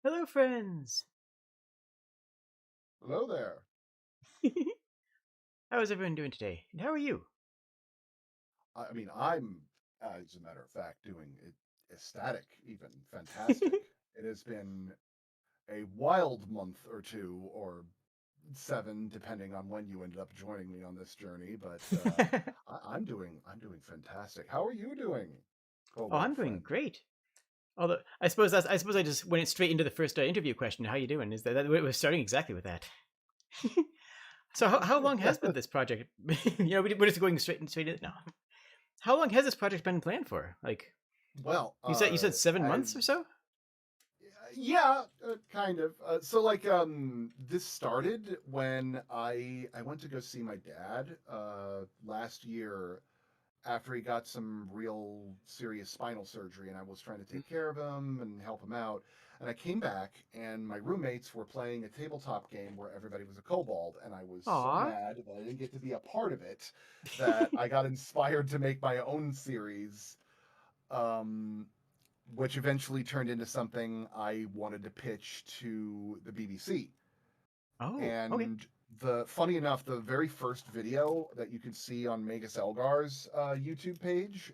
Hello, friends. Hello there. How is everyone doing today? And how are you? I'm, as a matter of fact, doing it ecstatic, even fantastic. It has been a wild month or two, or seven, depending on when you ended up joining me on this journey. But I'm doing fantastic. How are you doing, Oh, I'm Kobold doing friend? great. Although I suppose I just went straight into the first interview question. How you doing? Is that we're starting exactly with that? So how long has been this project? We're just going straight in. No. How long has this project been planned for? Like Well, you said 7 months or as so. yeah, kind of. This started when I went to go see my dad last year after he got some real serious spinal surgery, and I was trying to take care of him and help him out. And I came back, and my roommates were playing a tabletop game where everybody was a kobold, and I was so Aw. mad that I didn't get to be a part of it that I got inspired to make my own series. Um, which eventually turned into something I wanted to pitch to the BBC. Oh, okay. And funny enough, the very first video that you can see on Magus Elgar's YouTube page,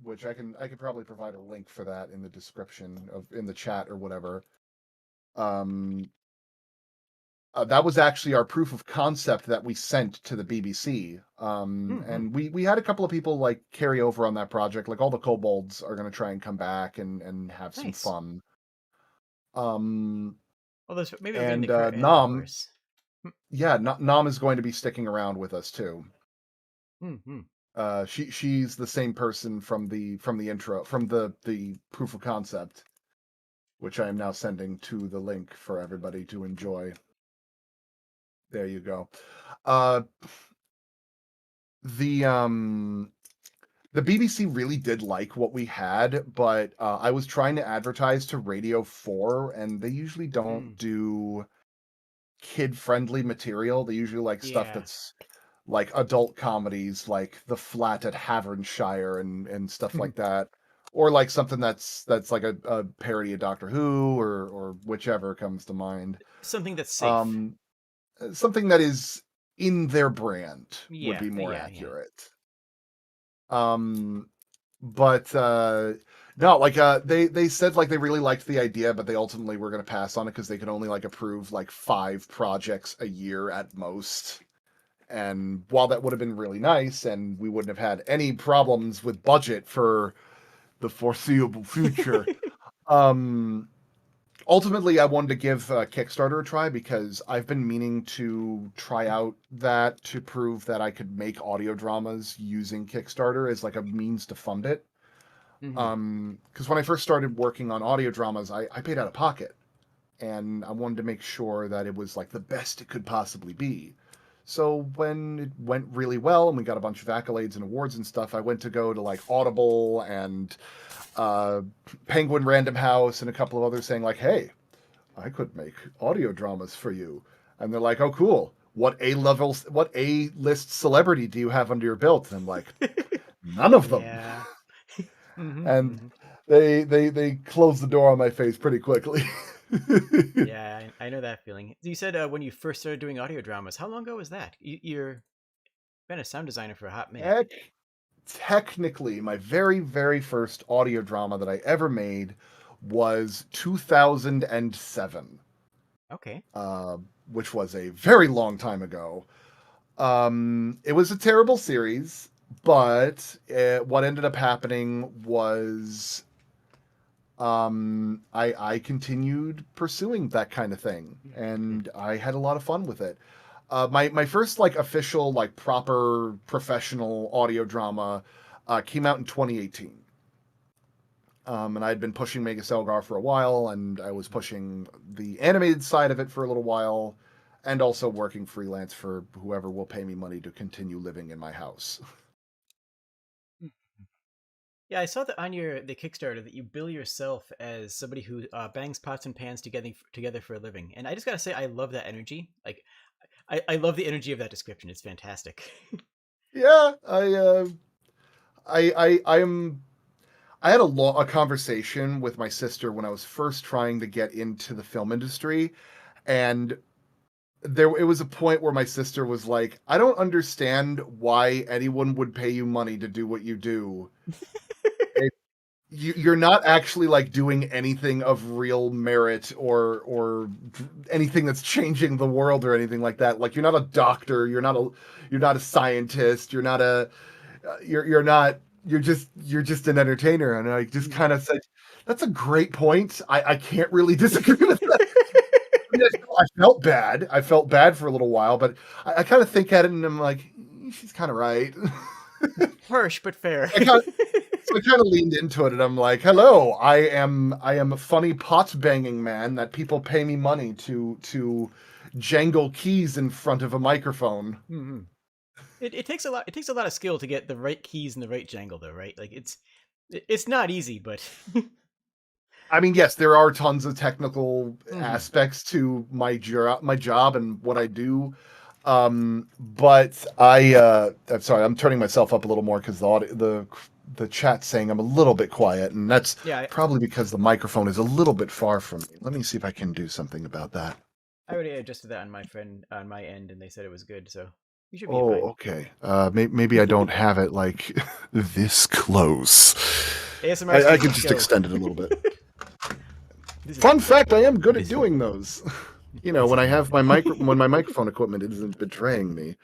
which I could probably provide a link for that in the description of in the chat or whatever. Um, that was actually our proof of concept that we sent to the BBC. Mm-hmm. And we had a couple of people like carry over on that project. Like all the kobolds are going to try and come back and have some Nice. fun. Um, Although maybe we're getting the and cart ahead of the Nam, horse. yeah, Nam is going to be sticking around with us too. Mm-hmm. She's the same person from the intro from the proof of concept, which I am now sending to the link for everybody to enjoy. There you go. Uh, the um the BBC really did like what we had, but I was trying to advertise to Radio 4, and they usually don't Mm. do kid-friendly material. They usually like stuff Yeah. that's like adult comedies like The Flat at Havernshire and stuff like that. Or like something that's like a parody of Doctor Who or whichever comes to mind. Something that's safe. Um, something that is in their brand would Yeah. be more Yeah. accurate. Um, but no, like they said like they really liked the idea, but they ultimately were going to pass on it because they could only like approve like 5 projects a year at most. And while that would have been really nice, and we wouldn't have had any problems with budget for the foreseeable future, um, ultimately I wanted to give Kickstarter a try because I've been meaning to try out that to prove that I could make audio dramas using Kickstarter as like a means to fund it. Hmm. Because when I first started working on audio dramas, I paid out of pocket, and I wanted to make sure that it was like the best it could possibly be. So when it went really well and we got a bunch of accolades and awards and stuff, I went to go to like Audible and uh, Penguin Random House and a couple of others saying like, "Hey, I could make audio dramas for you," and they're like, "Oh, cool. What A list celebrity do you have under your belt?" And I'm like, "None of them." Yeah. Hmm. And Hmm. they closed the door on my face pretty quickly. Yeah, I know that feeling. You said when you first started doing audio dramas. How long ago was that? You're been a sound designer for a hot minute. Heck, technically, my very first audio drama that I ever made was 2007, Okay. uh, which was a very long time ago. It was a terrible series, but what ended up happening was I continued pursuing that kind of thing, Mhm. and I had a lot of fun with it. My first like official like proper professional audio drama came out in 2018. And I'd been pushing Mega Selgar for a while, and I was pushing the animated side of it for a little while, and also working freelance for whoever will pay me money to continue living in my house. Yeah, I saw that on the Kickstarter that you bill yourself as somebody who bangs pots and pans together for a living, and I just gotta say I love that energy. Like, I love the energy of that description. It's fantastic. Yeah, I'm I had a conversation with my sister when I was first trying to get into the film industry, and it was a point where my sister was like, "I don't understand why anyone would pay you money to do what you do. You're not actually like doing anything of real merit or anything that's changing the world or anything like that. Like you're not a doctor, you're not a scientist, you're not a you're not you're just an entertainer." And I just kind of said, "That's a great point. I can't really disagree with that." I mean, I felt bad. I felt bad for a little while, but I kind of think at it and I'm like, she's kind of right. Harsh but fair. I kind So I kind of leaned into it, and I'm like, "Hello, I am a funny pot banging man that people pay me money to jangle keys in front of a microphone." Mhm. It takes a lot. It takes a lot of skill to get the right keys and the right jangle, though, right? Like it's not easy, but I mean, yes, there are tons of technical Mhm. aspects to my job and what I do. But I'm sorry, I'm turning myself up a little more because the chat's saying I'm a little bit quiet, and that's Yeah, probably because the microphone is a little bit far from me. Let me see if I can do something about that. I already adjusted that on my end, and they said it was good, so you should be Oh, fine. okay. Maybe I don't have it like this close. ASMR I stream, can let's just go. extend it a little bit. This is Fun fact: I am good at this doing those. You know, this when is I my have thing. when my microphone equipment isn't betraying me.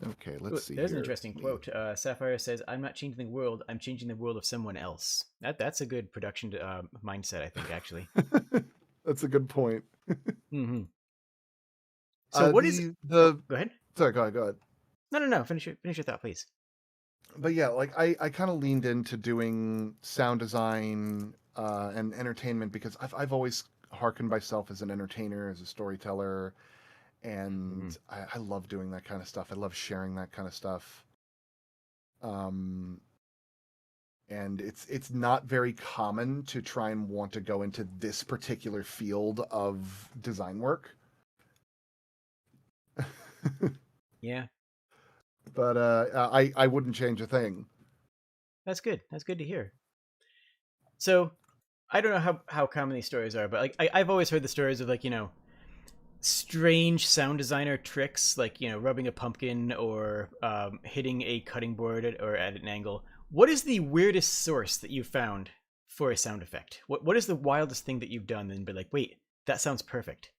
Okay, let's Ooh, see there's an here. interesting quote. Sapphire says, "I'm not changing the world. I'm changing the world of someone else." That's a good production mindset, I think, actually. That's a good point. Hmm. So what is? Oh, The go ahead. sorry, go ahead. No, no, no. Finish your thought, please. But yeah, like I kind of leaned into doing sound design and entertainment because I've always hearkened myself as an entertainer, as a storyteller, Mhm. and I love doing that kind of stuff. I love sharing that kind of stuff. Um, and it's not very common to try and want to go into this particular field of design work. Yeah, But I wouldn't change a thing. that's good. That's good to hear. So I don't know how common these stories are, but like I've always heard the stories of like strange sound designer tricks, like rubbing a pumpkin or hitting a cutting board or at an angle. What is the weirdest source that you've found for a sound effect? What is the wildest thing that you've done and be like, wait, that sounds perfect?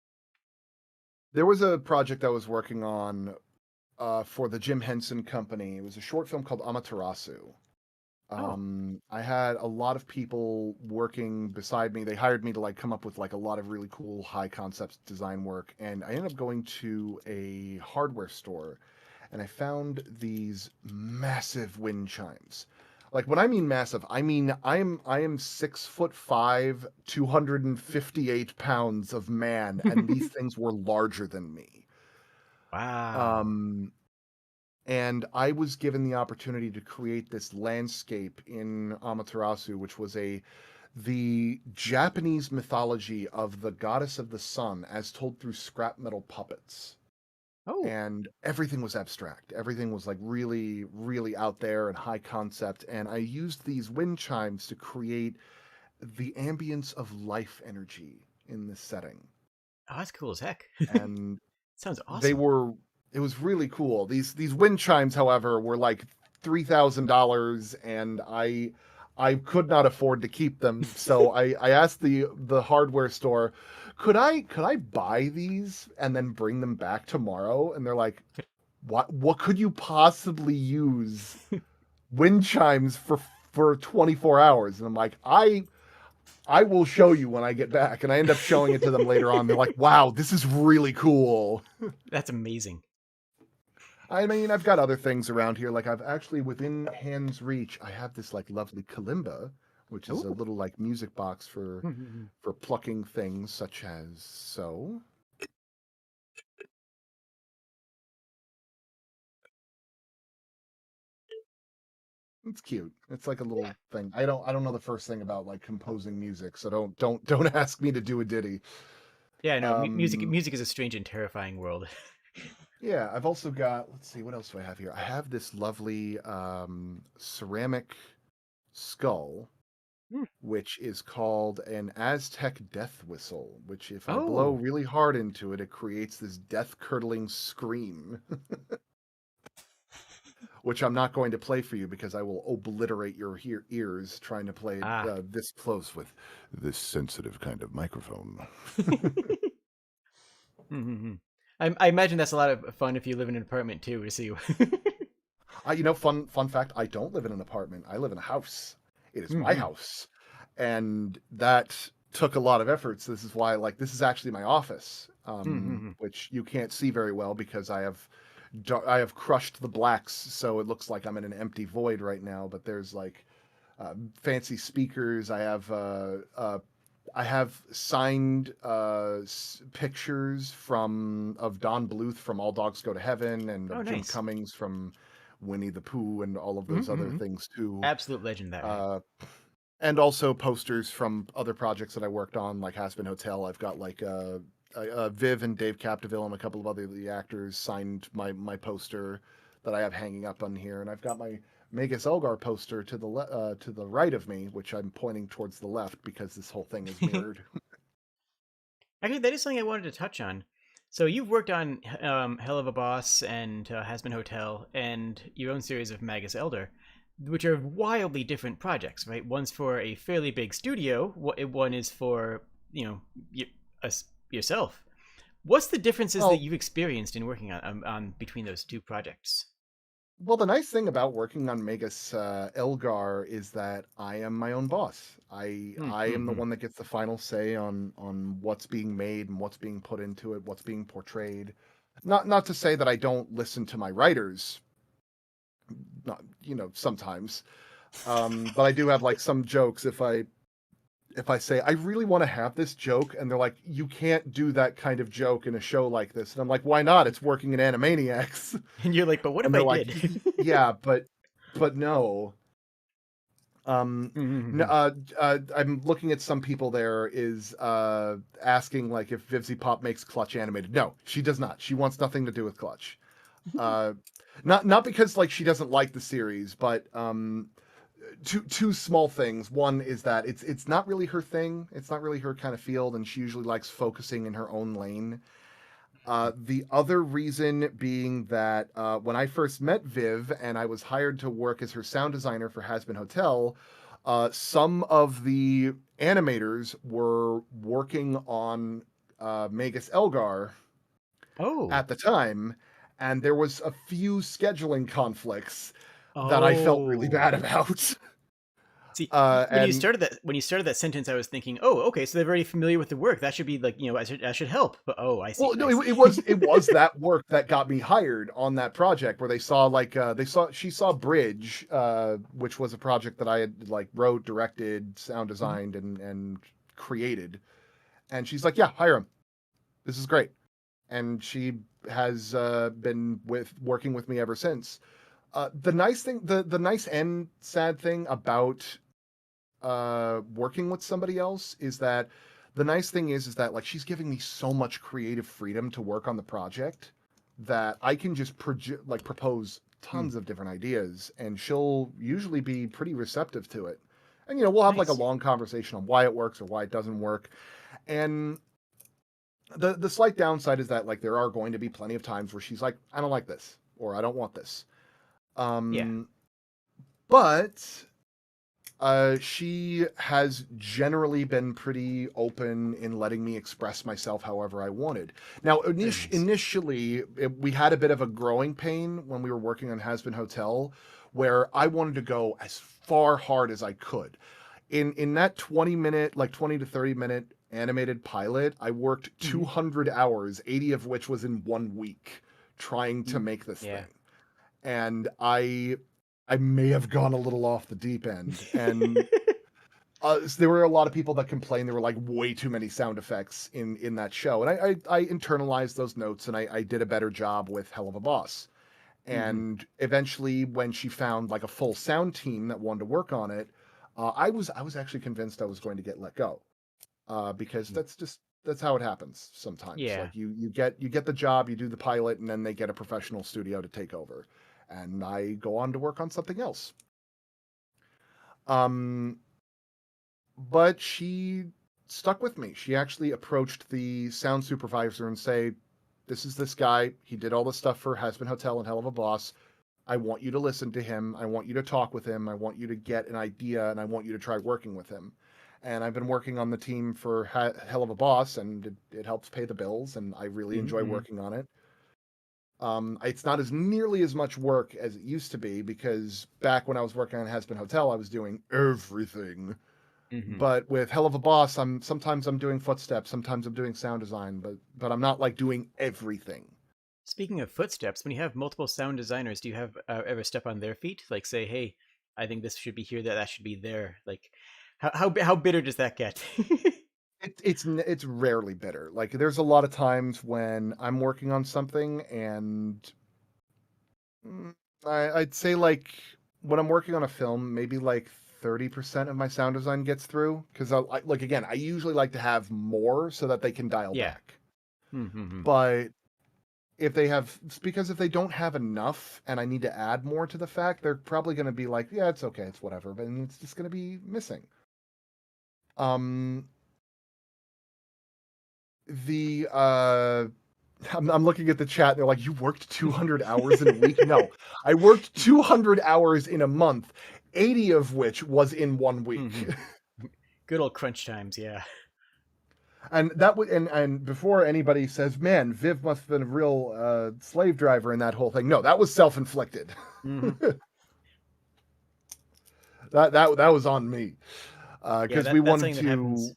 There was a project I was working on for the Jim Henson Company. It was a short film called Amaterasu. Oh, I had a lot of people working beside me. They hired me to like come up with like a lot of really cool high concept design work, and I ended up going to a hardware store, and I found these massive wind chimes. Like when I mean massive, I mean I am 6'5", 258 pounds of man, and these things were larger than me. wow. Um, and I was given the opportunity to create this landscape in Amaterasu, which was the Japanese mythology of the goddess of the sun as told through scrap metal puppets. Oh, And everything was abstract. Everything was like really, really out there and high concept. And I used these wind chimes to create the ambience of life energy in this setting. oh, that's cool as heck. And Sounds they awesome. were it was really cool. These wind chimes, however, were like $3,000, and I could not afford to keep them. So I asked the hardware store, could I buy these and then bring them back tomorrow? And they're like, what could you possibly use wind chimes for 24 hours? And I'm like, I will show you when I get back. And I end up showing it to them later on. They're like, wow, this is really cool. That's amazing. I mean, I've got other things around here. Like I've actually within hand's reach, I have this like lovely kalimba, which is a Oh. little like music box for plucking things such as so. It's cute. It's like a Yeah. little thing. I don't know the first thing about like composing music, so don't ask me to do a ditty. Yeah, no, music Um music is a strange and terrifying world. yeah, I've also got, let's see, what else do I have here? I have this lovely ceramic skull, Hmm. which is called an Aztec death whistle, which if I blow Oh. really hard into it, it creates this death-curdling scream, which I'm not going to play for you because I will obliterate your ears trying to play it Ah. this close with this sensitive kind of microphone. Mm-hmm. I imagine that's a lot of fun if you live in an apartment too to see. Fun fact, I don't live in an apartment. I live in a house. It is my Mm-hmm. house. And that took a lot of effort. So this is why like this is actually my office. Mm-hmm. Which you can't see very well because I have crushed the blacks so it looks like I'm in an empty void right now, but there's like fancy speakers. I have signed pictures from of Don Bluth from All Dogs Go to Heaven and Oh, of Jim nice. Cummings from Winnie the Pooh and all of those other Mm-hmm. things too. Absolute legend, that man. Uh, and also posters from other projects that I worked on, like Has Been Hotel. I've got like Viv and Dave Capdeville and a couple of other the actors signed my poster that I have hanging up on here, and I've got my Magus Elgar poster to the right of me, which I'm pointing towards the left because this whole thing is mirrored. Actually, that is something I wanted to touch on. So you've worked on Hell of a Boss and Has Been Hotel and your own series of Magus Elder, which are wildly different projects, right? One's for a fairly big studio. One is for us yourself. What's the differences that Well, you've experienced in working on between those two projects? Well, the nice thing about working on Magus Elgar is that I am my own boss. I am the Mm-hmm. one that gets the final say on what's being made and what's being put into it, what's being portrayed. Not to say that I don't listen to my writers, not sometimes. But I do have like some jokes if I say I really want to have this joke and they're like you can't do that kind of joke in a show like this. And I'm like, "Why not? It's working in Animaniacs." And you're like, but what if And I they're like, did? Yeah, but no." Um, Mm-hmm. I'm looking at some people there is asking like if Vivzy Pop makes Clutch animated. No, she does not. She wants nothing to do with Clutch. Uh, not because like she doesn't like the series, but two small things. One is that it's not really her thing. It's not really her kind of field, and she usually likes focusing in her own lane. The other reason being that when I first met Viv and I was hired to work as her sound designer for Has Been Hotel, some of the animators were working on Magus Elgar Oh. at the time, and there was a few scheduling conflicts that I felt really bad Oh. about. See, And when you started that sentence, I was thinking, oh, okay, so they're very familiar with the work. That should be like, I should help. But oh, I see, Well, no, I see. it was that work that got me hired on that project where they saw like she saw Bridge, which was a project that I had like wrote, directed, sound Mhm. designed, and created, and she's like, yeah, hire him. This is great, and she has been working with me ever since. The nice thing, the nice and sad thing about working with somebody else is that the nice thing is that like she's giving me so much creative freedom to work on the project that I can just propose Hmm. tons of different ideas and she'll usually be pretty receptive to it. And we'll have like a Nice. long conversation on why it works or why it doesn't work. And the slight downside is that like there are going to be plenty of times where she's like, I don't like this or I don't want this. Yeah. Um but she has generally been pretty open in letting me express myself however I wanted. Now, Very nice. initially, we had a bit of a growing pain when we were working on Has Been Hotel, where I wanted to go as far hard as I could. In that 20-minute, like 20 to 30-minute animated pilot, I worked Hmm. 200 hours, 80 of which was in 1 week, trying to make this Yeah. thing. And I may have gone a little off the deep end, and there were a lot of people that complained there were like way too many sound effects in that show, and I internalized those notes, and I did a better job with Hell of a Boss. Hmm. And eventually, when she found like a full sound team that wanted to work on it, I was actually convinced I was going to get let go, because that's how it happens sometimes. Yeah. Like you get the job, you do the pilot, and then they get a professional studio to take over, and I go on to work on something else. Um, but she stuck with me. She actually approached the sound supervisor and say, "This is this guy. He did all this stuff for Has Been Hotel and Hell of a Boss. I want you to listen to him. I want you to talk with him. I want you to get an idea, and I want you to try working with him." And I've been working on the team for Hell of a Boss, and it helps pay the bills, and I really enjoy Mm-hmm. working on it. It's not as nearly as much work as it used to be because back when I was working on Has Been Hotel, I was doing everything. Mm-hmm. But with Hell of a Boss, I'm doing footsteps, sometimes I'm doing sound design, but I'm not like doing everything. Speaking of footsteps, when you have multiple sound designers, do you have ever step on their feet? Like say, hey, I think this should be here, that should be there. Like, how bitter does that get? It's rarely bitter. Like there's a lot of times when I'm working on something and mm, I'd say like when I'm working on a film, maybe like 30% of my sound design gets through because like again, I usually like to have more so that they can dial Yeah. back. Mm-hmm. But if they have, it's because if they don't have enough and I need to add more to the fact, they're probably going to be like, yeah, it's okay, it's whatever, but it's just going to be missing. Um, the I'm looking at the chat. They're like, "You worked 200 hours in a week?" No, I worked 200 hours in a month, 80 of which was in 1 week. Mm-hmm. Good old crunch times, yeah. And that would and before anybody says, "Man, Viv must have been a real slave driver in that whole thing." No, that was self-inflicted. Mm-hmm. That was on me Yeah, because that's something that happens.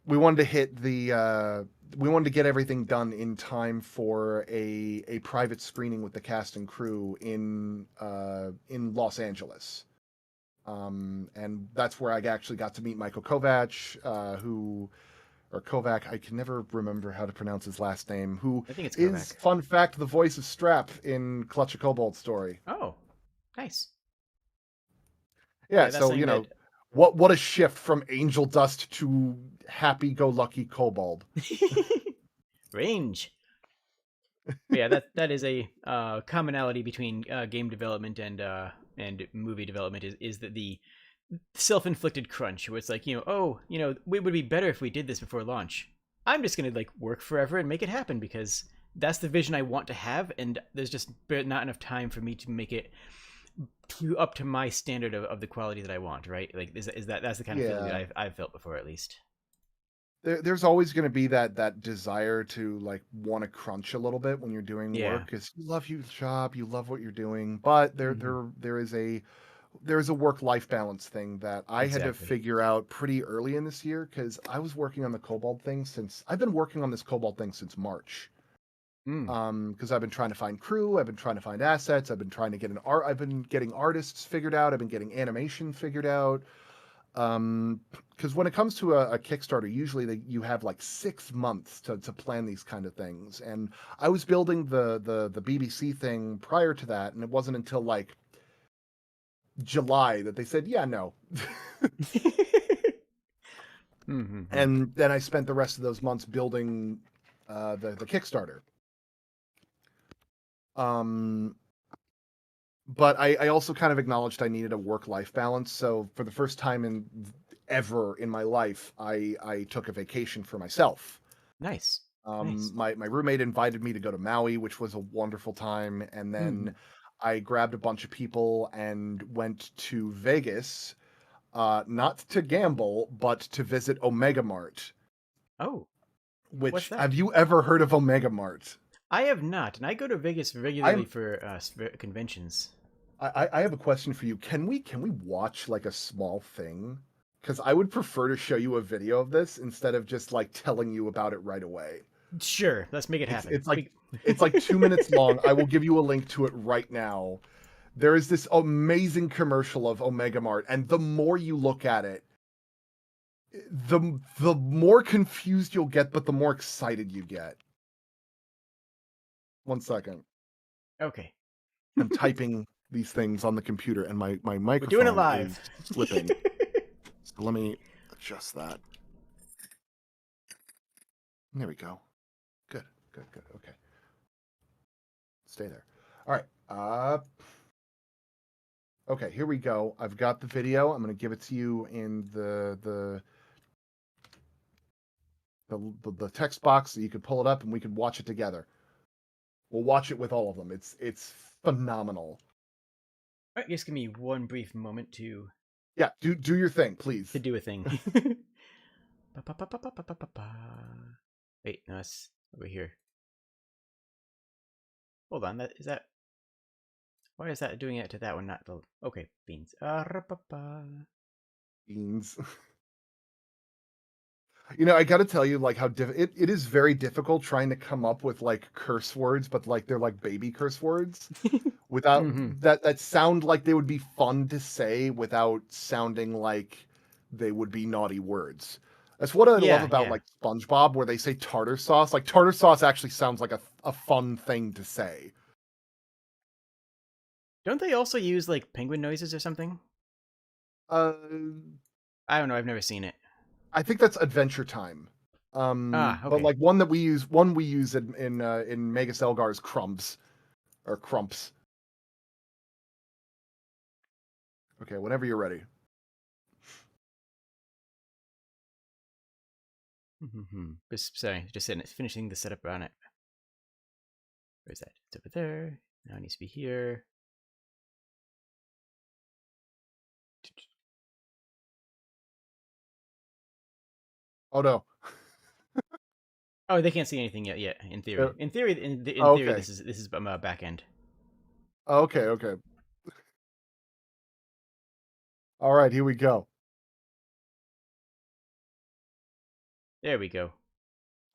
we wanted to hit the we wanted to get everything done in time for a private screening with the cast and crew in Los Angeles. And that's where I actually got to meet Michael Kovac, who or Kovac, I can never remember how to pronounce his last name, who I think it's is, Kovac. fun fact, the voice of Strap in Clutch a Kobold Story. Oh, nice. Yeah, Yeah, that's so something that what a shift from Angel Dust to happy go lucky Kobold. range. But yeah, that is a commonality between game development and movie development is that the self-inflicted crunch where it's like, oh, it would be better if we did this before launch. I'm just gonna like work forever and make it happen because that's the vision I want to have, and there's just not enough time for me to make it up to my standard of the quality that I want, right? Like, that's the kind of feeling that Yeah. I've felt before, at least. There's always going to be that desire to like want to crunch a little bit when you're doing Yeah. work because you love your job, you love what you're doing, but Hmm. there is a work-life balance thing that I had to Exactly. figure out pretty early in this year because I was working on the Cobalt thing since I've been working on this Cobalt thing since March. Mm. Because I've been trying to find crew, I've been trying to find assets, I've been trying to get I've been getting artists figured out, I've been getting animation figured out. Because when it comes to a Kickstarter, usually you have like 6 months to plan these kind of things. And I was building the BBC thing prior to that, and it wasn't until like July that they said, yeah, no. Mm-hmm. And then I spent the rest of those months building the Kickstarter. Um, but I also kind of acknowledged I needed a work-life balance. So for the first time ever in my life, I took a vacation for myself. Nice. Nice. My roommate invited me to go to Maui, which was a wonderful time, and Mm-hmm. then I grabbed a bunch of people and went to Vegas, not to gamble, but to visit Omega Mart. Oh, what's Which have that? you ever heard of Omega Mart? I have not, and I go to Vegas regularly I'm for conventions. I have a question for you. Can we watch like a small thing? Because I would prefer to show you a video of this instead of just like telling you about it right away. Sure, let's make it It's happen. it's like it's like 2 minutes long. I will give you a link to it right now. There is this amazing commercial of Omega Mart, and the more you look at it, the more confused you'll get, but the more excited you get. 1 second. Okay, I'm typing these things on the computer, and my we're doing it microphone live. is slipping. So let me adjust that. There we go. Good, good, good. Okay. Stay there. All right. Okay, here we go. I've got the video. I'm going to give it to you in the text box so you could pull it up and we could watch it together. We'll watch it with all of them. It's phenomenal. All right, just give me one brief moment to Yeah, do your thing, please. do a thing. Ba-ba-ba-ba-ba-ba-ba-ba. Wait, no, it's over here. Hold on, that is that. Why is that doing it to that one? Not the. Okay, beans. Beans. You know, I got to tell you, like, how it is very difficult trying to come up with like curse words, but like they're like baby curse words without that sound like they would be fun to say without sounding like they would be naughty words. That's what I love about like SpongeBob, where they say tartar sauce. Like tartar sauce actually sounds like a fun thing to say. Don't they also use like penguin noises or something? I don't know. I've never seen it. I think that's Adventure Time. Okay. But like one we use in Mega Selgar's Crumps or Crumps. Okay, whenever you're ready. Sorry, just finishing the setup on it. Where's that? It's over there. Now it needs to be here. Oh no. Oh, they can't see anything yet. Yeah, in theory. In theory, this is back end. Okay. All right, here we go. There we go.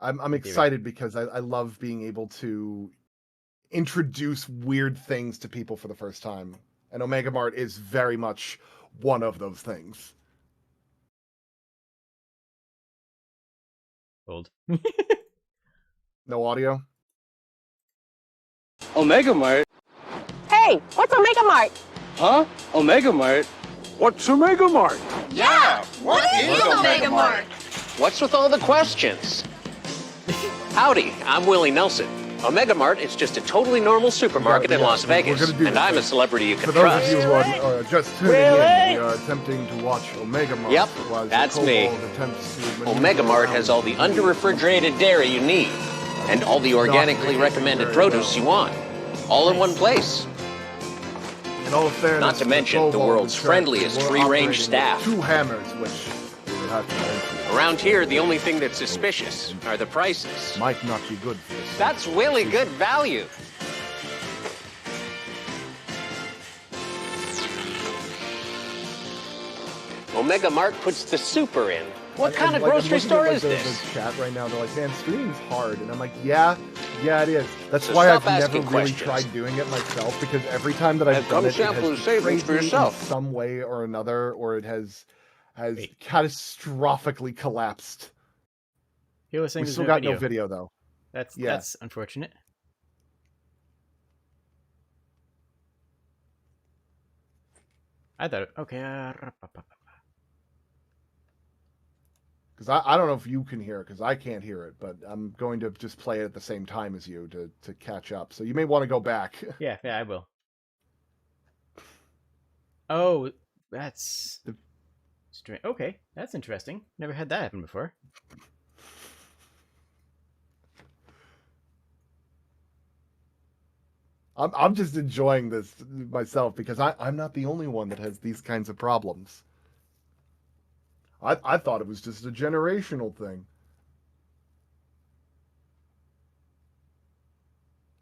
I'm excited because I love being able to introduce weird things to people for the first time, and Omega Mart is very much one of those things. Hold. No audio? Omega Mart? Hey, what's Omega Mart? Huh? Omega Mart? What's Omega Mart? Yeah, what is Omega Mart? What's with all the questions? Howdy, I'm Willie Nelson. Omega Mart is just a totally normal supermarket in Las Vegas, and I'm a celebrity you can For those trust. of you who are just tuning in, we are attempting to watch Omega Mart. Yep, while that's Kobold me. attempts to maneuver Omega Mart around has all the under-refrigerated dairy you need, and all the organically recommended produce you want, all in one place. In all fairness, Not to mention the Kobold world's is friendliest we're free-range operating staff. with 2 hammers, which we would have to mention. Around here, the only thing that's suspicious are the prices. Might not be good for us. That's really good value. Omega Mart puts the super in. What kind of grocery store is this? The chat right now, they're like, man, streaming's hard. And I'm like, yeah, it is. That's So why I've stop never asking really questions. tried doing it myself, because every time that I've Have done come it, it sample has the savings for betrayed me yourself. in some way or another, or it has catastrophically collapsed. He was saying We there's still no got video. no video, though. That's unfortunate. I thought, okay. Because I don't know if you can hear it, because I can't hear it, but I'm going to just play it at the same time as you to catch up. So you may want to go back. Yeah, I will. Oh, that's strange. Okay, that's interesting. Never had that happen before. I'm just enjoying this myself, because I'm not the only one that has these kinds of problems. I thought it was just a generational thing.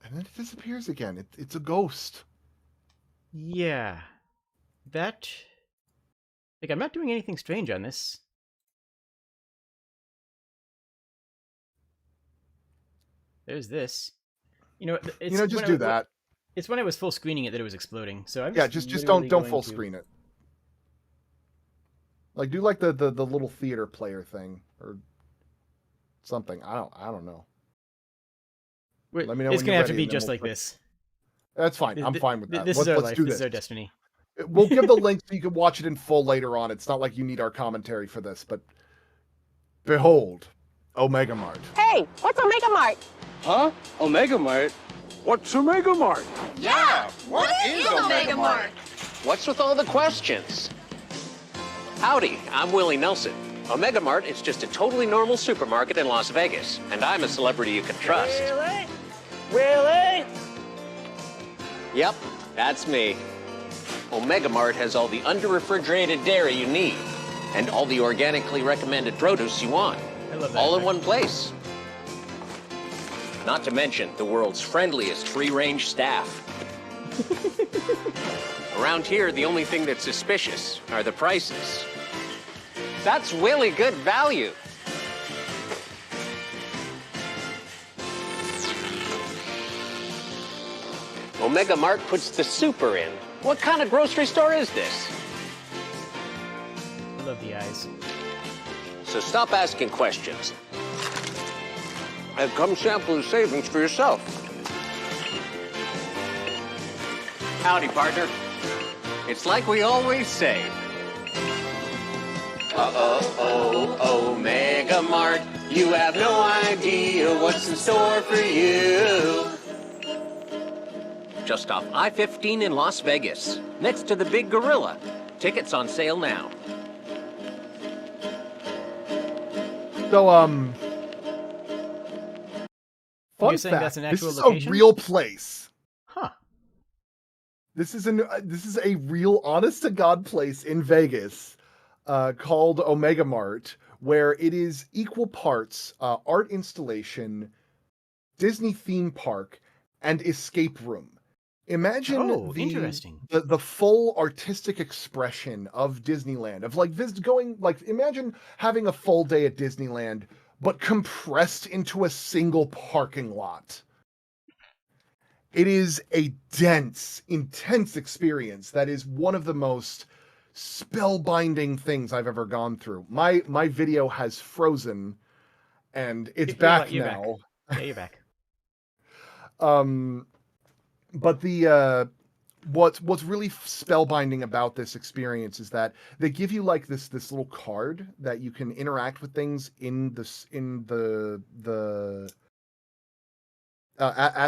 And then it disappears again. It's a ghost. Yeah. That... Like, I'm not doing anything strange on this. There's this. You know, it's Just do that. It's when I was full screening it that it was exploding. So I'm Just literally don't going full to- screen it. Like, do like the little theater player thing or something. I don't know. Let me know It's when gonna you're have to ready, be and then just we'll like put- this. That's fine. I'm fine with that. This is our Let's life. do This this. is our destiny. We'll give the link so you can watch it in full later on. It's not like you need our commentary for this, but behold, Omega Mart. Hey, what's Omega Mart? Huh? Omega Mart? What's Omega Mart? Yeah, what is Omega Mart? what's with all the questions? Howdy, I'm Willie Nelson. Omega Mart is just a totally normal supermarket in Las Vegas, and I'm a celebrity you can trust. Willie? Willie? Yep, that's me. Omega Mart has all the under-refrigerated dairy you need, and all the organically recommended produce you want, I love that. all in one place. Not to mention the world's friendliest free-range staff. Around here, the only thing that's suspicious are the prices. That's really good value. Omega Mart puts the super in. What kind of grocery store is this? I love the eyes. So stop asking questions. And come sample the savings for yourself. Howdy, partner. It's like we always say. Omega Mart. You have no idea what's in store for you. Just off I-15 in Las Vegas, next to the Big Gorilla. Tickets on sale now. So, fun You're saying fact, that's an this actual is location? a real place. Huh. This is a real, honest to God place in Vegas, called Omega Mart, where it is equal parts art installation, Disney theme park, and escape room. Imagine interesting. the full artistic expression of Disneyland, of like imagine having a full day at Disneyland, but compressed into a single parking lot. It is a dense, intense experience that is one of the most spellbinding things I've ever gone through. My video has frozen, and it's back you're now. Back. Yeah, you're back. But the what's really spellbinding about this experience is that they give you like this little card that you can interact with things at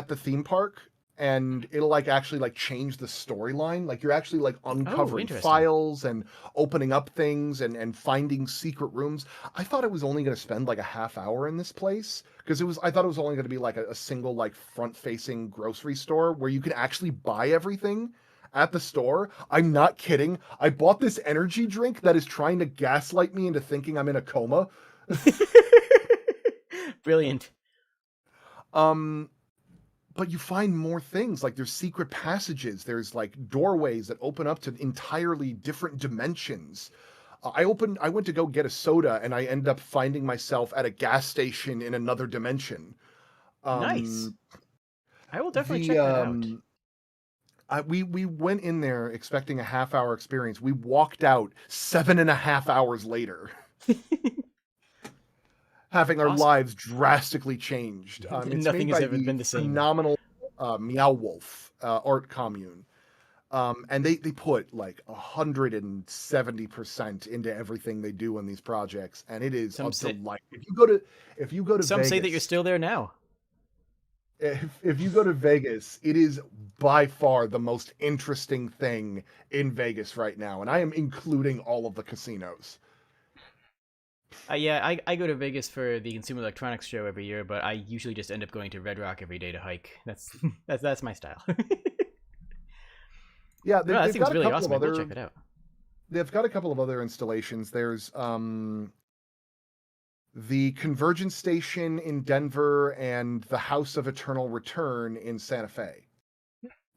the theme park, and it'll like actually like change the storyline. Like you're actually like uncovering files and opening up things and finding secret rooms. I thought it was only going to spend like a half hour in this place, because I thought it was only going to be like a single like front facing grocery store where you can actually buy everything at the store. I'm not kidding. I bought this energy drink that is trying to gaslight me into thinking I'm in a coma. Brilliant. But you find more things, like there's secret passages, there's like doorways that open up to entirely different dimensions. I went to go get a soda, and I ended up finding myself at a gas station in another dimension. Nice. I will definitely check that out. We went in there expecting a half-hour experience. We walked out 7.5 hours later. Having our lives drastically changed. It's Nothing made has by ever the been the same. Phenomenal Meow Wolf art commune. And they put like 170% into everything they do in these projects, and it is a delight. If you go to some Vegas, say that you're still there now. If you go to Vegas, it is by far the most interesting thing in Vegas right now, and I am including all of the casinos. Yeah, I go to Vegas for the Consumer Electronics Show every year, but I usually just end up going to Red Rock every day to hike. That's my style. Yeah, that they've seems got really a couple awesome. of other. Check it out. They've got a couple of other installations. There's the Convergence Station in Denver and the House of Eternal Return in Santa Fe.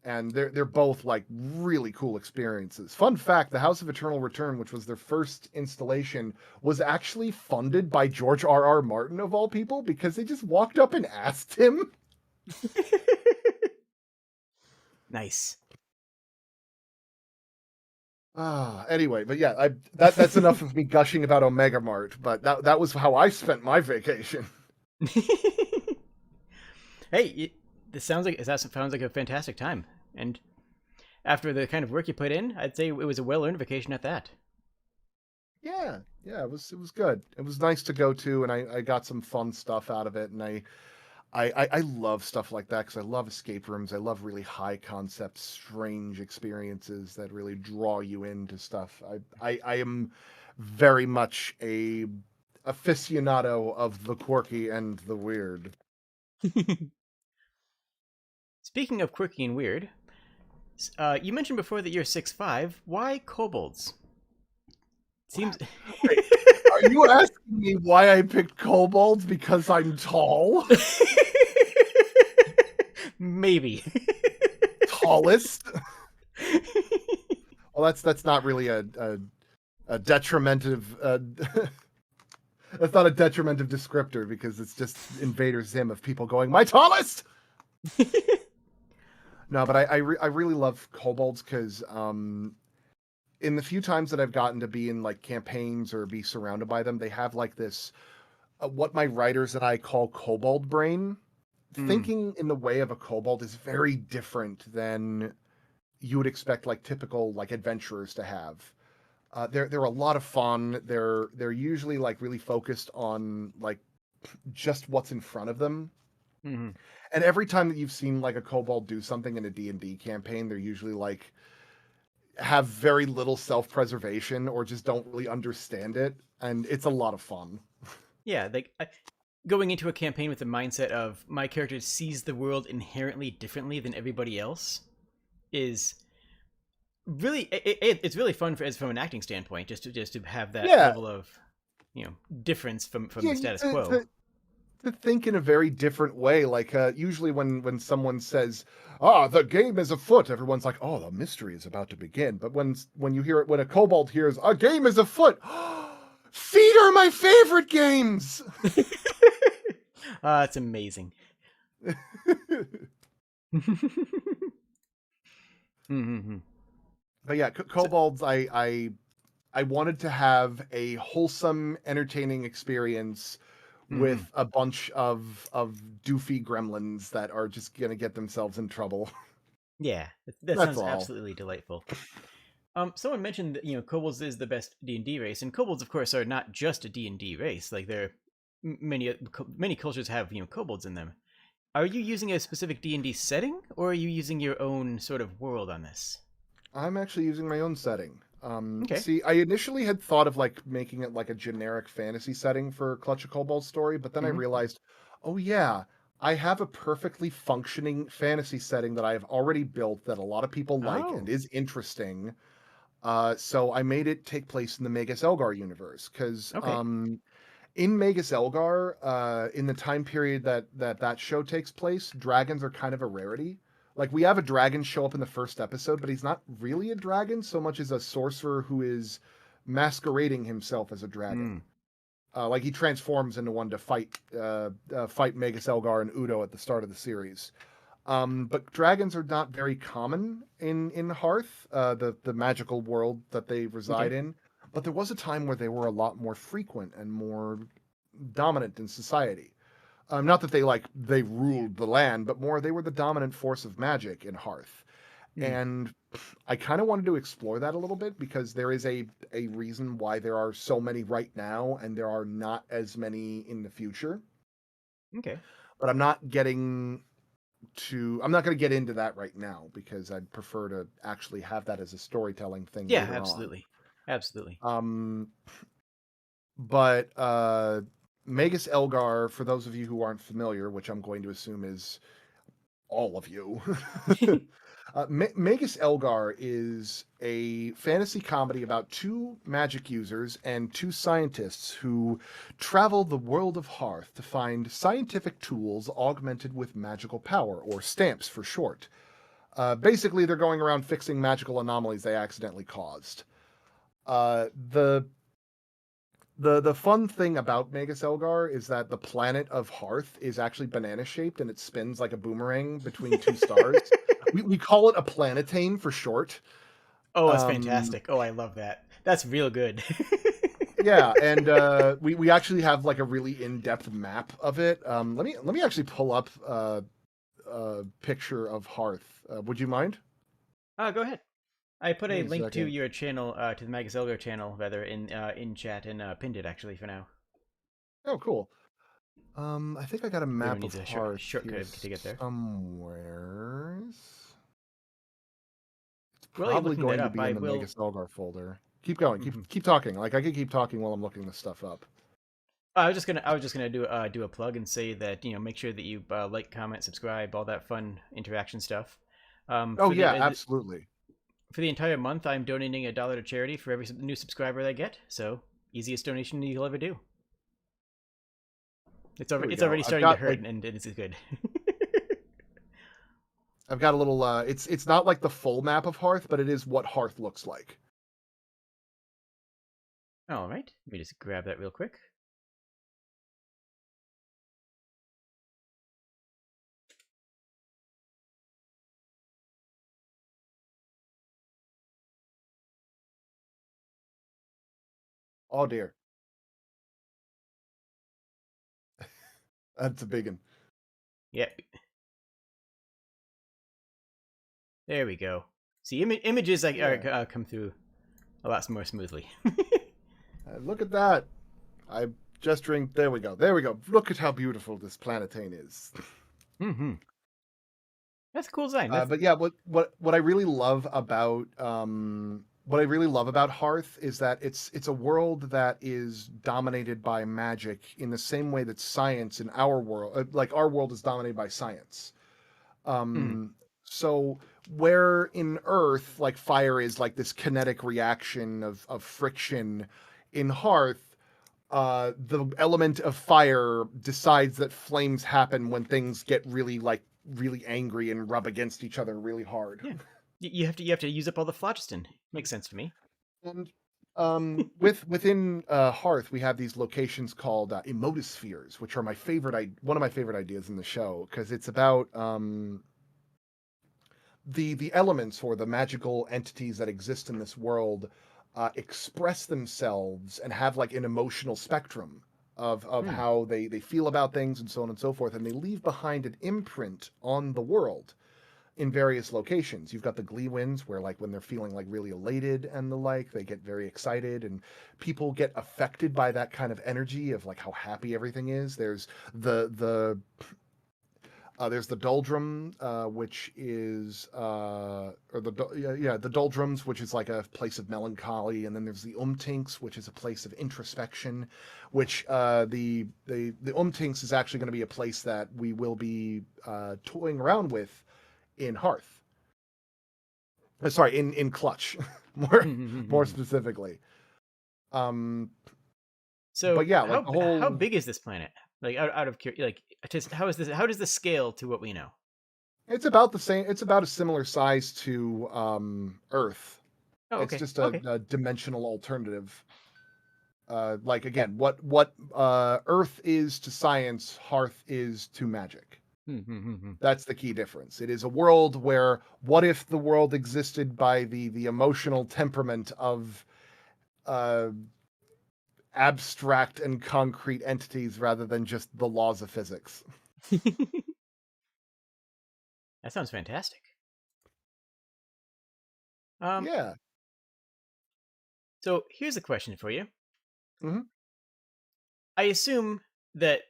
And they're both like really cool experiences. Fun fact, the House of Eternal Return, which was their first installation, was actually funded by George R.R. Martin, of all people, because they just walked up and asked him. Nice. Anyway, but yeah, that's enough of me gushing about Omega Mart, but that was how I spent my vacation. Hey, this sounds like a fantastic time, and after the kind of work you put in, I'd say it was a well-earned vacation at that. Yeah, it was good. It was nice to go to, and I got some fun stuff out of it, and I love stuff like that because I love escape rooms. I love really high concept, strange experiences that really draw you into stuff. I am very much a aficionado of the quirky and the weird. Speaking of quirky and weird, you mentioned before that you're 6'5". Why kobolds? Seems. Wait, are you asking me why I picked kobolds because I'm tall? Maybe. Tallest? Well, that's not really a detrimentive. That's not a detrimentive descriptor because it's just Invader Zim of people going, "My tallest." No, but I really love kobolds because in the few times that I've gotten to be in like campaigns or be surrounded by them, they have like this what my writers and I call kobold brain. Thinking in the way of a kobold is very different than you would expect like typical like adventurers to have. They're a lot of fun. They're usually like really focused on like just what's in front of them. Mm-hmm. And every time that you've seen like a kobold do something in a D&D campaign, they're usually like have very little self-preservation or just don't really understand it, and it's a lot of fun. Yeah, like going into a campaign with the mindset of my character sees the world inherently differently than everybody else is really it's really fun from an acting standpoint just to have that level of difference from the status quo. To think in a very different way. Like usually when someone says, the game is afoot, everyone's like, oh, the mystery is about to begin. But when you hear it, when a kobold hears a game is afoot, feet are my favorite games. It's amazing. Mm-hmm. But yeah, kobolds, I wanted to have a wholesome, entertaining experience with a bunch of doofy gremlins that are just gonna get themselves in trouble. Yeah, that sounds absolutely delightful. Someone mentioned that kobolds is the best D&D race, and kobolds, of course, are not just a D&D race. Like many cultures have kobolds in them. Are you using a specific D&D setting, or are you using your own sort of world on this? I'm actually using my own setting. Okay. See, I initially had thought of like making it like a generic fantasy setting for Clutch a Kobold Story, but then I realized, oh yeah, I have a perfectly functioning fantasy setting that I have already built that a lot of people like and is interesting. So I made it take place in the Magus Elgar universe because in Magus Elgar, in the time period that show takes place, dragons are kind of a rarity. Like, we have a dragon show up in the first episode, but he's not really a dragon so much as a sorcerer who is masquerading himself as a dragon. Like, he transforms into one to fight Magus Elgar and Udo at the start of the series. But dragons are not very common in Hearth, the magical world that they reside in. But there was a time where they were a lot more frequent and more dominant in society. Not that they ruled the land, but more they were the dominant force of magic in Hearth. And I kind of wanted to explore that a little bit because there is a reason why there are so many right now and there are not as many in the future. Okay. But I'm not going to get into that right now because I'd prefer to actually have that as a storytelling thing. Yeah, absolutely. Absolutely. But Magus Elgar, for those of you who aren't familiar, which I'm going to assume is all of you, Magus Elgar is a fantasy comedy about two magic users and two scientists who travel the world of Hearth to find scientific tools augmented with magical power, or stamps for short. Basically, they're going around fixing magical anomalies they accidentally caused. The fun thing about Magus Elgar is that the planet of Hearth is actually banana-shaped and it spins like a boomerang between two stars. We call it a planetane for short. Oh, that's fantastic. Oh, I love that. That's real good. Yeah, and we actually have like a really in-depth map of it. Let me actually pull up a picture of Hearth. Would you mind? Go ahead. I put a link to second. your channel, to the Magus Elgar channel, rather, in chat, and pinned it, actually, for now. Oh, cool. I think I got a Everyone map of needs a Hearth shortcut here to get there. somewhere. It's While you're probably looking that going to up, be I in the will. Mega Stalgar folder. Keep going. Mhm. Keep talking. Like I could keep talking while I'm looking this stuff up. I was just gonna do a plug and say that make sure that you like, comment, subscribe, all that fun interaction stuff. Oh yeah, absolutely. For the entire month, I'm donating $1 to charity for every new subscriber that I get. So easiest donation you'll ever do. It's Here we it's go. already I've starting to got hurt, and this is good. I've got a little. It's not like the full map of Hearth, but it is what Hearth looks like. All right, let me just grab that real quick. Oh dear, that's a big one. Yep. There we go. See, images come through a lot more smoothly. Look at that. I'm gesturing. There we go. There we go. Look at how beautiful this planetane is. Mm-hmm. That's a cool design. But yeah, what I really love about Hearth is that it's a world that is dominated by magic in the same way that science in our world, like our world, is dominated by science. So where in Earth, like fire is like this kinetic reaction of friction, in Hearth, the element of fire decides that flames happen when things get really angry and rub against each other really hard. Yeah, you have to use up all the phlogiston. Makes sense to me. And within Hearth, we have these locations called emotospheres, which are one of my favorite ideas in the show, because it's about the elements or the magical entities that exist in this world express themselves and have like an emotional spectrum of how they feel about things and so on and so forth, and they leave behind an imprint on the world in various locations. You've got the glee winds, where like when they're feeling like really elated and the like, they get very excited, and people get affected by that kind of energy of like how happy everything is. There's there's the doldrum, which is the doldrums, which is like a place of melancholy, and then there's the umtinks, which is a place of introspection. Which the umtinks is actually going to be a place that we will be toying around with in Hearth. Sorry, in Clutch, more specifically. So, but yeah, like the whole. How big is this planet? Like out of like, how does this scale to what we know? It's about the same. It's about a similar size to Earth. Oh, okay. It's just Okay. a dimensional alternative. Like again, what Earth is to science, Hearth is to magic. That's the key difference. It is a world where, what if the world existed by the emotional temperament of abstract and concrete entities rather than just the laws of physics? That sounds fantastic. Yeah. So here's a question for you. Mm-hmm. I assume that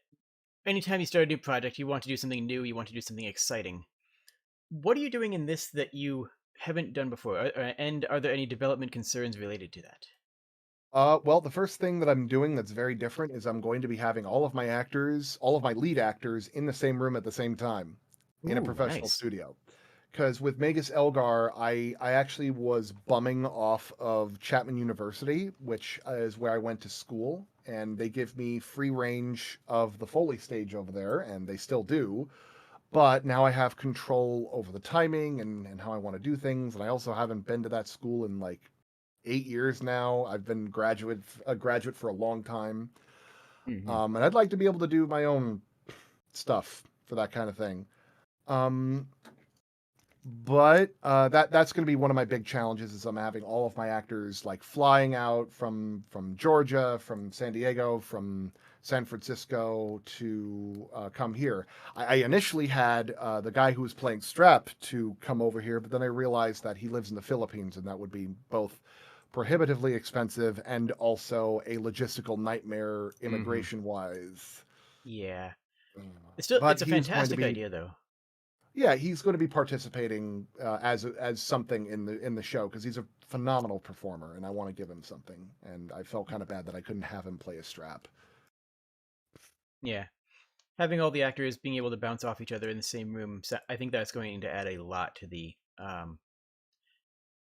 anytime you start a new project, you want to do something new, you want to do something exciting. What are you doing in this that you haven't done before? And are there any development concerns related to that? Well, the first thing that I'm doing that's very different is I'm going to be having all of my lead actors, in the same room at the same time in a Ooh, professional nice. studio. Because with Magus Elgar, I actually was bumming off of Chapman University, which is where I went to school, and they give me free range of the Foley stage over there, and they still do. But now I have control over the timing and how I want to do things, and I also haven't been to that school in like 8 years now. I've been a graduate for a long time, and I'd like to be able to do my own stuff for that kind of thing. But that's going to be one of my big challenges, is I'm having all of my actors like flying out from Georgia, from San Diego, from San Francisco to come here. I initially had the guy who was playing Strep to come over here, but then I realized that he lives in the Philippines, and that would be both prohibitively expensive and also a logistical nightmare immigration wise. Yeah. But It's a he's going to fantastic be, idea though. yeah, he's going to be participating as something in the show because he's a phenomenal performer, and I want to give him something. And I felt kind of bad that I couldn't have him play a strap. Yeah. Having all the actors being able to bounce off each other in the same room, I think that's going to add a lot to the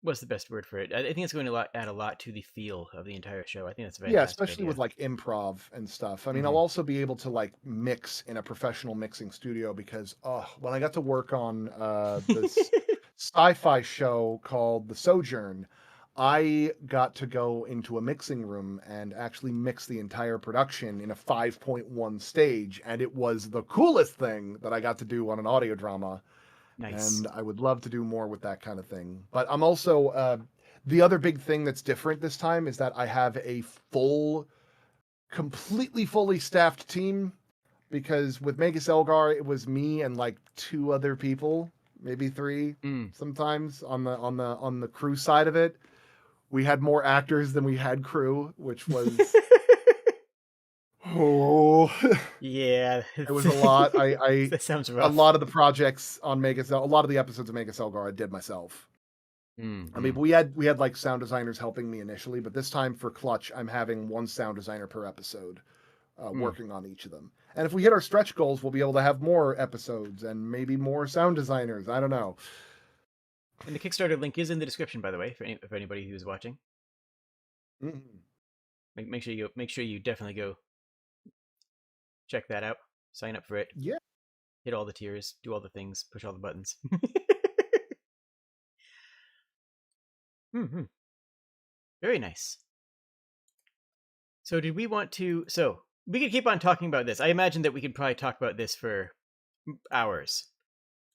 what's the best word for it? I think it's going to add a lot to the feel of the entire show. I think that's a Yeah, fantastic especially idea. with like improv and stuff. I mean, I'll Mhm. also be able to like mix in a professional mixing studio because when I got to work on this sci-fi show called The Sojourn, I got to go into a mixing room and actually mix the entire production in a 5.1 stage, and it was the coolest thing that I got to do on an audio drama. Nice. And I would love to do more with that kind of thing. But I'm also the other big thing that's different this time is that I have a completely fully staffed team because with Magus Elgar it was me and like two other people, maybe three Mm. sometimes on the crew side of it. We had more actors than we had crew, which was oh, Yeah. it was a lot. I That sounds a rough. lot of the projects on Magus, a lot of the episodes of Magus Elgar I did myself. I mean, Mm-hmm. we had like sound designers helping me initially, but this time for Clutch, I'm having one sound designer per episode, working on each of them. And if we hit our stretch goals, we'll be able to have more episodes and maybe more sound designers. I don't know. And the Kickstarter link is in the description, by the way, for anybody who's watching. Mhm. Make sure you definitely go check that out. Sign up for it. Yeah, Hit all the tiers. Do all the things. Push all the buttons. hmm Very nice. So did we want to? So we could keep on talking about this. I imagine that we could probably talk about this for hours.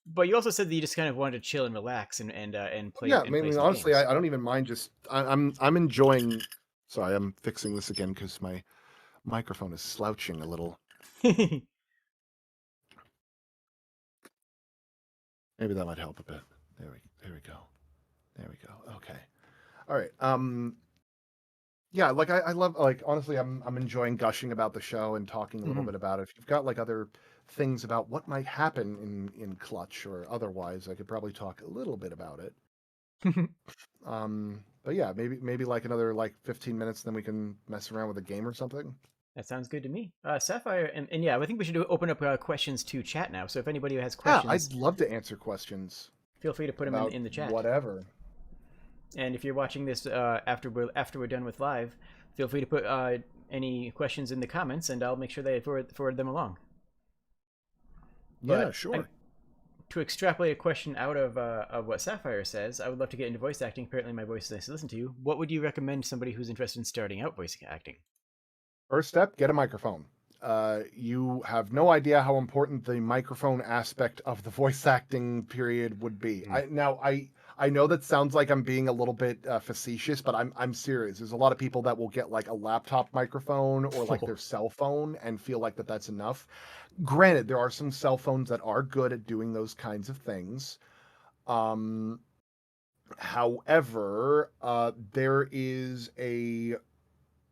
But you also said that you just kind of wanted to chill and relax and play yeah. I and play mean, some honestly, games. I don't even mind. Just I'm enjoying. Sorry, I'm fixing this again because my microphone is slouching a little. Maybe that might help a bit. There we go. There we go. Okay. All right. Yeah, like I love like honestly I'm enjoying gushing about the show and talking a little Mhm. bit about it. If you've got like other things about what might happen in Clutch or otherwise, I could probably talk a little bit about it. But yeah, maybe like another like 15 minutes, then we can mess around with a game or something. That sounds good to me. Sapphire, and yeah, I think we should open up questions to chat now. So if anybody has Yeah, questions, I'd love to answer questions feel free to put them about in the chat. whatever. And if you're watching this after we're done with live, feel free to put any questions in the comments, and I'll make sure they forward them along. Yeah, But sure. to extrapolate a question out of what Sapphire says, I would love to get into voice acting. Apparently, my voice is nice to listen to. What would you recommend somebody who's interested in starting out voice acting? First step, get a microphone. You have no idea how important the microphone aspect of the voice acting period would be. I know that sounds like I'm being a little bit facetious, but I'm serious. There's a lot of people that will get like a laptop microphone or like their cell phone and feel like that's enough. Granted, there are some cell phones that are good at doing those kinds of things. Um, However, there is a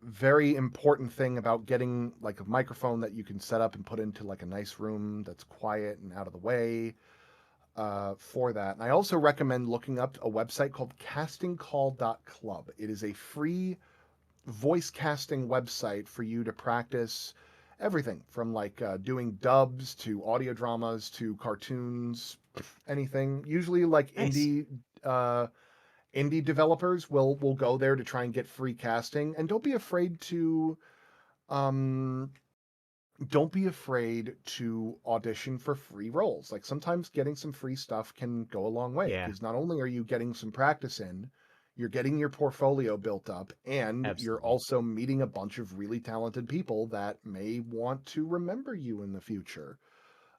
very important thing about getting like a microphone that you can set up and put into like a nice room that's quiet and out of the way for that. And I also recommend looking up a website called castingcall.club. It is a free voice casting website for you to practice everything from like doing dubs to audio dramas to cartoons, anything. Usually like Nice. uh, indie developers will go there to try and get free casting, and um don't be afraid to audition for free roles. Like sometimes getting some free stuff can go a long way Yeah, because not only are you getting some practice in, you're getting your portfolio built up, and you're absolutely. also meeting a bunch of really talented people that may want to remember you in the future.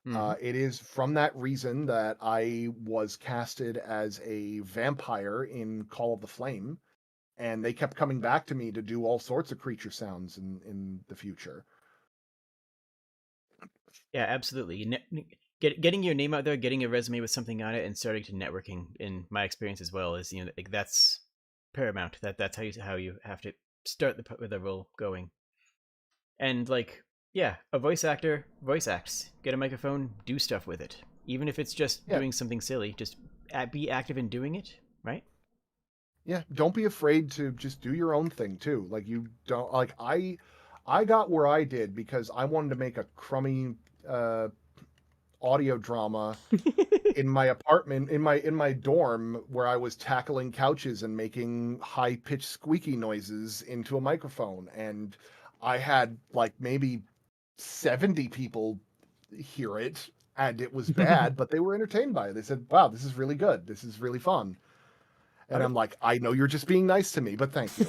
Mm-hmm. It is from that reason that I was casted as a vampire in Call of the Flame, and they kept coming back to me to do all sorts of creature sounds in the future. Yeah, absolutely. Getting your name out there, getting a resume with something on it, and starting to networking. In my experience as well, is like, that's paramount. That's how you have to start with a role going. And like Yeah, a voice actor voice acts. Get a microphone, do stuff with it. Even if it's just Yeah. doing something silly, just be active in doing it, right? Yeah, don't be afraid to just do your own thing too. Like you don't like I got where I did because I wanted to make a crummy audio drama in my apartment in my dorm where I was tackling couches and making high-pitched squeaky noises into a microphone, and I had like maybe 70 people hear it, and it was bad, but they were entertained by it. They said, "Wow, this is really good. This is really fun." And I'm like, "I know you're just being nice to me, but thank you."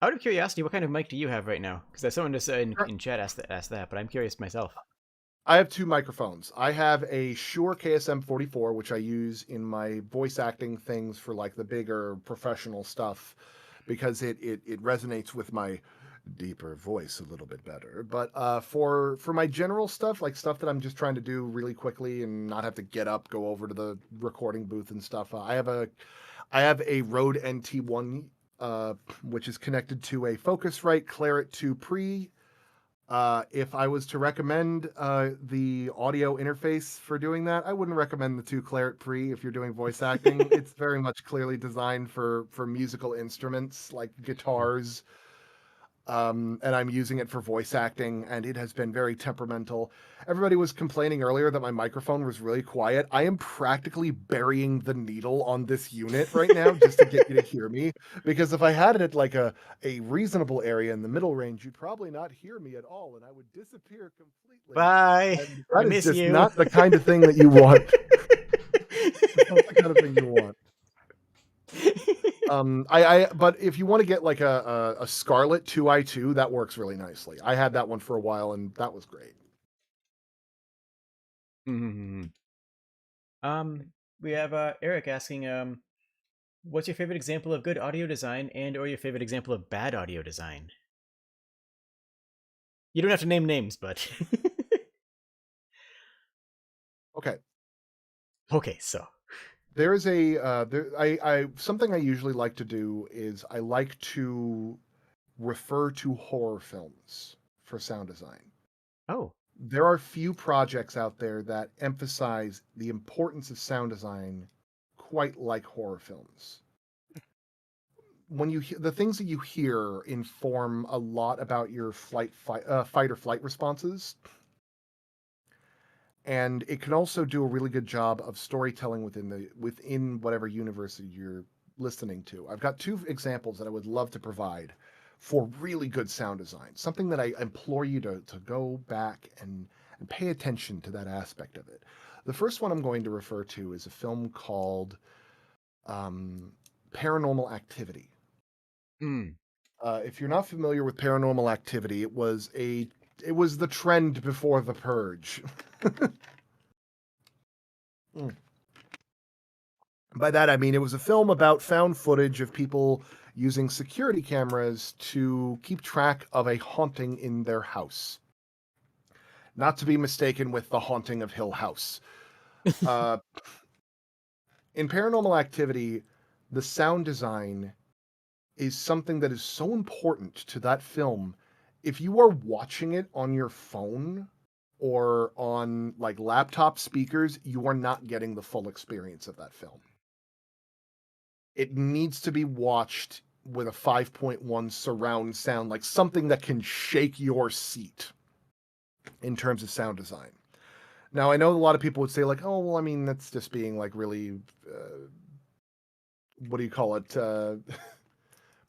Out of curiosity, what kind of mic do you have right now? Because someone just in chat asked that, but I'm curious myself. I have two microphones. I have a Shure KSM-44, which I use in my voice acting things for like the bigger professional stuff, because it resonates with my deeper voice a little bit better. But for my general stuff, like stuff that I'm just trying to do really quickly and not have to get up, go over to the recording booth and stuff, I have a Rode NT1, which is connected to a Focusrite Claret 2 Pre. If I was to recommend the audio interface for doing that, I wouldn't recommend the 2 Claret Pre if you're doing voice acting. It's very much clearly designed for musical instruments like guitars. And I'm using it for voice acting, and it has been very temperamental. Everybody was complaining earlier that my microphone was really quiet. I am practically burying the needle on this unit right now just to get you to hear me, because if I had it at like a reasonable area in the middle range, you'd probably not hear me at all, and I would disappear completely. Bye. And I that is miss just you. not the kind of thing that you want. It's not the kind of thing you want. But if you want to get like a Scarlett 2i2, that works really nicely. I had that one for a while, and that was great. Mm-hmm. We have Eric asking, what's your favorite example of good audio design and/or your favorite example of bad audio design? You don't have to name names, but Okay. okay. So There is a I something I usually like to do is I like to refer to horror films for sound design. oh, There are few projects out there that emphasize the importance of sound design quite like horror films. When you the things that you hear inform a lot about your fight or flight responses, and it can also do a really good job of storytelling within whatever universe you're listening to. I've got two examples that I would love to provide for really good sound design. Something that I implore you to go back and pay attention to that aspect of it. The first one I'm going to refer to is a film called Paranormal Activity. mm. If you're not familiar with Paranormal Activity, it was the trend before The Purge. Mm. By that I mean it was a film about found footage of people using security cameras to keep track of a haunting in their house. Not to be mistaken with The Haunting of Hill House. In Paranormal Activity, the sound design is something that is so important to that film. If you are watching it on your phone or on like laptop speakers, you are not getting the full experience of that film. It needs to be watched with a 5.1 surround sound, like something that can shake your seat in terms of sound design. Now, I know a lot of people would say like, oh, well, I mean, that's just being like really, what do you call it?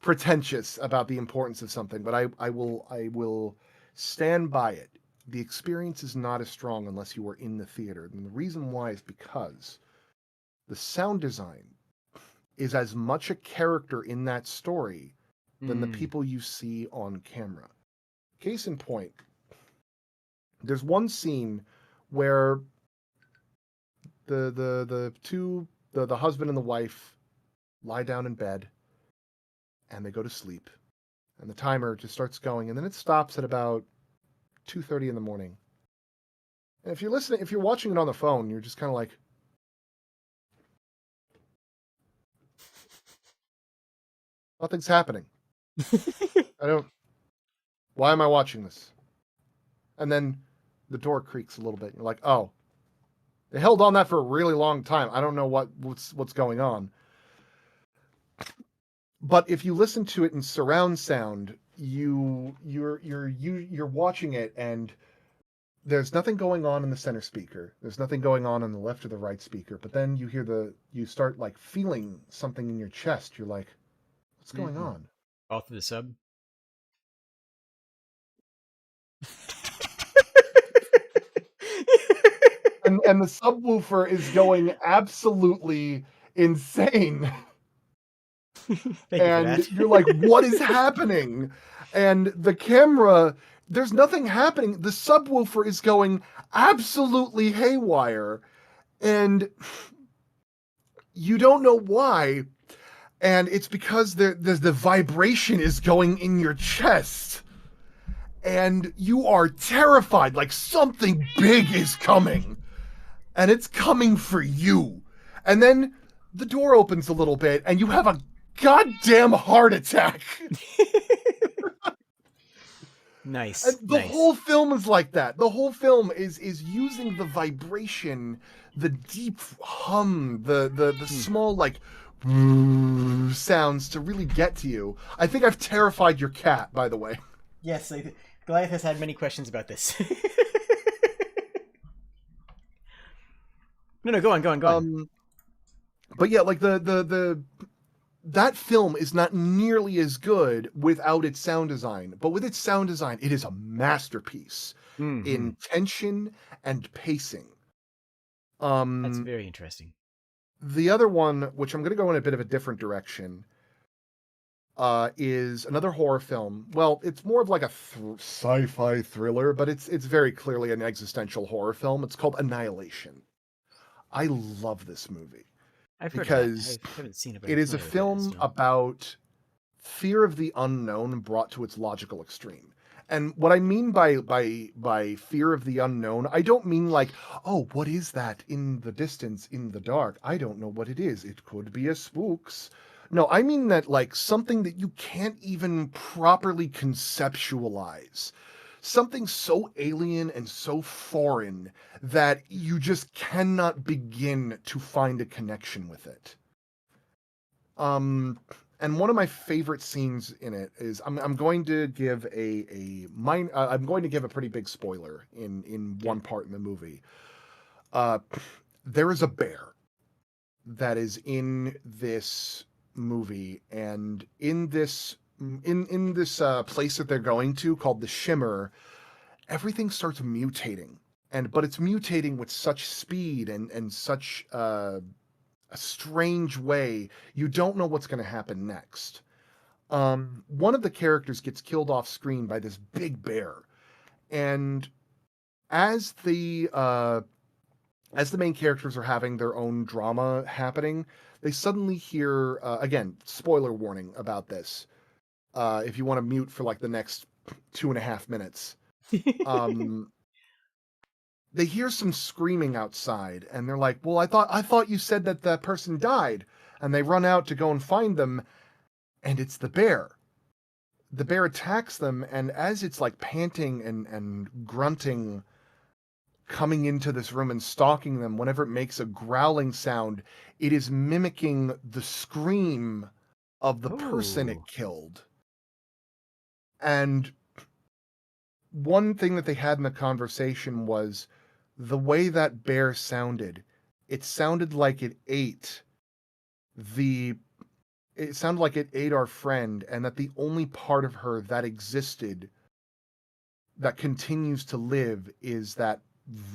Pretentious about the importance of something, but I will stand by it. The experience is not as strong unless you are in the theater. And the reason why is because the sound design is as much a character in that story than the people you see on camera. Case in point, there's one scene where the husband and the wife lie down in bed and they go to sleep, and the timer just starts going, and then it stops at about 2:30 in the morning. And if you're watching it on the phone, you're just kind of like, nothing's happening. I don't Why am I watching this? And then the door creaks a little bit. You're like, oh, they held on that for a really long time. I don't know what's going on. But if you listen to it in surround sound, you're watching it, and there's nothing going on in the center speaker. There's nothing going on the left or the right speaker. But then you start like feeling something in your chest. You're like, what's going on? All through the sub. And the subwoofer is going absolutely insane. And you're like, what is happening? And the camera, there's nothing happening. The subwoofer is going absolutely haywire. And you don't know why. And it's because the vibration is going in your chest. And you are terrified, like something big is coming. And it's coming for you. And then the door opens a little bit, and you have a goddamn heart attack. Nice. And the whole film is like that. The whole film is using the vibration, the deep hum, the small like sounds to really get to you. I think I've terrified your cat, by the way. Yes, Goliath has had many questions about this. No, go on. But yeah, like that film is not nearly as good without its sound design. But with its sound design, it is a masterpiece in tension and pacing. That's very interesting. The other one, which I'm going to go in a bit of a different direction, is another horror film. Well, it's more of like a sci-fi thriller, but it's very clearly an existential horror film. It's called Annihilation. I love this movie. I've heard because I haven't seen it. It is a film about fear of the unknown brought to its logical extreme. And what I mean by fear of the unknown, I don't mean like, oh, what is that in the distance, in the dark? I don't know what it is. It could be a spooks. No, I mean that like something that you can't even properly conceptualize. Something so alien and so foreign that you just cannot begin to find a connection with it. And one of my favorite scenes in it is I'm going to give I'm going to give a pretty big spoiler in one part in the movie. There is a bear that is in this movie, and in this place that they're going to called the Shimmer, everything starts mutating, but it's mutating with such speed and such a strange way. You don't know what's going to happen next. One of the characters gets killed off screen by this big bear, and as the main characters are having their own drama happening, they suddenly hear again, spoiler warning about this. If you want to mute for like the next 2.5 minutes, they hear some screaming outside, and they're like, well, I thought you said that person died. And they run out to go and find them, and it's the bear. The bear attacks them, and as it's like panting and grunting, coming into this room and stalking them, whenever it makes a growling sound, it is mimicking the scream of the person it killed. And one thing that they had in the conversation was the way that bear sounded. It sounded like it ate our friend, and that the only part of her that existed, that continues to live, is that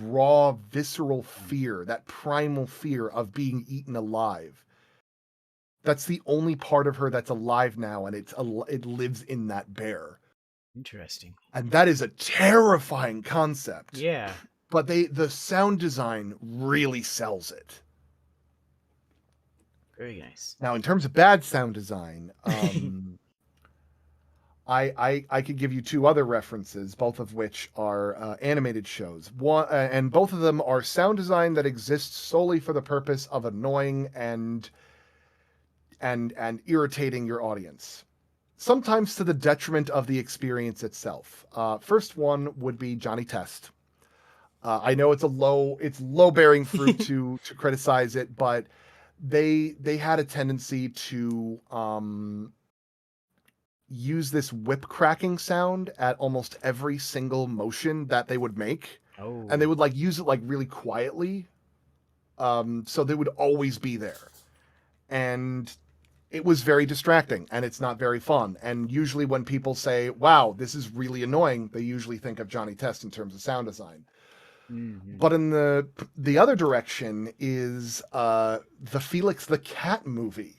raw, visceral fear, that primal fear of being eaten alive. That's the only part of her that's alive now, and it lives in that bear. Interesting. And that is a terrifying concept. Yeah. But the sound design really sells it. Very nice. Now, in terms of bad sound design, I could give you two other references, both of which are animated shows. One, and both of them are sound design that exists solely for the purpose of annoying and irritating your audience. sometimes to the detriment of the experience itself. First one would be Johnny Test. I know it's low bearing fruit to criticize it, but they had a tendency to use this whip cracking sound at almost every single motion that they would make. Oh. And they would like use it like really quietly. So they would always be there. And it was very distracting and it's not very fun. And usually when people say, wow, this is really annoying, they usually think of Johnny Test in terms of sound design. Mm-hmm. But in the other direction is the Felix the Cat movie,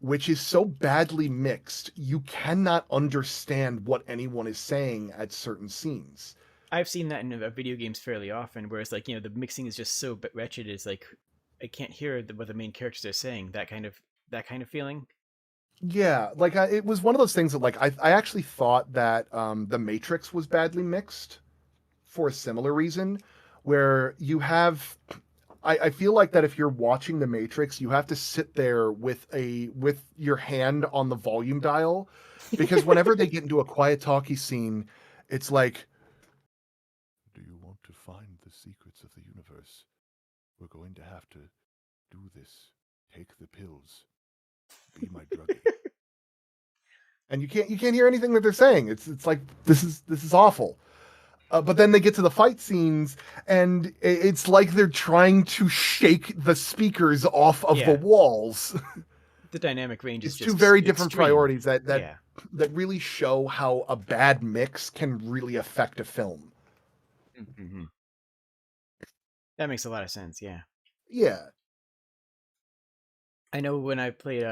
which is so badly mixed, you cannot understand what anyone is saying at certain scenes. I've seen that in video games fairly often, where it's like, the mixing is just so wretched. It's like I can't hear what the main characters are saying. That kind of feeling. Yeah, like it was one of those things that like I actually thought that The Matrix was badly mixed for a similar reason, where you have. I feel like that if you're watching The Matrix, you have to sit there with your hand on the volume dial, because whenever they get into a quiet talkie scene, it's like, do you want to find the secrets of the universe? We're going to have to do this. Take the pills. Be my druggie. And you can't hear anything that they're saying. It's like this is awful. But then they get to the fight scenes, and it's like they're trying to shake the speakers off of the walls. The dynamic range is it's just two very different extreme. priorities that really show how a bad mix can really affect a film. Mm-hmm. That makes a lot of sense. Yeah. Yeah. I know when I played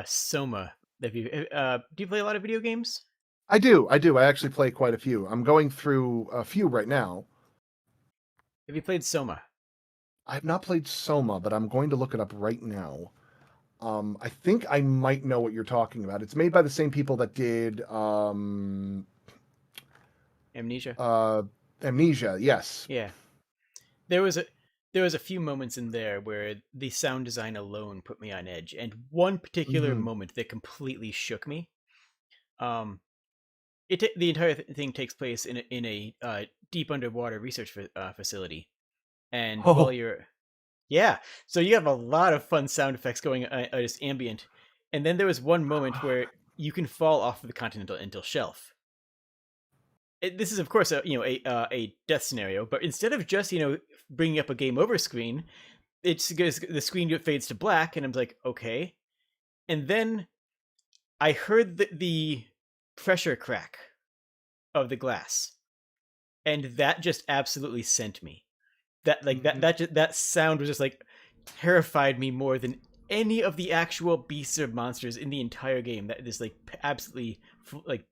Soma. Do you play a lot of video games? I do. I actually play quite a few. I'm going through a few right now. Have you played Soma? I have not played Soma, but I'm going to look it up right now. I think I might know what you're talking about. It's made by the same people that did Amnesia. Amnesia, yes. Yeah. There was a few moments in there where the sound design alone put me on edge, and one particular moment that completely shook me. The entire thing takes place in a deep underwater research facility, and while so you have a lot of fun sound effects going just ambient, and then there was one moment where you can fall off of the continental shelf. This is of course a death scenario, but instead of just bringing up a game over screen, the screen fades to black, and I'm like, okay, and then I heard the pressure crack of the glass, and that just absolutely sent me. That sound was just like terrified me more than any of the actual beasts or monsters in the entire game. That just like absolutely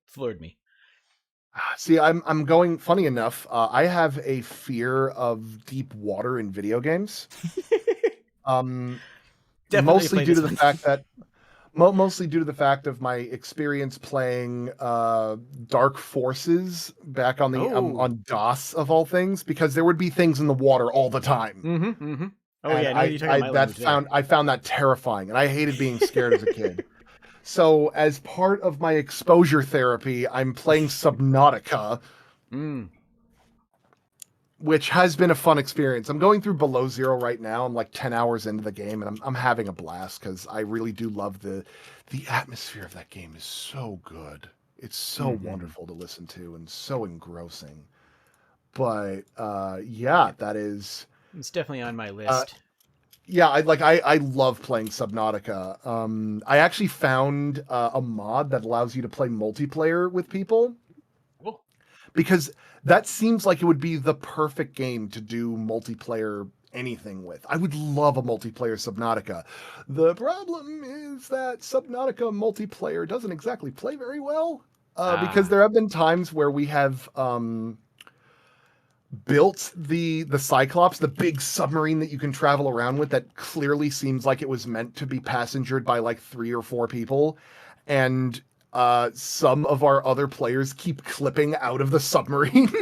floored me. See, I'm going. Funny enough, I have a fear of deep water in video games. Mostly due to the fact that. Mostly due to the fact of my experience playing Dark Forces back on the on DOS of all things, because there would be things in the water all the time. Mm-hmm, mm-hmm. Oh yeah, you're talking about I found that terrifying, and I hated being scared as a kid. So as part of my exposure therapy, I'm playing Subnautica, which has been a fun experience. I'm going through Below Zero right now. I'm like 10 hours into the game, and I'm having a blast because I really do love the atmosphere of that game is so good. It's so wonderful to listen to and so engrossing. But that is. It's definitely on my list. I love playing Subnautica. I actually found a mod that allows you to play multiplayer with people. Cool. Because that seems like it would be the perfect game to do multiplayer anything with. I would love a multiplayer Subnautica. The problem is that Subnautica multiplayer doesn't exactly play very well. Because there have been times where we have built the Cyclops, the big submarine that you can travel around with that clearly seems like it was meant to be passengered by like 3 or 4 people. And some of our other players keep clipping out of the submarine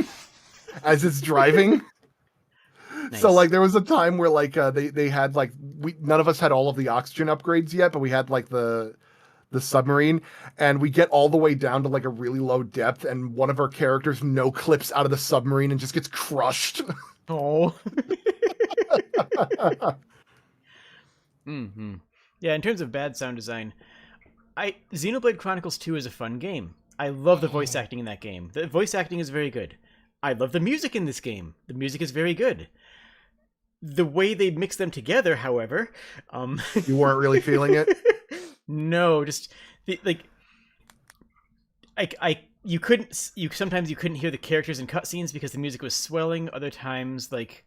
as it's driving. Nice. So like there was a time where like they had like none of us had all of the oxygen upgrades yet, but we had like the the submarine, and we get all the way down to like a really low depth, and one of our characters no clips out of the submarine and just gets crushed. Oh. Mm-hmm. Yeah, in terms of bad sound design, Xenoblade Chronicles 2 is a fun game. I love the voice acting in that game. The voice acting is very good. I love the music in this game. The music is very good. The way they mix them together, however, You weren't really feeling it? no, just sometimes you couldn't hear the characters in cutscenes because the music was swelling. Other times, like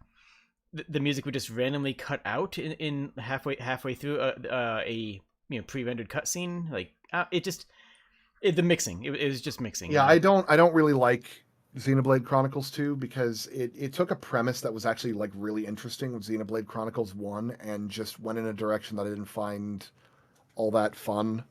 the music would just randomly cut out in halfway through a pre-rendered cutscene. Like the mixing. It was just mixing. Yeah, I don't really like Xenoblade Chronicles 2 because it took a premise that was actually like really interesting with Xenoblade Chronicles 1 and just went in a direction that I didn't find all that fun.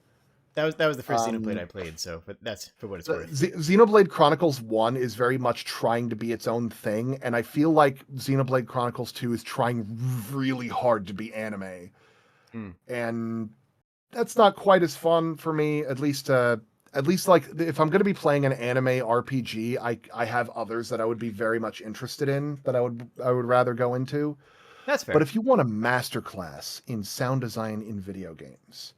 That was the first Xenoblade I played, so but that's for what it's worth. Xenoblade Chronicles 1 is very much trying to be its own thing, and I feel like Xenoblade Chronicles 2 is trying really hard to be anime. And that's not quite as fun for me, at least like if I'm going to be playing an anime RPG, I have others that I would be very much interested in that I would rather go into. That's fair. But if you want a masterclass in sound design in video games,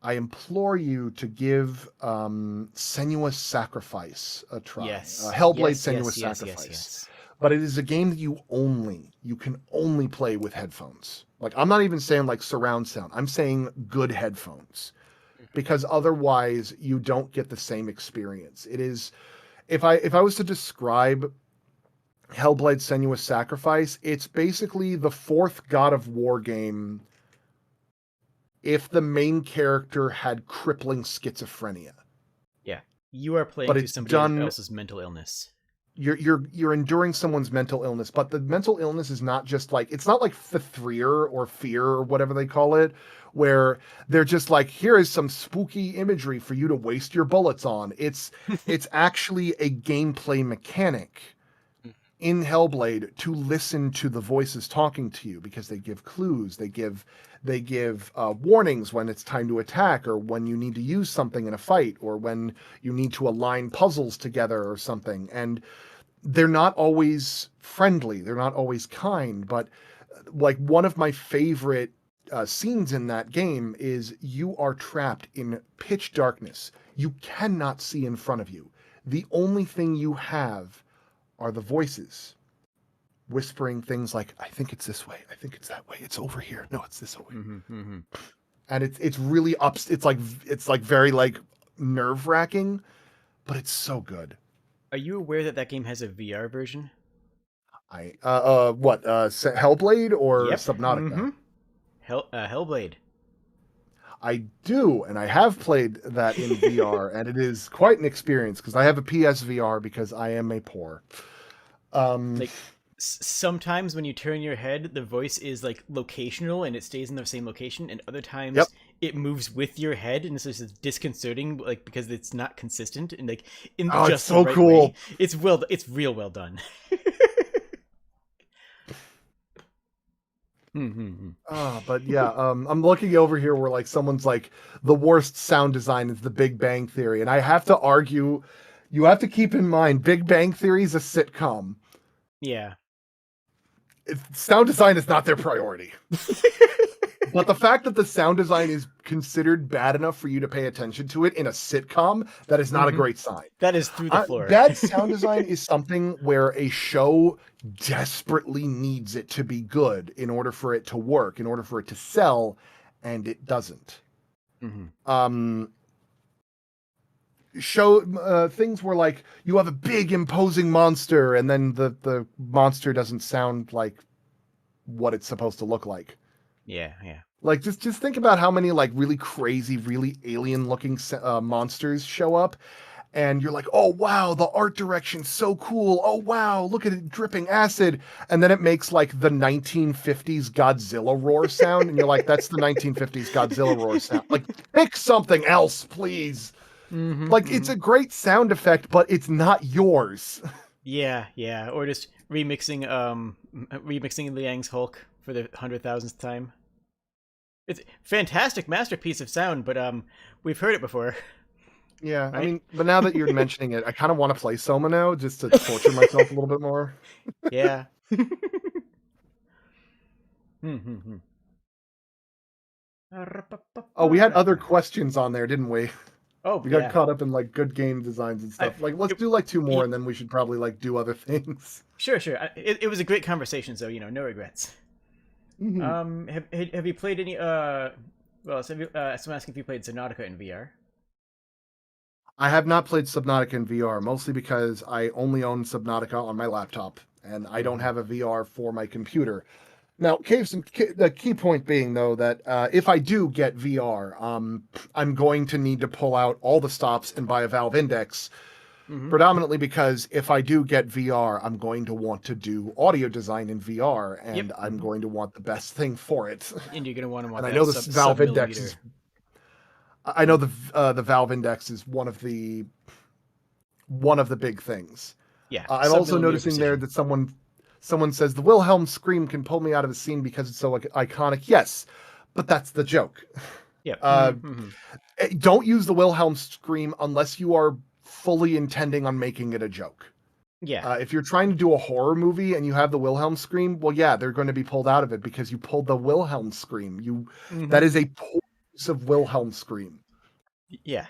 I implore you to give Senua's Sacrifice a try. Yes. Hellblade Yes, Senua's yes, Sacrifice. yes. But it is a game that you can only play with headphones. Like, I'm not even saying like surround sound. I'm saying good headphones. Because otherwise you don't get the same experience. It is, if I was to describe Hellblade Senua's Sacrifice, it's basically the fourth God of War game if the main character had crippling schizophrenia. Yeah, you are playing through somebody else's mental illness. You're enduring someone's mental illness, but the mental illness is not just like, it's not like Fear or Fear or whatever they call it, where they're just like, here is some spooky imagery for you to waste your bullets on. It's actually a gameplay mechanic in Hellblade to listen to the voices talking to you, because they give clues, they give warnings when it's time to attack, or when you need to use something in a fight, or when you need to align puzzles together or something. And they're not always friendly, they're not always kind, but like one of my favorite scenes in that game is you are trapped in pitch darkness. You cannot see in front of you. The only thing you have are the voices whispering things like, I think it's this way, I think it's that way, it's over here, no, it's this way. And it's really it's like very like nerve-wracking, but it's so good. Are you aware that game has a VR version? Hellblade or Yep. Subnautica? Hellblade. I do, and I have played that in VR, and it is quite an experience because I have a PSVR because I am a poor. Like sometimes when you turn your head, the voice is like locational and it stays in the same location, and other times it moves with your head, and it's just disconcerting, like because it's not consistent and like in just it's so the right cool. way. It's real well done. But yeah, I'm looking over here where like someone's like, the worst sound design is The Big Bang Theory, and I have to argue, you have to keep in mind, Big Bang Theory is a sitcom. Yeah. Sound design is not their priority. But the fact that the sound design is considered bad enough for you to pay attention to it in a sitcom, that is not a great sign. That is through the floor. Bad sound design is something where a show desperately needs it to be good in order for it to work, in order for it to sell, and it doesn't. Show things where like you have a big imposing monster and then the monster doesn't sound like what it's supposed to look like. Yeah. Like just think about how many like really crazy, really alien looking monsters show up, and you're like, oh wow, the art direction's so cool. Oh wow, look at it dripping acid, and then it makes like the 1950s Godzilla roar sound, and you're like, that's the 1950s Godzilla roar sound. Like, pick something else, please. It's a great sound effect, but it's not yours. Yeah, or just remixing Liang's Hulk for the 100,000th time. It's a fantastic masterpiece of sound, but we've heard it before. Yeah, Right? I mean, but now that you're mentioning it, I kind of want to play Soma now, just to torture myself a little bit more. Yeah. Oh, we had other questions on there, didn't we? Oh, We yeah. got caught up in like good game designs and stuff. Like, let's do like 2 more, and then we should probably like do other things. Sure. It was a great conversation, so no regrets. Mhm. Have you played any? Well, so I'm asking if you played Subnautica in VR. I have not played Subnautica in VR, mostly because I only own Subnautica on my laptop, and I don't have a VR for my computer. Now, the key point being, though, that if I do get VR, I'm going to need to pull out all the stops and buy a Valve Index, predominantly because if I do get VR, I'm going to want to do audio design in VR, and I'm going to want the best thing for it. And you're gonna want And I know the Valve Index is. I know the Valve Index is one of the big things. Yeah. I'm also noticing there that someone says the Wilhelm scream can pull me out of a scene because it's so iconic. Yes, but that's the joke. Yeah. Don't use the Wilhelm scream unless you are fully intending on making it a joke. Yeah. If you're trying to do a horror movie and you have the Wilhelm scream, well, yeah, they're going to be pulled out of it because you pulled the Wilhelm scream. That is a poor use of Wilhelm scream. Yeah.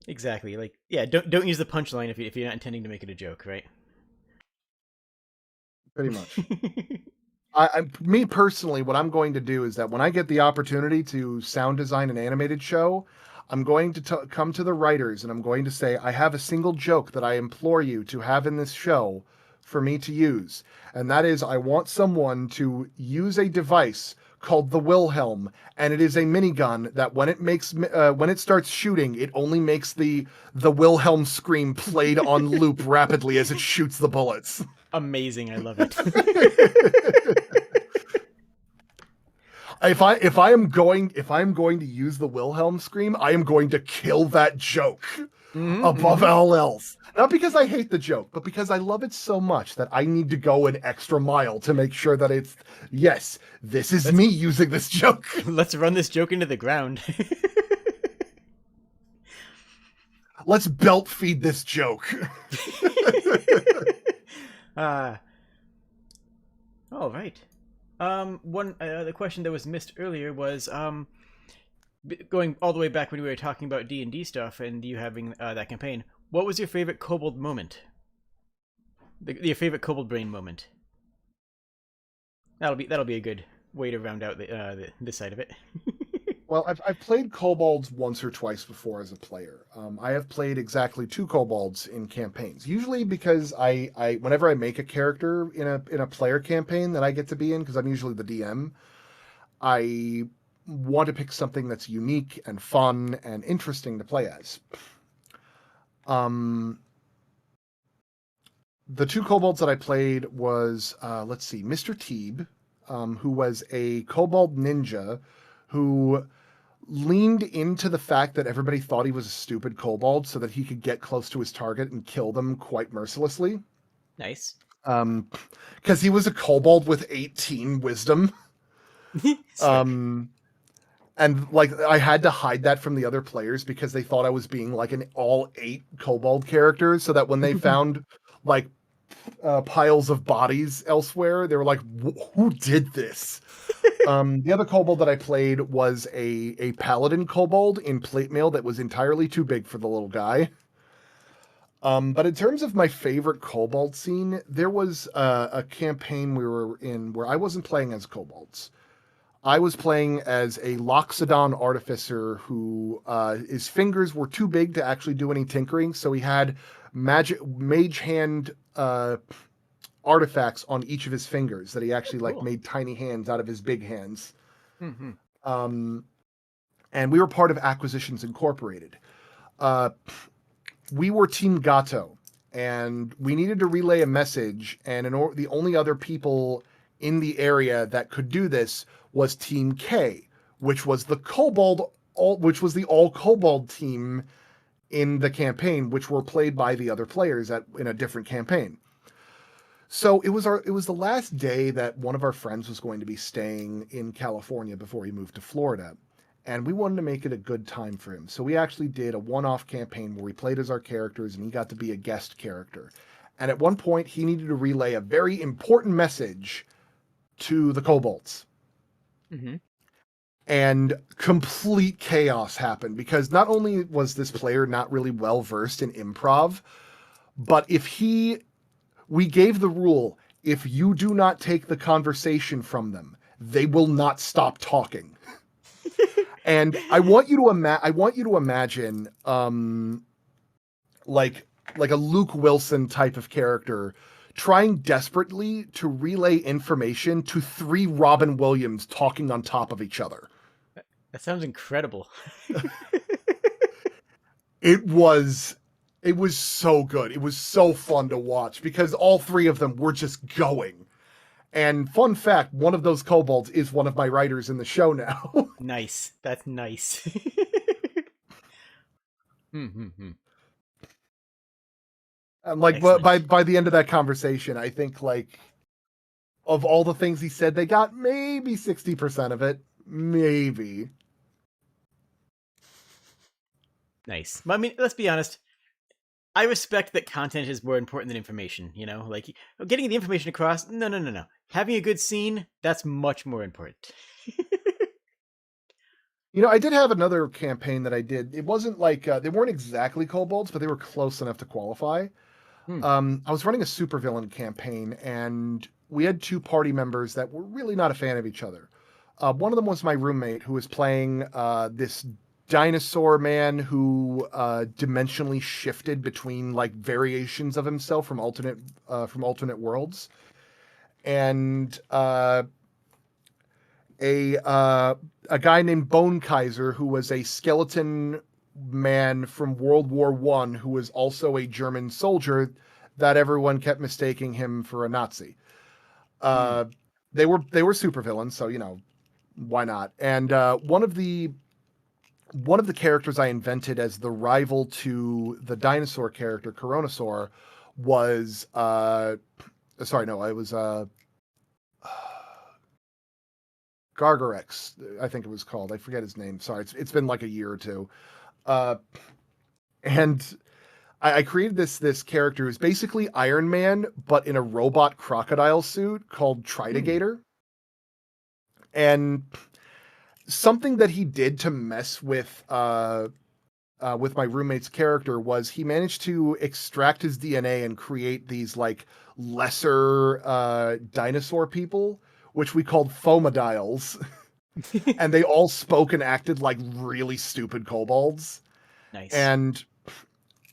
Exactly. Like, yeah, don't use the punchline if you're not intending to make it a joke, right? Pretty much. Me personally, what I'm going to do is that when I get the opportunity to sound design an animated show, I'm going to come to the writers and I'm going to say, I have a single joke that I implore you to have in this show for me to use. And that is, I want someone to use a device called the Wilhelm, and it is a minigun that when it starts shooting, it only makes the Wilhelm scream played on loop rapidly as it shoots the bullets. Amazing. I love it. If I am going to use the Wilhelm scream, I am going to kill that joke above all else. Not because I hate the joke, but because I love it so much that I need to go an extra mile to make sure that this is me using this joke. Let's run this joke into the ground. Let's belt feed this joke. All right. The question that was missed earlier was going all the way back when we were talking about D&D stuff and you having that campaign. What was your favorite Kobold moment? Your favorite Kobold brain moment. That'll be a good way to round out this side of it. Well, I've played kobolds once or twice before as a player. I have played exactly 2 kobolds in campaigns. Usually because I whenever I make a character in a player campaign that I get to be in, because I'm usually the DM, I want to pick something that's unique and fun and interesting to play as. The 2 kobolds that I played was Mr. Teeb, who was a kobold ninja who leaned into the fact that everybody thought he was a stupid kobold so that he could get close to his target and kill them quite mercilessly. Nice. Because he was a kobold with 18 wisdom. And like I had to hide that from the other players because they thought I was being like an all 8 kobold characters, so that when they found like piles of bodies elsewhere, they were like, who did this? The other kobold that I played was a paladin kobold in plate mail that was entirely too big for the little guy. But in terms of my favorite kobold scene, there was a campaign we were in where I wasn't playing as kobolds. I was playing as a Loxodon artificer who his fingers were too big to actually do any tinkering, so he had mage hand artifacts on each of his fingers that he actually like made tiny hands out of his big hands. And we were part of Acquisitions Incorporated. We were Team Gato, and we needed to relay a message, and the only other people in the area that could do this was Team K, which was the all kobold team in the campaign, which were played by the other players in a different campaign. So it was the last day that one of our friends was going to be staying in California before he moved to Florida. And we wanted to make it a good time for him. So we actually did a one-off campaign where we played as our characters and he got to be a guest character. And at one point he needed to relay a very important message to the kobolds. Mm-hmm. And complete chaos happened because not only was this player not really well versed in improv, but we gave the rule, if you do not take the conversation from them, they will not stop talking. And I want you to imagine like a Luke Wilson type of character trying desperately to relay information to 3 Robin Williams talking on top of each other. That sounds incredible. It was so good. It was so fun to watch because all 3 of them were just going. And fun fact, one of those kobolds is one of my writers in the show now. Nice. That's nice. Mm-hmm. And like by the end of that conversation, I think like of all the things he said, they got maybe 60% of it. Maybe. Nice. I mean, let's be honest. I respect that content is more important than information, you know? Like, getting the information across, no. Having a good scene, that's much more important. You know, I did have another campaign that I did. It wasn't like, they weren't exactly kobolds, but they were close enough to qualify. I was running a supervillain campaign, and we had 2 party members that were really not a fan of each other. One of them was my roommate, who was playing this dinosaur man who dimensionally shifted between like variations of himself from alternate worlds, and a guy named Bone Kaiser who was a skeleton man from World War I who was also a German soldier that everyone kept mistaking him for a Nazi. They were supervillains, so you know, why not? And one of the characters I invented as the rival to the dinosaur character, Coronosaur, was Gargarex, I think it was called. I forget his name. Sorry, it's been like a year or two. And I created this character who's basically Iron Man, but in a robot crocodile suit called Tridigator. And something that he did to mess with my roommate's character was he managed to extract his DNA and create these like lesser dinosaur people, which we called Fomadiles. And they all spoke and acted like really stupid kobolds. Nice. And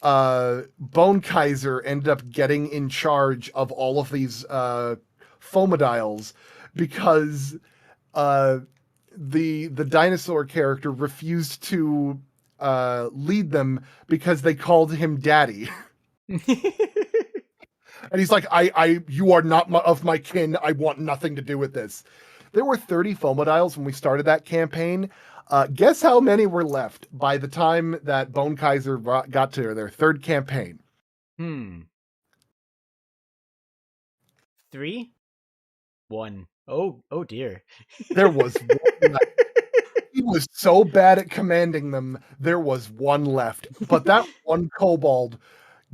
Bone Kaiser ended up getting in charge of all of these Fomadiles because the dinosaur character refused to lead them because they called him Daddy. And he's like, you are not of my kin. I want nothing to do with this. There were 30 Fomadiles when we started that campaign. Guess how many were left by the time that Bone Kaiser got to their 3rd campaign? 3? 1. Oh dear. There was one left. He was so bad at commanding them, there was 1 left. But that one kobold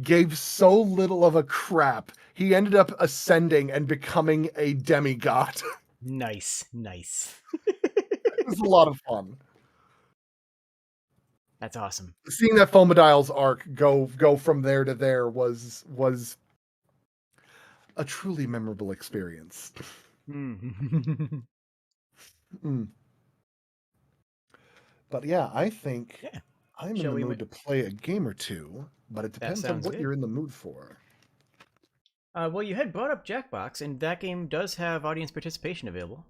gave so little of a crap, he ended up ascending and becoming a demigod. Nice. It was a lot of fun. That's awesome. Seeing that Fomadile's arc go from there to there was a truly memorable experience. But yeah, I think I'm in the mood to play a game or two, but it depends on what you're in the mood for. Well, you had brought up Jackbox, and that game does have audience participation available.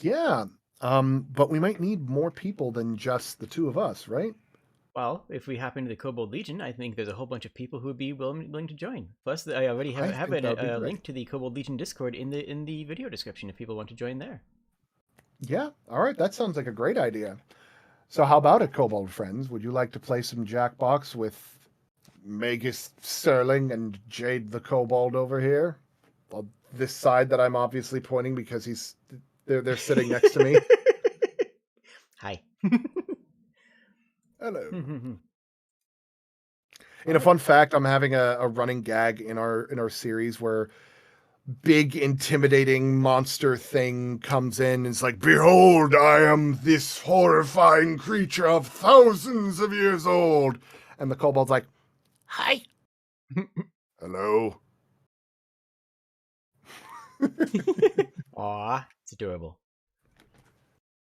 Yeah, but we might need more people than just the 2 of us, right? Well, if we hop into the Kobold Legion, I think there's a whole bunch of people who would be willing to join. Plus, I already have a link to the Kobold Legion Discord in the video description if people want to join there. Yeah, all right, that sounds like a great idea. So how about it, Kobold friends? Would you like to play some Jackbox with Magus Sterling and Jade the Kobold over here? this side that I'm obviously pointing because they're sitting next to me. Hi. Hello. In a fun fact, I'm having a running gag in our series where big intimidating monster thing comes in and it's like, behold, I am this horrifying creature of thousands of years old. And the kobold's like, hi. Hello. Aw, it's adorable.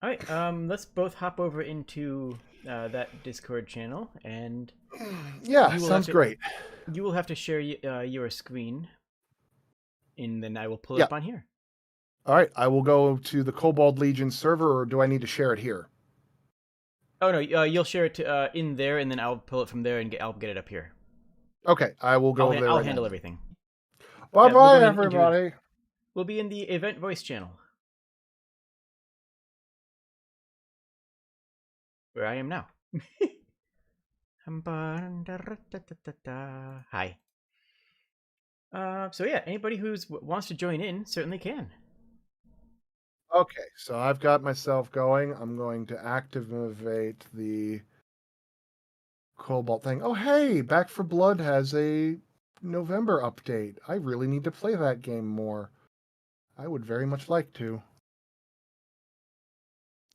All right, let's both hop over into that Discord channel, and Yeah, sounds great. You will have to share your screen, and then I will pull it up on here. All right, I will go to the Kobold Legion server, or do I need to share it here? Oh no, you'll share it in there, and then I'll pull it from there and I'll get it up here. Okay, I will go over there. I'll handle everything. Bye-bye, everybody. We'll be in the event voice channel, where I am now. Hi. So yeah, anybody who wants to join in certainly can. Okay, so I've got myself going. I'm going to activate the Cobalt thing. Oh, hey, Back for Blood has a November update. I really need to play that game more. I would very much like to.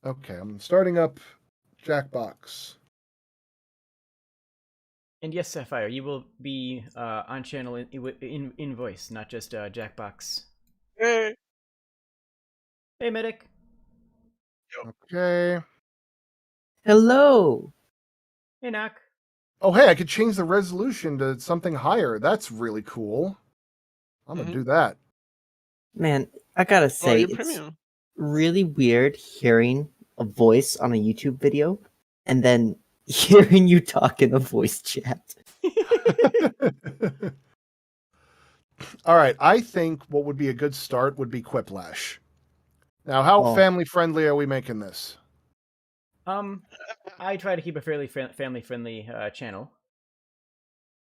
Okay, I'm starting up Jackbox. And yes, Sapphire, you will be on channel in voice, not just Jackbox. Hey. Hey, Medic. Okay. Hello. Hey, Knock. Oh, hey, I could change the resolution to something higher. That's really cool. I'm gonna do that. Man, I gotta say, it's premium. really weird hearing a voice on a YouTube video and then hearing you talk in a voice chat. All right, I think what would be a good start would be Quiplash. Now, how family friendly are we making this? I try to keep a fairly family friendly channel.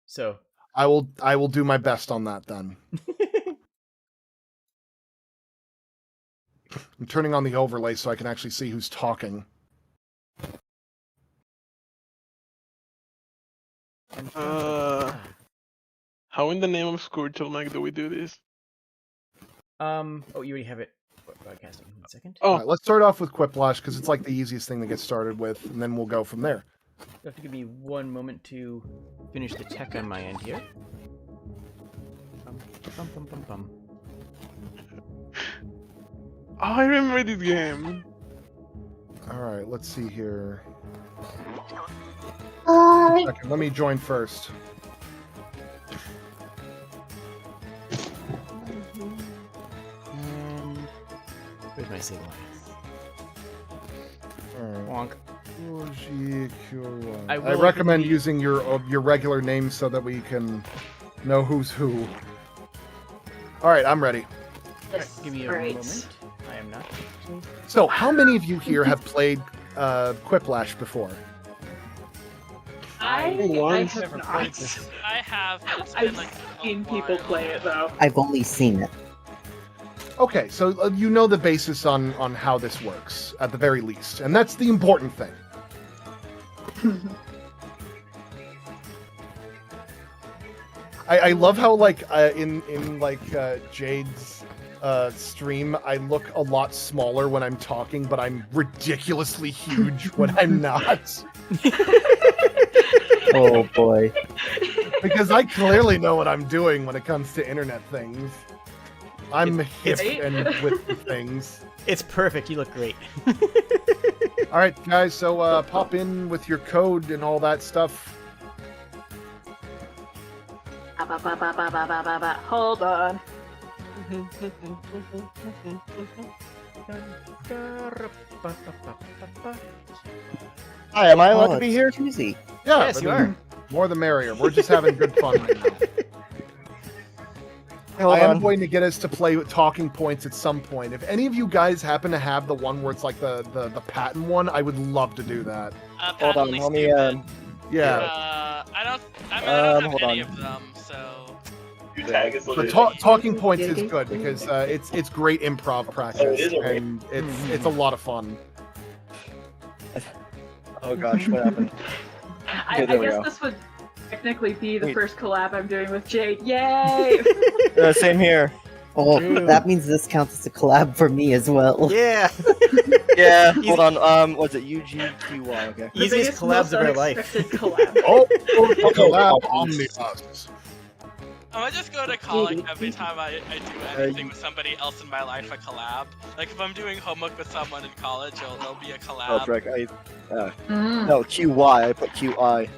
So I will do my best on that then. I'm turning on the overlay so I can actually see who's talking. How in the name of Scourge Mike do we do this? Oh, you already have it broadcasting. 1 second. All right, let's start off with Quiplash because it's like the easiest thing to get started with, and then we'll go from there. You have to give me 1 moment to finish the tech on my end here. Oh, I remember this game. All right, let's see here. Second, let me join first. Where's my signal? Right. Wonk. I recommend using your regular names so that we can know who's who. All right, I'm ready. Give me a moment. I am not. So, how many of you here have played Quiplash before? I have not. I have. I've seen people play it though. I've only seen it. Okay, so you know the basis on how this works, at the very least. And that's the important thing. I love how, like, in Jade's stream, I look a lot smaller when I'm talking, but I'm ridiculously huge when I'm not. Oh, boy. Because I clearly know what I'm doing when it comes to internet things. I'm hip and with the things. It's perfect. You look great. All right, guys. So pop in with your code and all that stuff. Hold on. Hi, am I allowed to be here? Easy. Yeah, Yes, you are. More the merrier. We're just having good fun right now. I am going to get us to play with talking points at some point. If any of you guys happen to have the one where it's like the patent one, I would love to do that. Hold on, let me yeah. I don't have any of them, so. But talking points is good because it's great improv practice and it's a lot of fun. Oh gosh, what happened? I guess this would technically be the first collab I'm doing with Jade. Yay! Same here. Oh, that means this counts as a collab for me as well. Yeah. Yeah. Hold on. What's it? UGQY. Okay. Easiest collabs of our life. Collab. Oh, collab omnibus. I'm gonna just go to call it every time I do anything with somebody else in my life a collab. Like if I'm doing homework with someone in college, there'll be a collab. Oh, frick. No, QY. I put QI.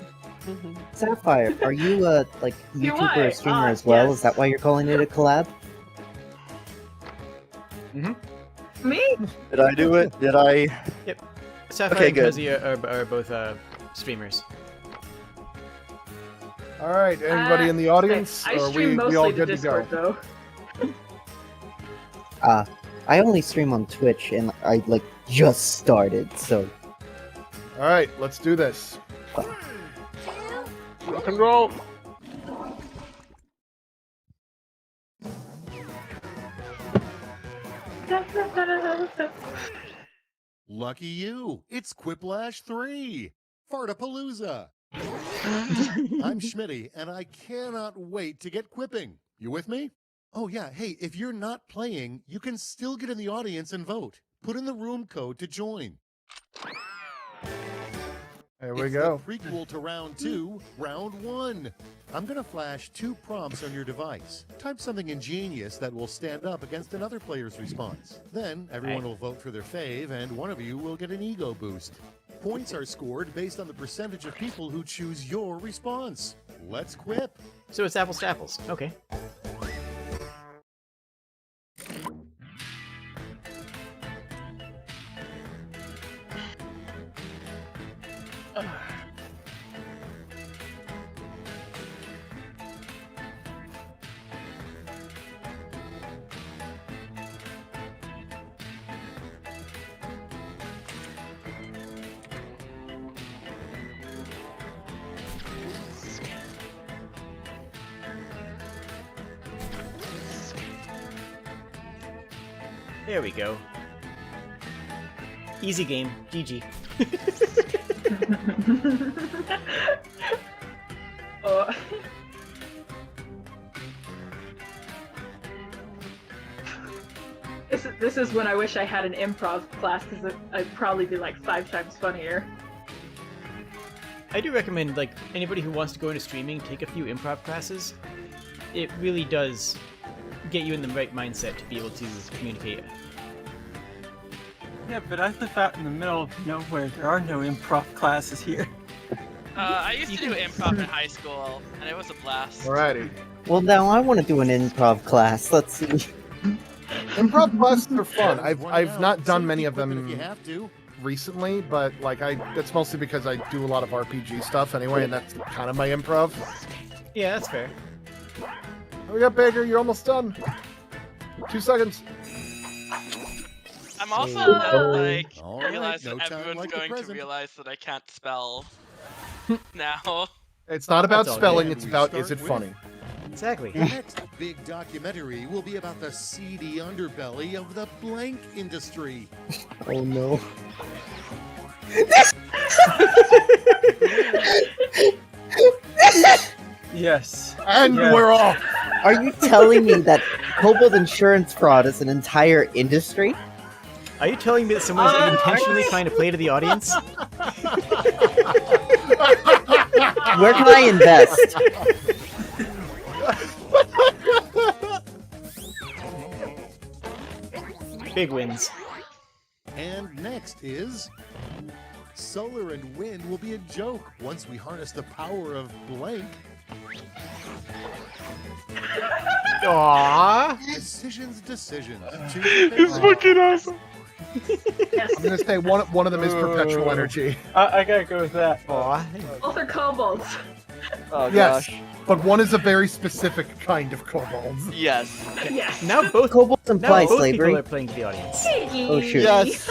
Sapphire, are you a YouTuber or streamer as well? Yes. Is that why you're calling it a collab? Me? Did I do it? Did I? Yep. Sapphire Okay, and good. Cozy are both streamers. All right, anybody in the audience? I Or are stream we mostly all to good to go? Discord, though. I only stream on Twitch and I just started, so All right, let's do this. Rock and roll. Lucky you! It's Quiplash 3! Fartapalooza! I'm Schmitty, and I cannot wait to get quipping. You with me? Oh yeah, hey, if you're not playing, you can still get in the audience and vote. Put in the room code to join. There we go. The prequel to round 2, round 1. I'm gonna flash 2 prompts on your device. Type something ingenious that will stand up against another player's response. Then everyone will vote for their fave, and one of you will get an ego boost. Points are scored based on the percentage of people who choose your response. Let's quip. So it's apples to apples. Okay. There we go. Easy game. GG. Oh. This is when I wish I had an improv class, because I'd probably be like 5 times funnier. I do recommend, anybody who wants to go into streaming, take a few improv classes. It really does get you in the right mindset to be able to communicate. Yeah, but I live out in the middle of nowhere. There are no improv classes here. I used to do improv in high school, and it was a blast. Alrighty. well now I want to do an improv class. Let's see. Improv classes are fun. I've not done many of them If you have to. recently, but that's mostly because I do a lot of RPG stuff anyway, and that's kind of my improv. Yeah, that's fair. Hurry up, Baker, you're almost done. 2 seconds. I'm also All right, realize no that time everyone's like the going to present. realize that I can't spell now. It's not about That's all spelling, good. it's about We is it start funny? Exactly. The next big documentary will be about the seedy underbelly of the blank industry. Oh no. Yes. And Yeah. we're off! Are you telling me that Kobold insurance fraud is an entire industry? Are you telling me that someone's intentionally trying to play to the audience? Where can I invest? Big wins. And next is... Solar and wind will be a joke once we harness the power of blank. Aww. Decisions. It's fucking awesome. I'm gonna say one of them is perpetual energy. I gotta go with that. Aww. Both are kobolds. Oh Yes, gosh. but one is a very specific kind of kobolds. Yes. Yes. Now both Kobolds imply now both slavery. people are playing to the audience. Oh shoot. Yes.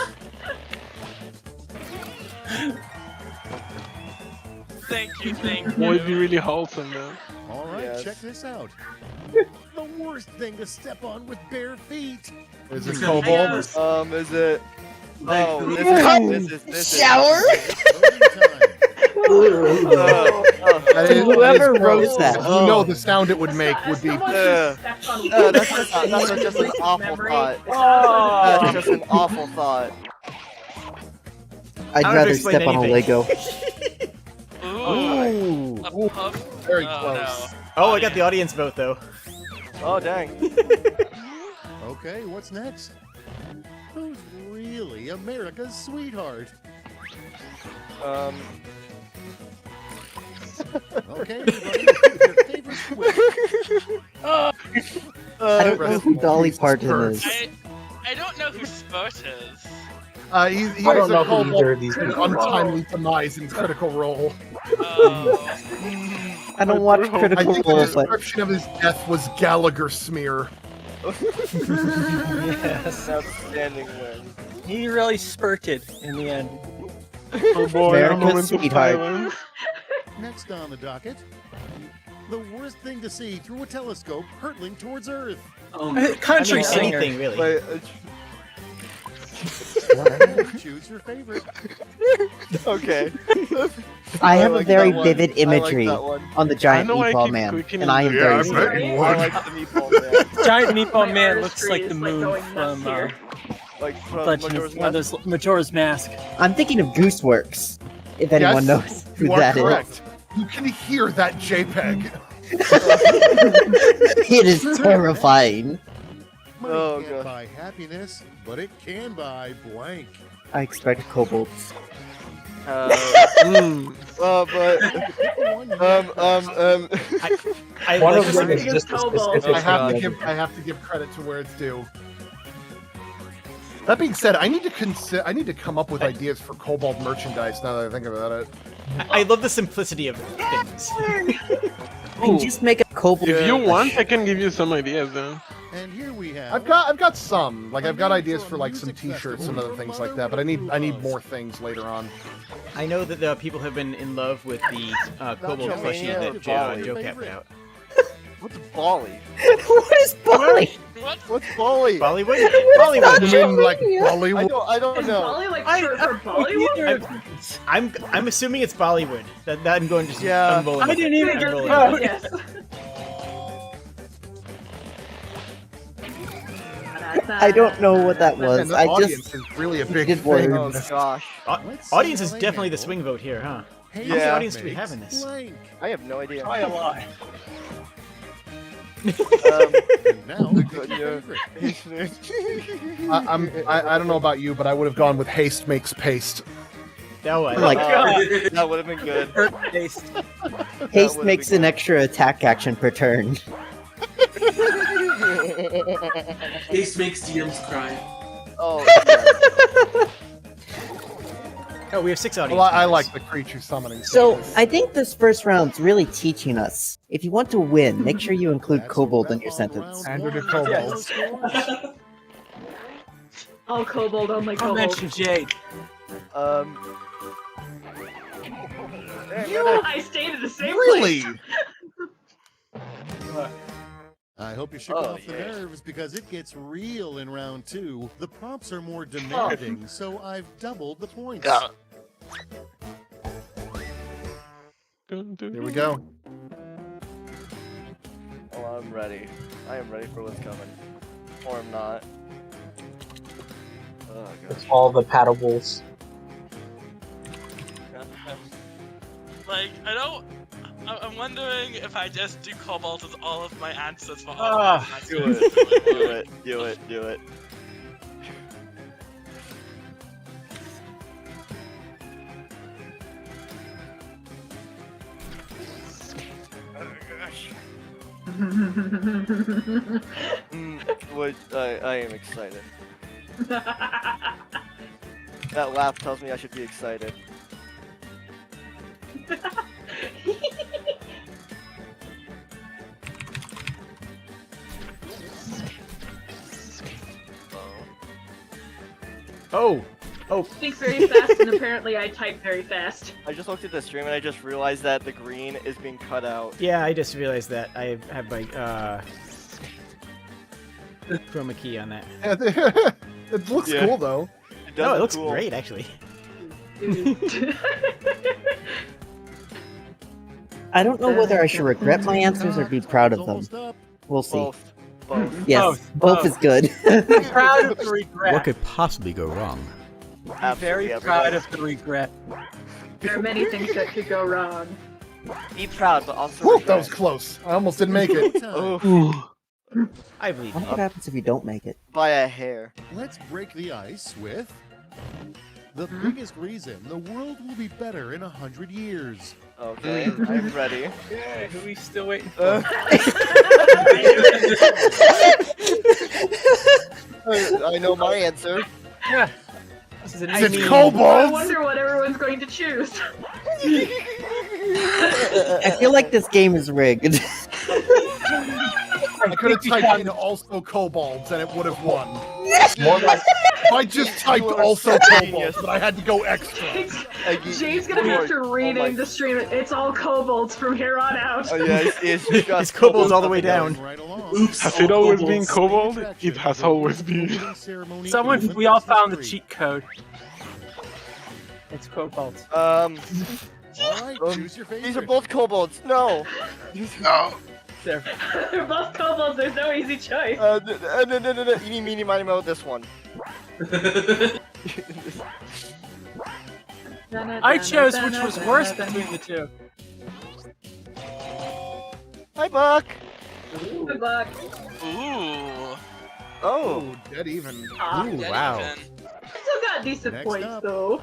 Thank you, thank you. Would be really wholesome, though. All right, Yes. check this out. The worst thing to step on with bare feet. Is it I Kobold? know. Is it? Oh, Ooh. this is Shower? That is- Whoever that is wrote gross. that. You know the sound it would make would be. Someone who Yeah. stepped on That's wood just an awful memory. thought. Oh. That's just an awful thought. I'd I don't have to rather explain step on a anything. Lego. Ooh. A puff. Very Oh, close. Oh, I got the audience vote though. Oh dang. Okay, what's next? Who's really America's sweetheart? Okay, everybody, your favorite squid. I don't know who Dolly Parton is. I don't know who Spurt is. He I was don't know a who kobold either of these with an people are. untimely demise in Critical Role. Oh. I don't watch I Critical think the Role, but description of his death was Gallagher smear. Yes. Outstanding win. He really spurted in the end. Oh boy, a America's moment of sweetheart. silence. Next on the docket, the worst thing to see through a telescope hurtling towards Earth. Country I mean, singer. anything really. Wait, Choose your favorite. okay. I have a like very that one. vivid I like imagery that one. on the giant I know I meatball keep man, squeaking and I am in the- very Yeah, I sorry. bet you I would. like the meatball man. Giant meatball My man artistry looks like the is, like, moon going nuts from here. Like from Legend Majora's of one of Mask. those Majora's Mask. I'm thinking of Gooseworks, if anyone Yes, knows who You are that is. correct. You can hear that JPEG. It is terrifying. Money Oh, can't God. buy happiness, but it can buy blank. I expect kobolds. But I One like of this them is idea. just a Kobold. specific. I have to give credit to where it's due. That being said, I need to come up with ideas for Kobold merchandise now that I think about it. I love the simplicity of things. You can just make a kobold. If you want, I can give you some ideas, though. And here we have. I've got some. Like I've got ideas for like some T-shirts and other things like that, but I need more things later on. I know that the people have been in love with the Kobold plushie that Joe kept out. what's Bolly? What is Bolly? What? What's Bolly? Bollywood? Bollywood. You mean like I Bollywood? don't Is know. Bolly like short for Bollywood? I'm assuming it's Bollywood. That I'm going to. Yeah. I'm rolling I with didn't it. even I'm get rolling that. with it. Yes. I don't know what that was. And the I audience just is really a big did thing. Oh words. gosh. Audience is definitely the swing vote here, huh? How many Yeah. audience do we have in this? Blank. I have no idea. Try a lot. And now, Good, pick your favorite. I don't know about you, but I would have gone with haste makes paste. No, I Like- that would have been good. Taste. haste would've makes been an extra attack action per turn. Ace makes DMs cry. Oh, yeah. Oh, we have 6 audience. Well, I members. like the creature summoning. So sequence. I think this first round's really teaching us. If you want to win, make sure you include That's a kobold in wrap your on sentence. round Andrew one. to Let's Kobold. go scores. All Kobold, only I'll Kobold. mention Jade. Dang, I stayed at the same Really? place. I hope you shook Oh, off the yeah. nerves because it gets real in round 2. The prompts are more demanding, so I've doubled the points. Here we go. Oh, I'm ready. I am ready for what's coming. Or I'm not. Oh, gosh. All the paddles. Like, I'm wondering if I just do Cobalt as all of my answers for all Ah, of my Do answers. it. Do it. Do it. Do it. What I am excited. That laugh tells me I should be excited. Oh, Oh. Think very fast, and apparently I type very fast. I just looked at the stream and I just realized that the green is being cut out. Yeah, I just realized that. I have my chroma key on that. It looks cool though. No, it looks great actually. I don't know whether I should regret my answers or be proud of them. We'll see. Both. Yes, both is good. Proud of the regret. What could possibly go wrong? Very proud of the regret. There are many things that could go wrong. Be proud, but also Whew, regret. that was close. I almost didn't make it. I believe you. What happens if you don't make it? By a hair. Let's break the ice with the biggest reason the world will be better in 100 years. Okay, I'm ready. Yeah, who are we still waiting for? I know my answer. Yeah. It's kobolds! I wonder what everyone's going to choose. I feel like this game is rigged. I could have typed in also kobolds and it would have won. I just typed also kobolds, but I had to go extra. Jade's gonna have to rename the stream. It's all kobolds from here on out. Oh yeah, It's kobolds all the way down. Oops. Has it always been kobold? It has always been. Someone, we all found the cheat code. It's kobolds. All right, choose your favorite. These are both kobolds. No. No. They're both kobolds. There's no easy choice. No. Eeny, meeny, miny, moe, this one. I chose which was worse between the two. Hi, Buck. Good luck. Ooh. Oh, dead even. Ooh, wow. Still got decent Next points up. though.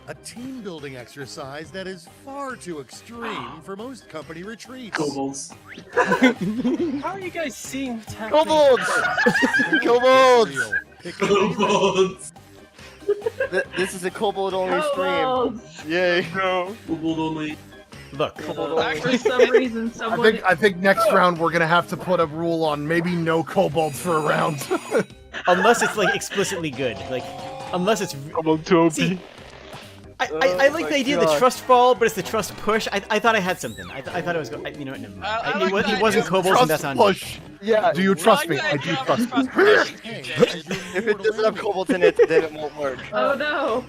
A team building exercise that is far too extreme for most company retreats. Kobolds. How are you guys seeing what's happening? kobolds. Kobolds. Kobolds. This is a kobold-only stream. Kobolds. Yay. No. Kobold only. Look. For some reason, someone. I think next round we're gonna have to put a rule on maybe no kobolds for a round. Unless it's like explicitly good. Like, unless it's. Kobold too OP. See, I like the idea of the trust fall, but it's the trust push. I thought I had something. I thought it was. You know what? Never mind. It wasn't kobolds, and that's on me. Push. Yeah. Do you trust me? I do trust you. If it doesn't have kobolds in it, then it won't work. Oh no!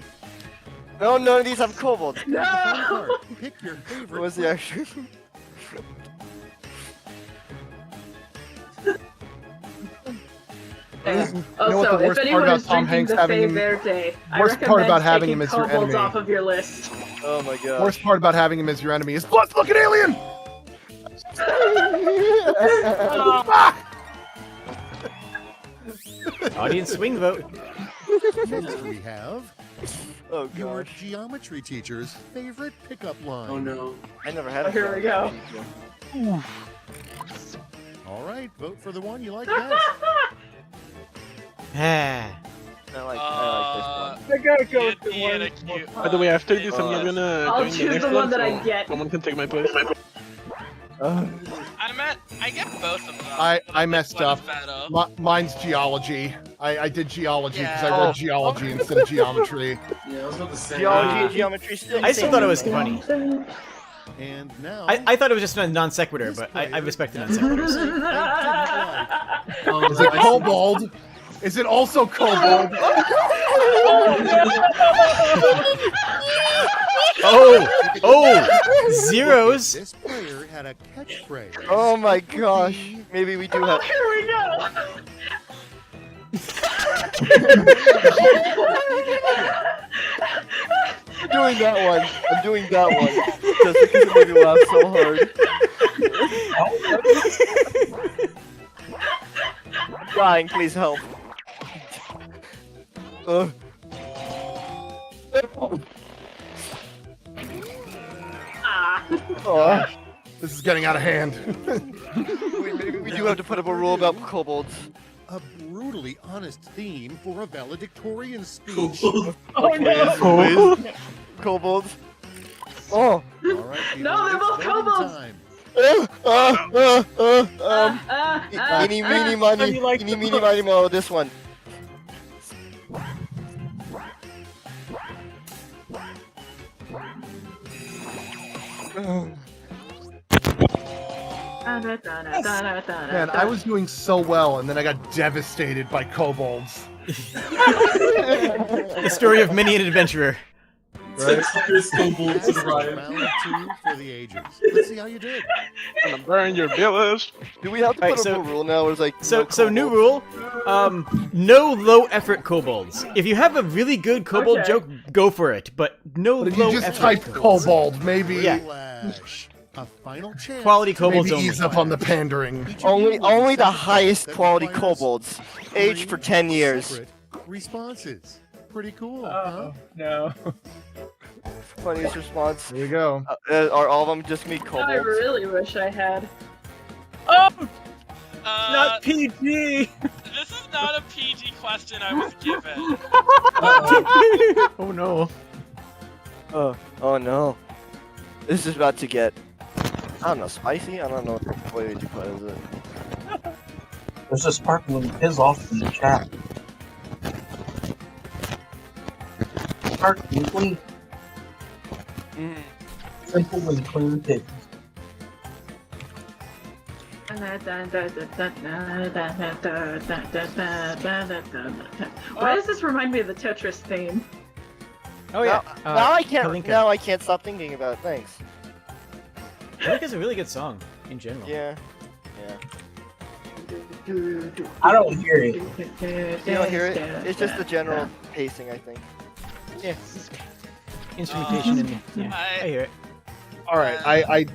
No, none of these have kobolds. No! Pick your favorite. What was the actual? Also, if anyone is Tom drinking Hanks the having Fe him- Verde, I worst part recommend about having taking him as your kobolds enemy. off of your list. Oh my god. Worst part about having him as your enemy is blood looking alien! Audience swing vote. Next we have Oh your gosh. geometry teacher's favorite pickup line. Oh no. I never had a Here we go. All right, vote for the one you like best. Ah. I like this one. I gotta go with the He had a one. cute. By the way, after this, I'm not gonna I'll join the choose next the one that I so get. Someone can take my place. I get both of them. I messed up. Better. Mine's geology. I did geology because I Yeah. read geology instead of geometry. Yeah, I was about to say. Geology and geometry still. I still thought it was funny. And now I thought it was just a non sequitur, but I respect the non sequiturs. Oh, Is it I see. kobold? Is it also kobold? Oh, zeros. this player had a catchphrase. Oh my gosh. Maybe we do have. Here we go! I'm doing that one. I'm doing that one. Just because it made me laugh so hard. I'm dying, please help. Ah. Oh, This is getting out of hand. maybe we do have to put up a rule about kobolds. A brutally honest theme for a valedictorian speech. Kobold. Oh no! Kobolds. Oh. All right, No, they're both voting kobolds. time. Eeny, meeny, miny, eeny, meeny, miny, mo, this one. Man, I was doing so well, and then I got devastated by kobolds. The story of many an adventurer. Right? Round 2 for the ages. Let's see how you did. Gonna burn your village. Do we have to put a new rule now? Where it's like So new rule, no low effort kobolds. If you have a really good kobold joke, go for it. But no But if low you just effort type kobolds. kobold, maybe A final chance. Quality kobolds maybe only. ease up on the pandering. Only the highest quality kobolds, aged for 10 years. Separate responses. Pretty cool, Oh, no. Funniest response. There you go. Are all of them just me kobolds? I really wish I had. Oh! Uh, Not PG! This is not a PG question I was given. Oh no. Oh no. This is about to get, I don't know, spicy? I don't know what flavor you put, is it? There's a sparkling fizz off in the chat. Sparkling clean. Simple and clean things. Why does this remind me of the Tetris theme? Oh yeah. Now I can't. Kalinka. Now I can't stop thinking about it. Thanks. Kalinka's a really good song in general. Yeah. I don't hear it. You don't hear it? It's just the general pacing, I think. Yeah. Instrumentation and yeah, I hear it. All right, I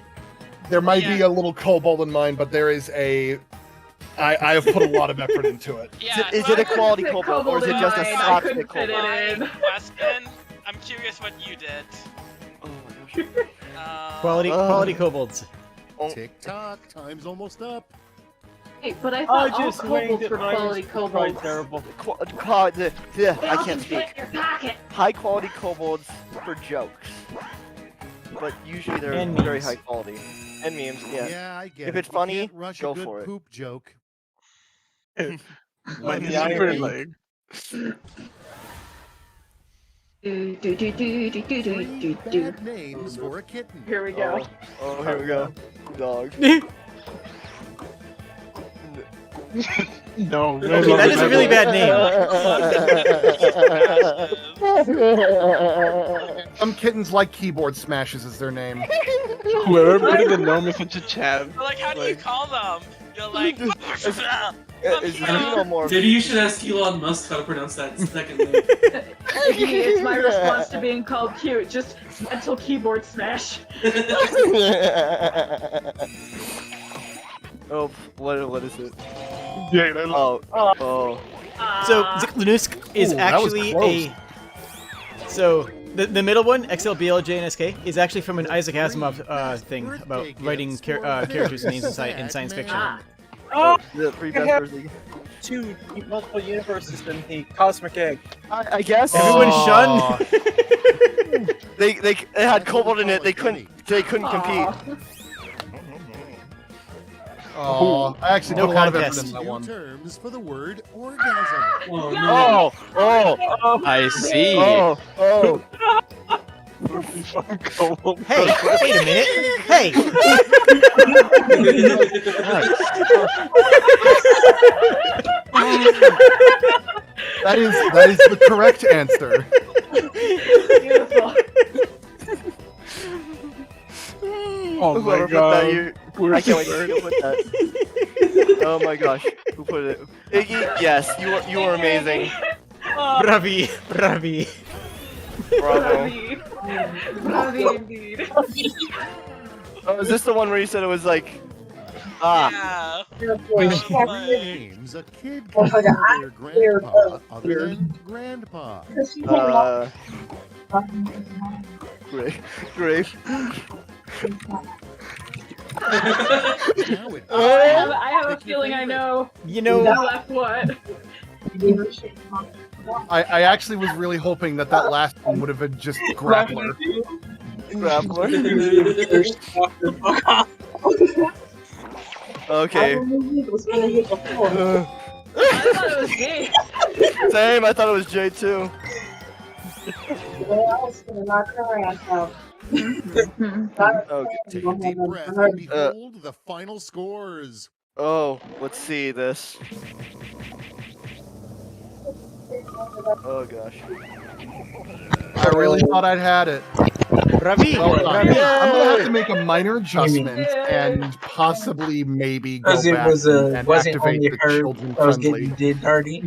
there might be a little kobold in mine, but there is I have put a lot of effort into it. Yeah, Is it a quality kobold or is it just a slapstick kobold? Question. I'm curious what you did. Quality kobolds. Tick tock, time's almost up. Hey, but I thought all just kobolds winged it, were mine quality was probably kobolds. terrible. I can't speak. High quality kobolds for jokes, but usually they're And very memes. high quality. And memes, yeah. Yeah, I get If it. it's You funny, can't rush go a good for it. poop joke. My The super irony. leg. Bad names for a kitten. Here we go. Oh, here we go. Dog. No. Okay, that is a really bad name. Some kittens like keyboard smashes as their name. Whoever put it in the message in chat. Like, how do you call them? You're like. Maybe you should ask Elon Musk how to pronounce that second name. It's my response to being called cute. Just mental keyboard smash. Oh, what is it? Yeah, oh. So Ziklunusk is Ooh, that was actually close. So the middle one, XLBLJNSK, is actually from an Isaac Asimov thing about writing characters' names in science fiction. Oh! The three I best have versions. 2 multiple universes in the Cosmic Egg. I guess. Everyone shun. They had kobold in it. They couldn't compete. Oh, I actually No put a lot of contest. effort in that one. Terms for the word orgasm. Oh. I see. Oh. Hey, wait a minute. Hey. That is the correct answer. Beautiful. Oh my Whoever put god. that, I can't wait to see who put that. Oh my gosh, who put it? Iggy, yes, you are amazing. Bravi. Bravo. Bravi indeed. Oh, is this the one where you said it was like, Yeah. Names a kid can call their grandpa other than grandpa. Great. I have a feeling I know. You know. Who left what? I actually was really hoping that last one would have been just Grappler. Okay. I thought it was me. Same, I thought it was Jay too. Oh, Take a deep breath and behold the final scores. oh, let's see this. Oh gosh. I really thought I'd had it. Ravi, Well done. Ravi. I'm gonna have to make a minor adjustment and possibly maybe go Because it back was and wasn't activate only the her children that was friendly. getting did Hardy.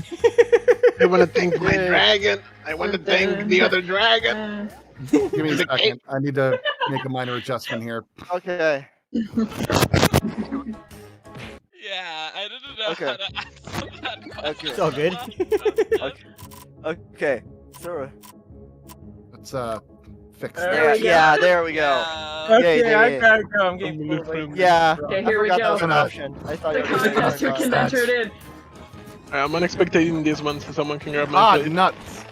I want to thank my dragon. I want to thank the other dragon. Give me a second. I need to make a minor adjustment here. Okay. Yeah, I didn't know Okay. how to answer that question. Okay. It's all good. Okay. So, Let's fix yeah, that. yeah, there we go. Yeah. Okay, Yeah, I yeah. gotta go. I'm getting full. Yeah. Okay, I here we forgot go. that was an option. I thought The it was contester can enter it in. I'm unexpecting this one, so someone can grab my Ah, place. nuts.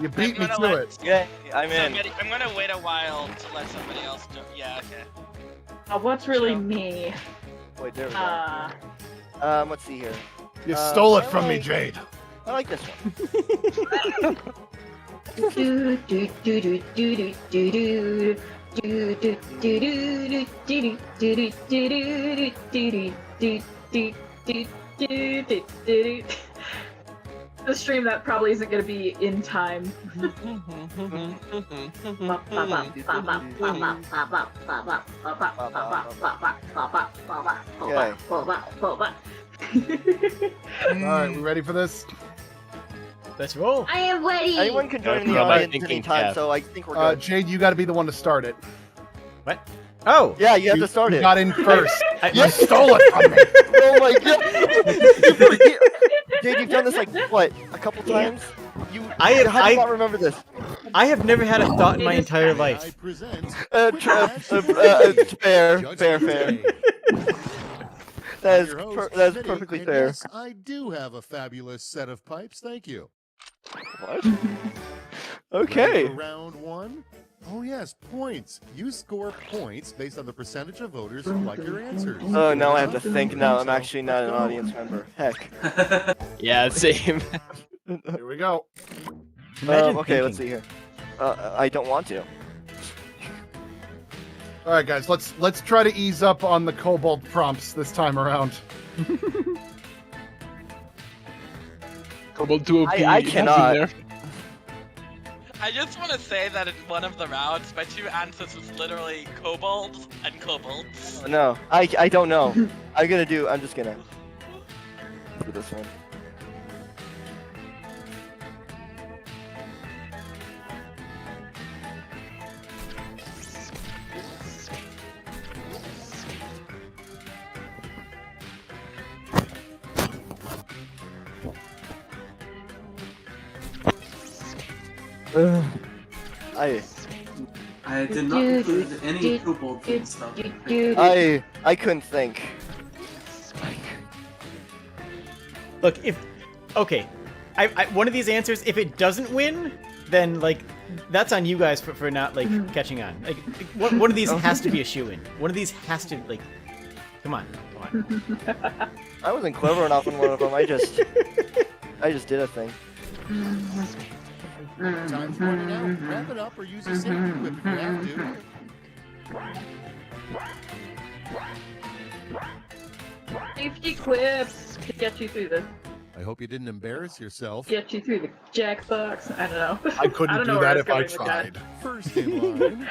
You beat me I'm to gonna it. Yeah, I'm So in. I'm gonna wait a while to let somebody else do. Yeah, okay. What's really me? Wait, there we go. Let's see here. You stole it I from me, like- Jade. I like this one. The stream that probably isn't going to be in time. Alright, we ready for this? Let's roll. I am ready. Anyone can join in the Yeah, I'm audience thinking anytime, Jeff. so I think we're good. Jade, you gotta be the one to start it. What? Oh. Yeah, you have to start You it. got in first. I- You stole it from me. Oh my god! Jade, you've done this like what? A couple times? I have- How do you not remember this? I have never had a thought in my entire I life. present Fair. Judgment Day. That Your host, is Smitty, perfectly and fair. Yes, I do have a fabulous set of pipes. Thank you. What? Ready Okay. for round one? Oh yes, points. You score points based on the percentage of voters who like your answers. Oh, now I have to think. Now I'm actually not an audience member. Heck. Yeah, same. Here we go. Imagine Okay, let's see thinking. here. I don't want to. Alright guys, let's try to ease up on the kobold prompts this time around. Kobold 2 OP. I cannot. I just want to say that in one of the rounds, my two answers was literally kobolds and kobolds. No, I don't know. I'm just gonna do this one. I did not include any kobold stuff. I couldn't think. Look, if okay, I one of these answers, if it doesn't win, then like that's on you guys for not like catching on. Like one of these has to be a shoo-in. One of these has to like. Come on. I wasn't clever enough in one of them. I just did a thing. Time's running out. Wrap it up or use your safety whip if you have to. Safety quips to get you through this. I hope you didn't embarrass yourself. Get you through the jackbox. I don't know. I couldn't don't do know where that I if was I going with that. tried. First in line,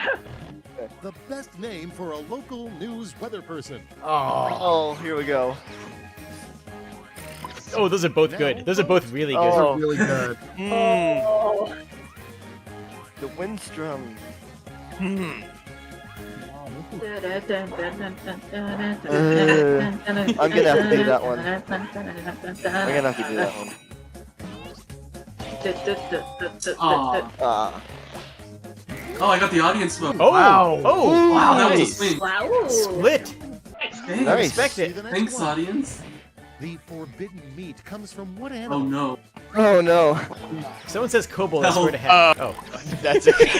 the best name for a local news weather person. Oh, here we go. Oh, those are both good. Those are both really good. Oh. Really good. Oh. The Windstrom. I'm I'm gonna have to do that one. I'm gonna have to do that one. Ah. Oh, I got the audience vote. Oh, Wow. oh, Wow, that was a nice. swing. Wow. Split. Thanks. Nice. Expect it. The next Thanks, one. audience. The forbidden meat comes from what Oh animal? no. Oh no. Someone says kobold. I No. swear to heck. Oh, That's okay.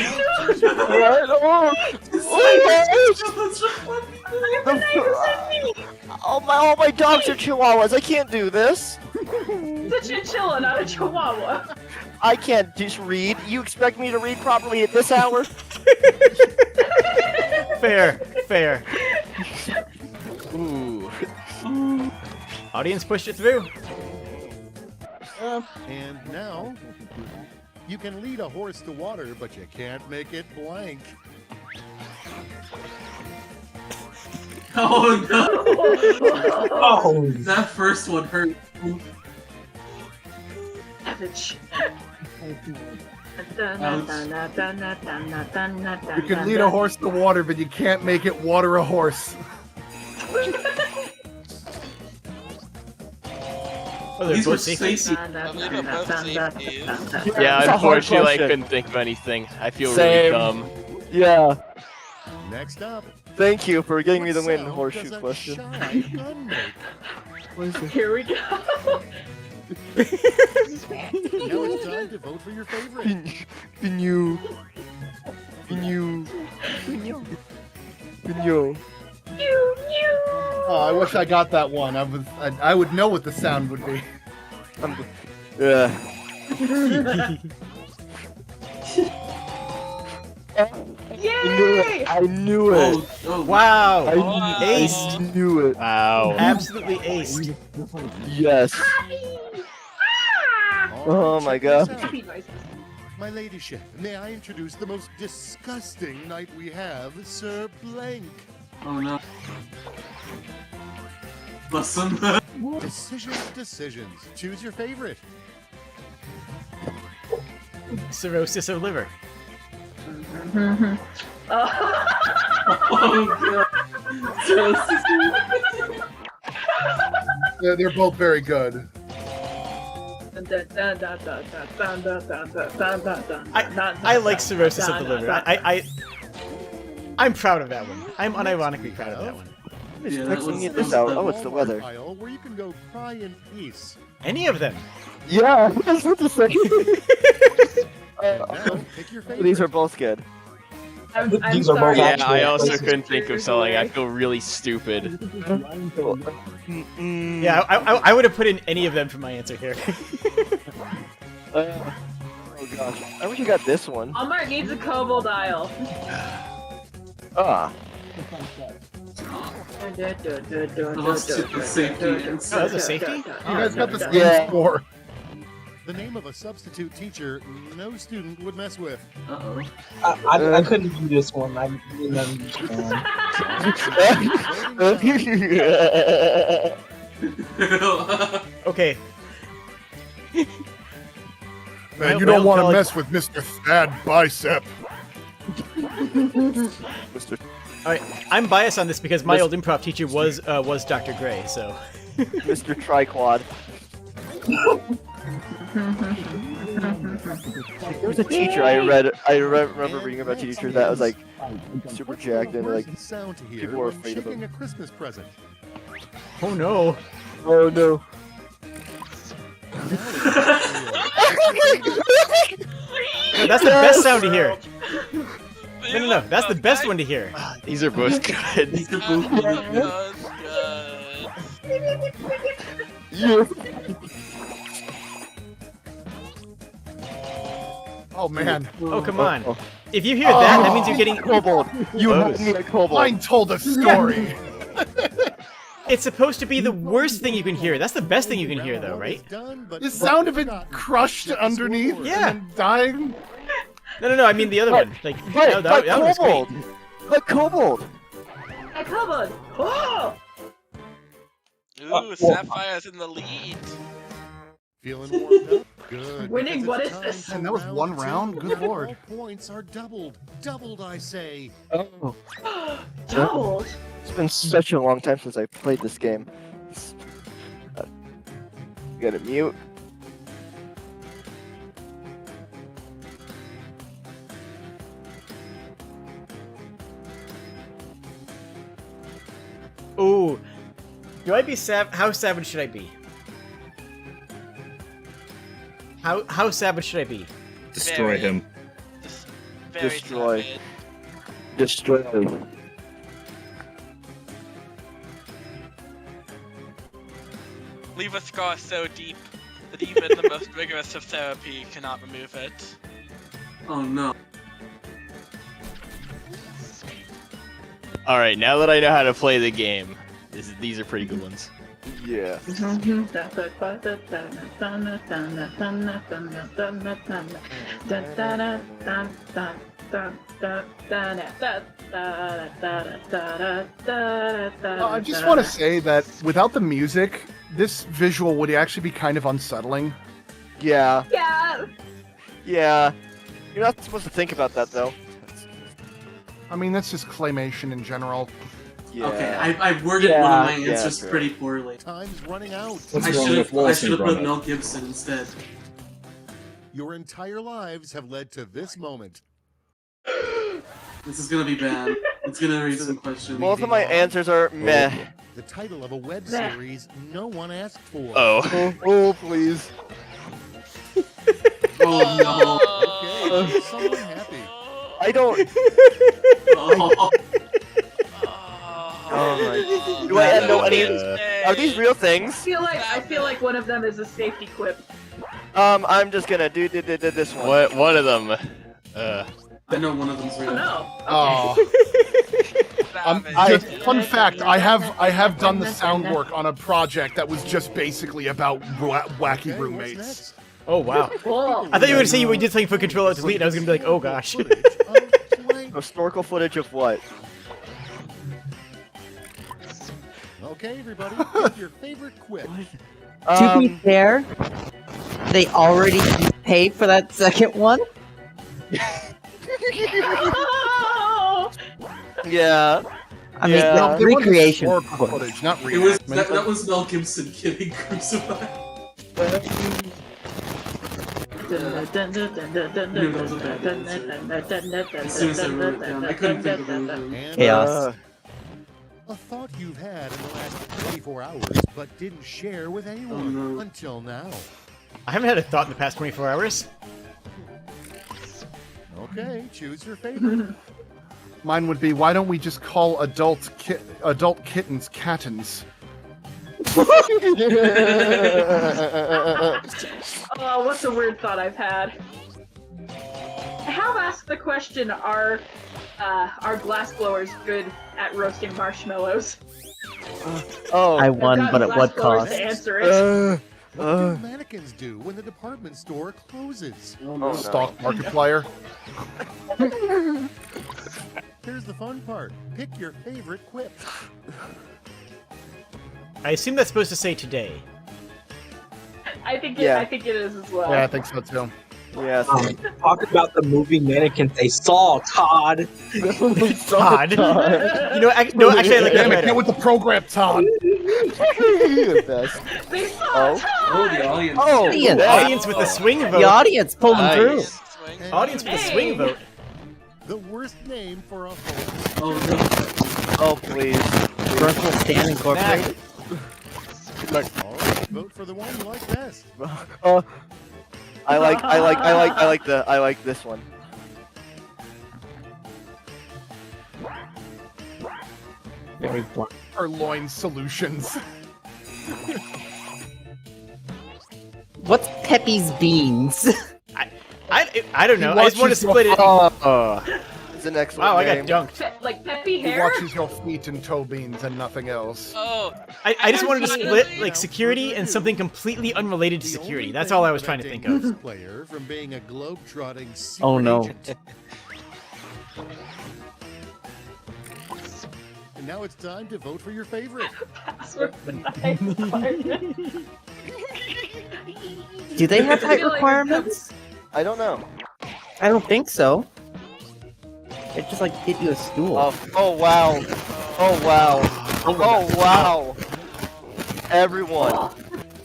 All my dogs are chihuahuas. I can't do this. It's a chinchilla, not a chihuahua. I can't just read. You expect me to read properly at this hour? Fair. Ooh. Audience pushed it through. And now, you can lead a horse to water, but you can't make it blank. Oh no! Oh, that first one hurt. Savage. You can lead a horse to water, but you can't make it water a horse. Oh, they're These were both safeties? safety. Yeah, unfortunately, I couldn't think of anything. I feel Same. really dumb. Yeah. Next up. Thank you for getting me the win, What sound horseshoe does a question. shy gun make? What is it? Here we go. Now it's time to vote for your favorite. Pinyu. Oh, I wish I got that one. I would know what the sound would be. Yeah. Yay! I knew it. Wow! I knew it. Wow. Absolutely aced. Yes. Oh my god. My ladyship, may I introduce the most disgusting knight we have, Sir Blank. Oh no. Listen. Decisions. Choose your favorite. Cirrhosis of liver. Oh They're both very good. I like cirrhosis of the liver. I'm proud of that one. I'm unironically proud of that one. It's texting me this out. Oh, it's the weather. Where you can go cry in peace. Any of them. Yeah, I was about to say. Now, pick your favorite. These are both good. These are both yeah, I also couldn't think of something. I feel really stupid. Yeah, I would have put in any of them for my answer here. Oh gosh, I wish you got this one. Walmart needs a kobold aisle. Ah. Oh, that's a safety? You guys got the same Yeah. score. The name of a substitute teacher no student would mess with. Uh-oh. I couldn't do this one. I didn't understand. Okay. Man, you don't want to mess with Mr. Thad Bicep. Alright, I'm biased on this because my old improv teacher was Dr. Gray, so. Mr. Triquad. There was a teacher I remember reading about a teacher that was like super jacked and like Sound to hear people were when afraid of shipping him. a Christmas present. Oh no. Oh no. No, that's the best sound to hear. No, that's the best one to hear. These are both good. These are both really good. Yeah. Oh man. Oh come on. If you hear that means you're getting Kobold. You had me at Kobold. Mine told a story. It's supposed to be the worst thing you can hear. That's the best thing you can hear, though, right? The sound of it crushed underneath Yeah. and then dying. No. I mean the other one. Like But that one was great. Kobold. But Kobold. A kobold. Oh! Ooh, Sapphire's in the lead. Feeling warmed up? Good. Winning, because what it's is time this? for And that was one two, round? Good where lord. all points are doubled. Doubled, I say. Oh. Doubled. It's been such a long time since I played this game. Gotta mute. Ooh. Do I be how savage should I be? How savage should I be? Destroy him. Very Destroy. savage. Destroy. Leave a scar so deep that even the most rigorous of therapy cannot remove it. Oh no. All right, now that I know how to play the game, these are pretty good ones. Yeah. I just want to say that without the music, this visual would actually be kind of unsettling. Yeah. Yeah. Yeah. You're not supposed to think about that, though. I mean, that's just claymation in general. Yeah. Okay, I worded one of my answers pretty poorly. Time's running out. I should have put Mel Gibson instead. Your entire lives have led to this moment. This is gonna be bad. It's gonna raise some questions. Both of my answers are meh. The title of a web series no one asked for. Oh, please. Oh no. Okay, someone happy. I don't. Oh. Oh my. Do I know any? Are these real things? I feel like one of them is a safety quip. I'm just gonna do this one. One of them. I know one of them's real. Oh. Fun fact: I have done the sound work on a project that was just basically about wacky roommates. Oh wow! Cool. I thought you were going to say you did something for Control Alt Delete, and I was going to be like, oh gosh. Historical footage of what? Okay, everybody, pick your favorite quip. To be fair, they already paid for that second one. Yeah. I mean, the recreation footage, not It was that was Mel Gibson getting crucified. As soon as I wrote it down, I couldn't think of anything. Chaos. A thought you've had in the last 24 hours, but didn't share with anyone until now. I haven't had a thought in the past 24 hours. Okay, choose your favorite. Mine would be, why don't we just call adult kittens cattens? Oh, what's a weird thought I've had? I have asked the question, are glass blowers good at roasting marshmallows? I won, but at what cost? To answer it. What do mannequins do when the department store closes? Stock Markiplier. Here's the fun part. Pick your favorite quip. I assume that's supposed to say today. I think it is as well. Yeah, I think so too. Yeah. Talk about the moving mannequins they saw, Todd. Todd. You know, actually, I like that better. Get with the program, Todd. The best. They saw Todd. Oh, the audience. Oh, The audience with the swing vote. The audience pulling through. Audience with the swing vote. The worst name for a home. Oh no. Oh please. Virtual Stand Incorporated. All right, vote for the one you like best. I like this one. Very blunt. Purloin Solutions. What's Peppy's Beans? I don't know. I just want to split it. It's the next Wow, one. I got dunked. Like peppy He hair? watches your feet and toe beans and nothing else. Oh, I just wanted to split like security and something completely unrelated to security. That's all I was trying to think of. Player from being a globe-trotting secret Oh no. agent. And now it's time to vote for your favorite. Do they have height feel like requirements? I don't know. I don't think so. It just like hit you a stool. Oh wow. Oh wow. Oh wow. Everyone.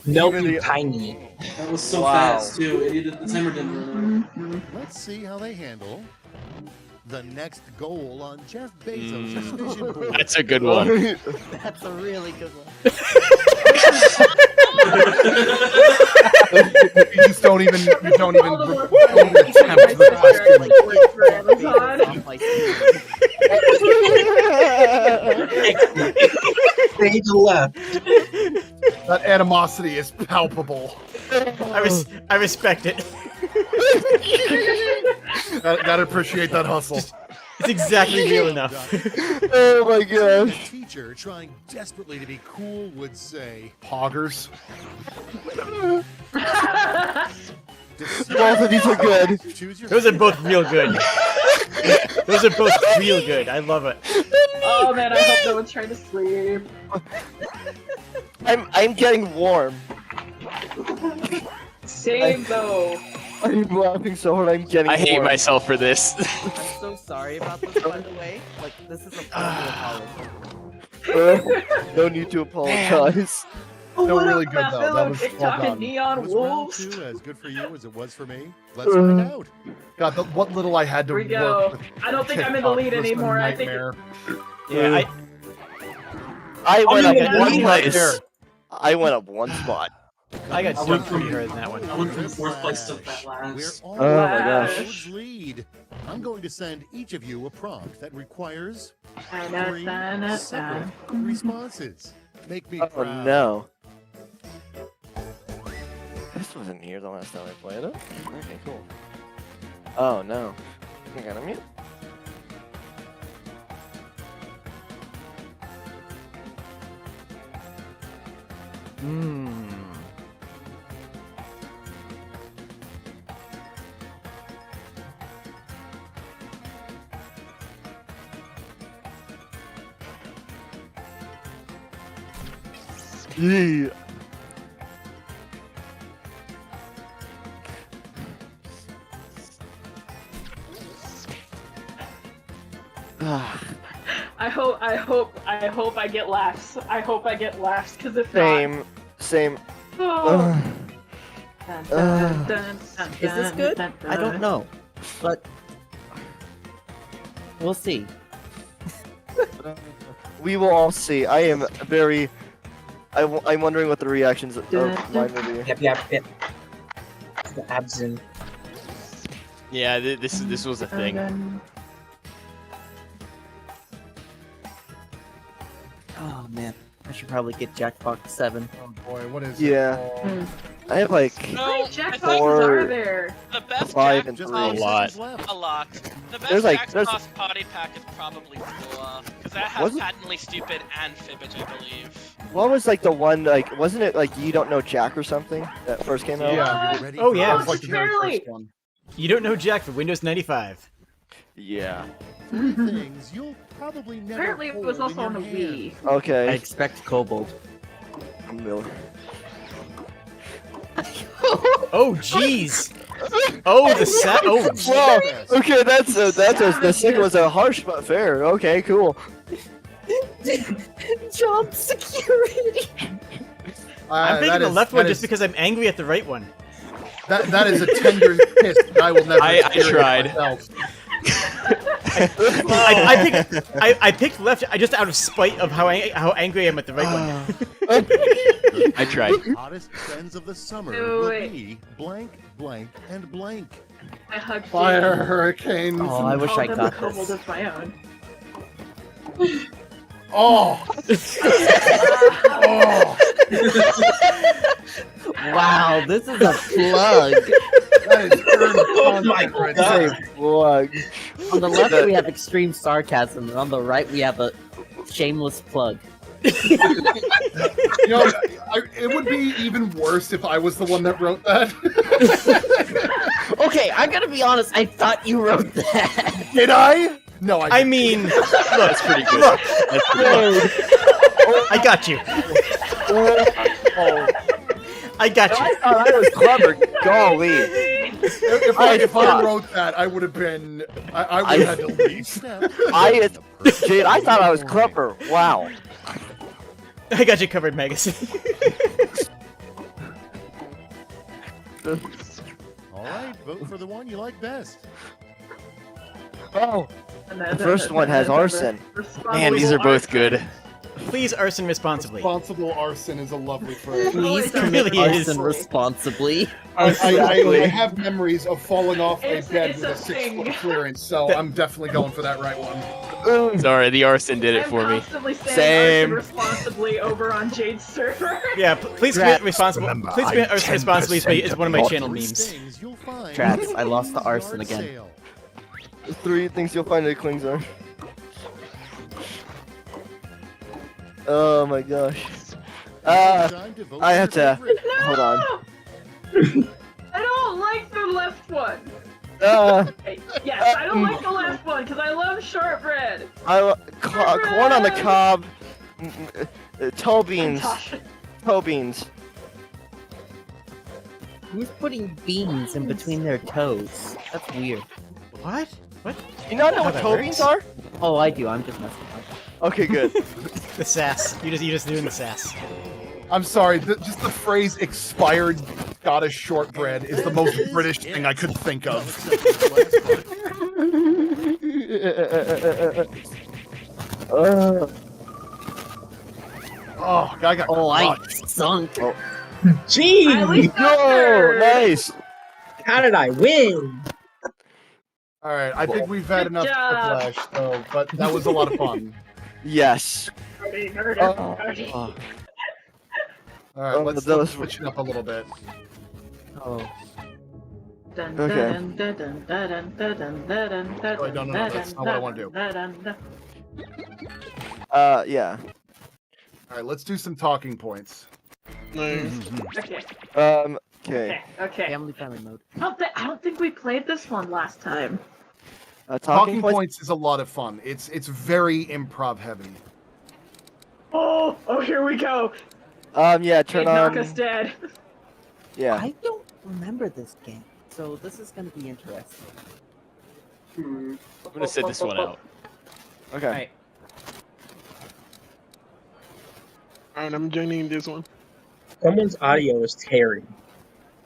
Milky tiny. That was so Wow. fast too. The timer didn't run out. Let's see how they handle the next goal on Jeff Bezos' vision board. That's a good one. That's a really good one. You just don't even attempt the question. Stage left. That animosity is palpable. I respect it. Gotta appreciate that hustle. It's exactly real enough. Oh my gosh. A teacher trying desperately to be cool would say, Poggers. Both of these are good. Those are both real good. Those are both real good. I love it. Oh man, I hope no one's trying to sleep. I'm getting warm. Same though. I'm laughing so hard I'm getting I hate warm. myself for this. I'm so sorry about this, by the way. Like, this is a formal apology. No need to apologize. No, What really up, good though. That was well TikTok and done. Neon was round Wolves? 2 as good for you as it was for me? Let's find out. God, what little I had to Here we work go. with I don't think I'm in the TikTok lead was a anymore. I think nightmare. Yeah, I went up you got one me place. right there. I went up one spot. I got jumped pretty hard in that one. I went from 4th place to that We're last. all Oh my in gosh. Kobold's lead. I'm going to send each of you a prompt that requires 3 separate responses. Make me Oh proud. no. This wasn't here the last time I played it. Okay, cool. Oh no. I got a mute. Hmm. Yeah. I hope I get laughs. I hope I get laughs, because if Same. not, Is this good? I don't know, but we'll see. We will all see. I am very. I'm wondering what the reactions of mine will be. Yep. The absent. Yeah, this was a thing. Oh man, I should probably get Jackbox 7. Oh boy, what is Yeah. it called? I have like how many Jackboxes 4, are there? The best 5, and Jack 3. A lot. A lot. The best There's like- Jackbox potty pack is probably Floa, because that has Was it- Patently Stupid and Fibbage, I believe. What was like the one like? Wasn't it like You Don't Know Jack or something that first came out? Yeah. Ready Oh, for yeah. That It was like the very Surely. first one. You don't know Jack for Windows 95. Yeah. 3 things you'll probably never Apparently it was hold in also on the your Wii. hand. I Okay. expect Kobold. Mil- Oh, jeez. Oh, the set. Oh, Whoa. Okay, the second was a harsh but fair. Okay, cool. Job security. I'm that picking the is- left one that just is- because I'm angry at the right one. That is a tender kiss that I will never I experience tried. myself. I picked left just out of spite of how angry I am at the right one. I tried. Hottest trends of the summer Oh, will wait. be blank, blank, and blank. I hugged Fire Jake. hurricanes. Oh, I wish I Called them got the Kobold this. of my own. Oh. Oh. Wow, this is a plug. That is earned content right there. Plug. On the left we have extreme sarcasm, and on the right we have a shameless plug. You know, it would be even worse if I was the one that wrote that. Okay, I gotta be honest, I thought you wrote that. Did I? No, I mean, look, That's pretty good. look, That's pretty good. I got you. I got I you. thought I was clever. Golly. If I wrote that, I would have been. I would have had to leave. Jade, I thought I was clever. Wow. I got you covered, Magus. All right, vote for the one you like best. Oh, the first one has arson. Man, these are both good. Please arson responsibly. Responsible arson is a lovely phrase. Please It really commit is. arson responsibly. I have memories of falling off a bed with a 6-foot clearance, so I'm definitely going for that right one. Sorry, the arson did it I'm for me. constantly saying Same. arson responsibly over on Jade's server. Yeah, please commit responsible. Please commit arson responsibly is one of my channel memes. Things you'll find Trats, I lost the arson again. sale. 3 things you'll find at Klingzor. Oh my gosh. I have to hold on. I don't like the left one. Yes, I don't like the left one because I love shortbread. Corn on the cob. Toe beans. Toe beans. Who's putting beans in between their toes? That's weird. What? What? You not know what toe beans are? Oh, I do. I'm just messing up. Okay, good. The sass. You just doing the sass. I'm sorry. Just the phrase "expired Scottish shortbread" is the most British thing I could think of. Oh, I got. Oh, I crushed. sunk. Oh. Jeez! No, nice. How did I win? All right, I think we've had enough Flash, though, but that was a lot of fun. Yes. All right, let's switch it up a little bit. Oh. Okay. No, that's not what I want to do. Yeah. All right, let's do some talking points. Okay. Okay. Okay. Family mode. I don't think we played this one last time. Talking points is a lot of fun. It's very improv heavy. Oh, here we go. Yeah, turn They'd knock on. us dead. Yeah. I don't remember this game, so this is gonna be interesting. I'm gonna sit this one out. Okay. All right. Alright, I'm joining this one. Someone's audio is tearing.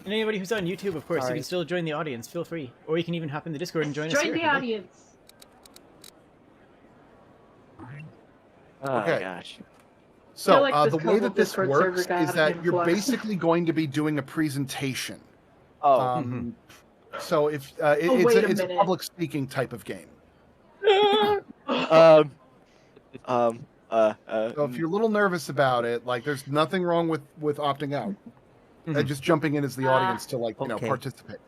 And anybody who's on YouTube, of course, you Sorry. can still join the audience. Feel free, or you can even hop in the Discord and join us Join here. the if you'd like. audience. Oh Okay. gosh. So like this the way Kobold that this Discord server works got is that you're influx. basically going to be doing a presentation. Oh. So if wait a it's a minute. public speaking type of game. So if you're a little nervous about it, like there's nothing wrong with opting out. Just jumping in as the audience to Okay. participate.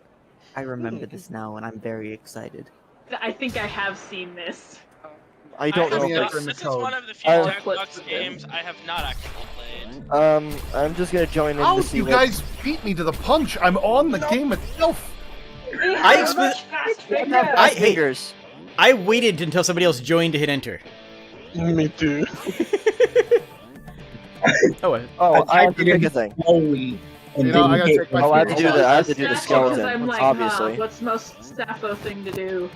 I remember this now, and I'm very excited. I think I have seen this. I don't know. This is one of the few Jackbox games I have not actually played. I'm just gonna join in Oh, to see you what. guys beat me to the punch. I'm on the game itself. I fingers. I waited until somebody else joined to hit enter. Me too. I have to pick a thing. I gotta take my I have to do the. I have to do the Because skeleton, I'm like, obviously. what's the most Sappho thing to do?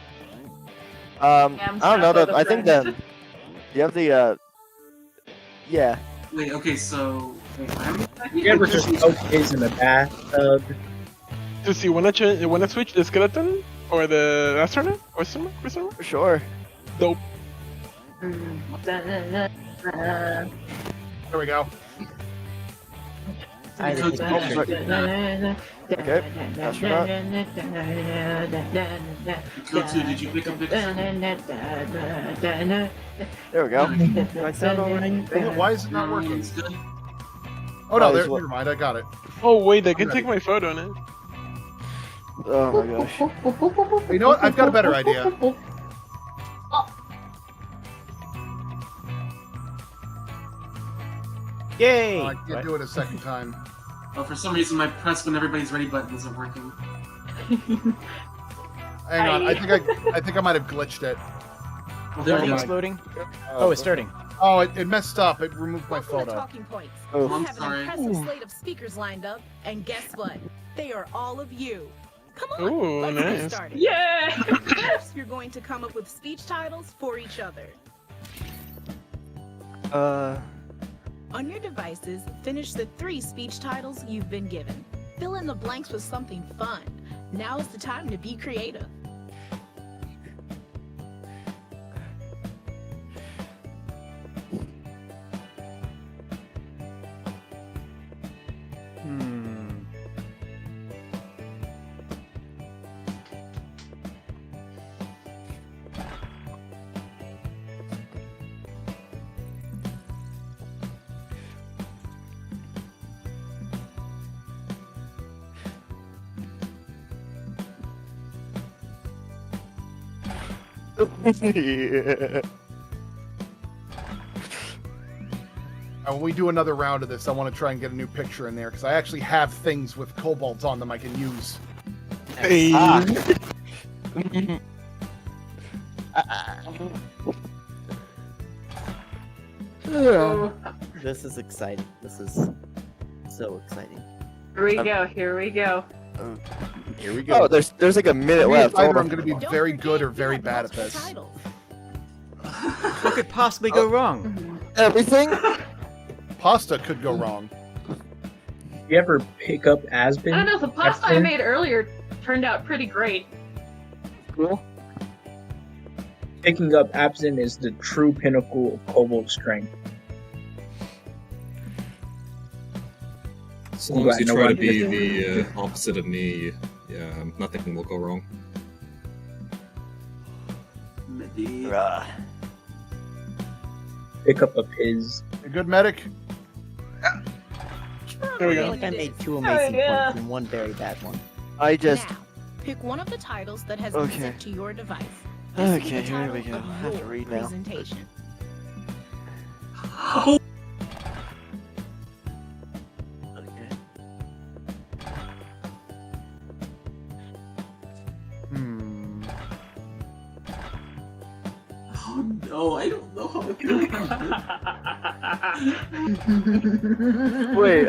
I don't know. Sappho the I think friend. the. You have the. Yeah. Wait, okay, so. You ever just poke kids in the bathtub? So, you wanna switch the skeleton or the astronaut or something? Sure. Dope. There we go. Okay. Astronaut. Go2, did you pick up Dixon? There we go. Do I sound alright? Dang it, why is it not working? It's good. Oh no, Oh, there, it's what- never mind. I got it. Oh wait, I can ready. take my photo on it. Oh my gosh. You know what? I've got a better idea. Yay! Oh, I can't do it a second time. Oh, for some reason my press when everybody's ready button isn't working. Hang on, I think I might have glitched it. Well, Is there it you go. exploding? Oh, it's starting. Oh, it messed up. It removed my photo. Talking points. Oh. We I'm have sorry. an impressive slate of speakers lined up, and guess what? They are all of you. Come on, Ooh, let's nice. get started. Yeah! First, you're going to come up with speech titles for each other. On your devices, finish the 3 speech titles you've been given. Fill in the blanks with something fun. Now is the time to be creative. Yeah. When we do another round of this, I want to try and get a new picture in there because I actually have things with kobolds on them I can use. This is exciting. This is so exciting. Here we go. Here we go. Here we go. Oh, there's like a minute left. Either I'm going to be very good or very bad at this. What could possibly go wrong? Everything? Pasta could go wrong. You ever pick up Aspen? I don't know. The pasta I made earlier turned out pretty great. Cool. Picking up Aspen is the true pinnacle of kobold strength. As long as you try to be the opposite of me, yeah, nothing will go wrong. Pick up a Piz. A good medic. There we go. I think I made 2 amazing points and 1 very bad one. I just... Now, pick one of the titles that has Okay. been sent to your device. Okay, here we go. I have to read now. Presentation. Oh no, I don't know how to do it. Wait,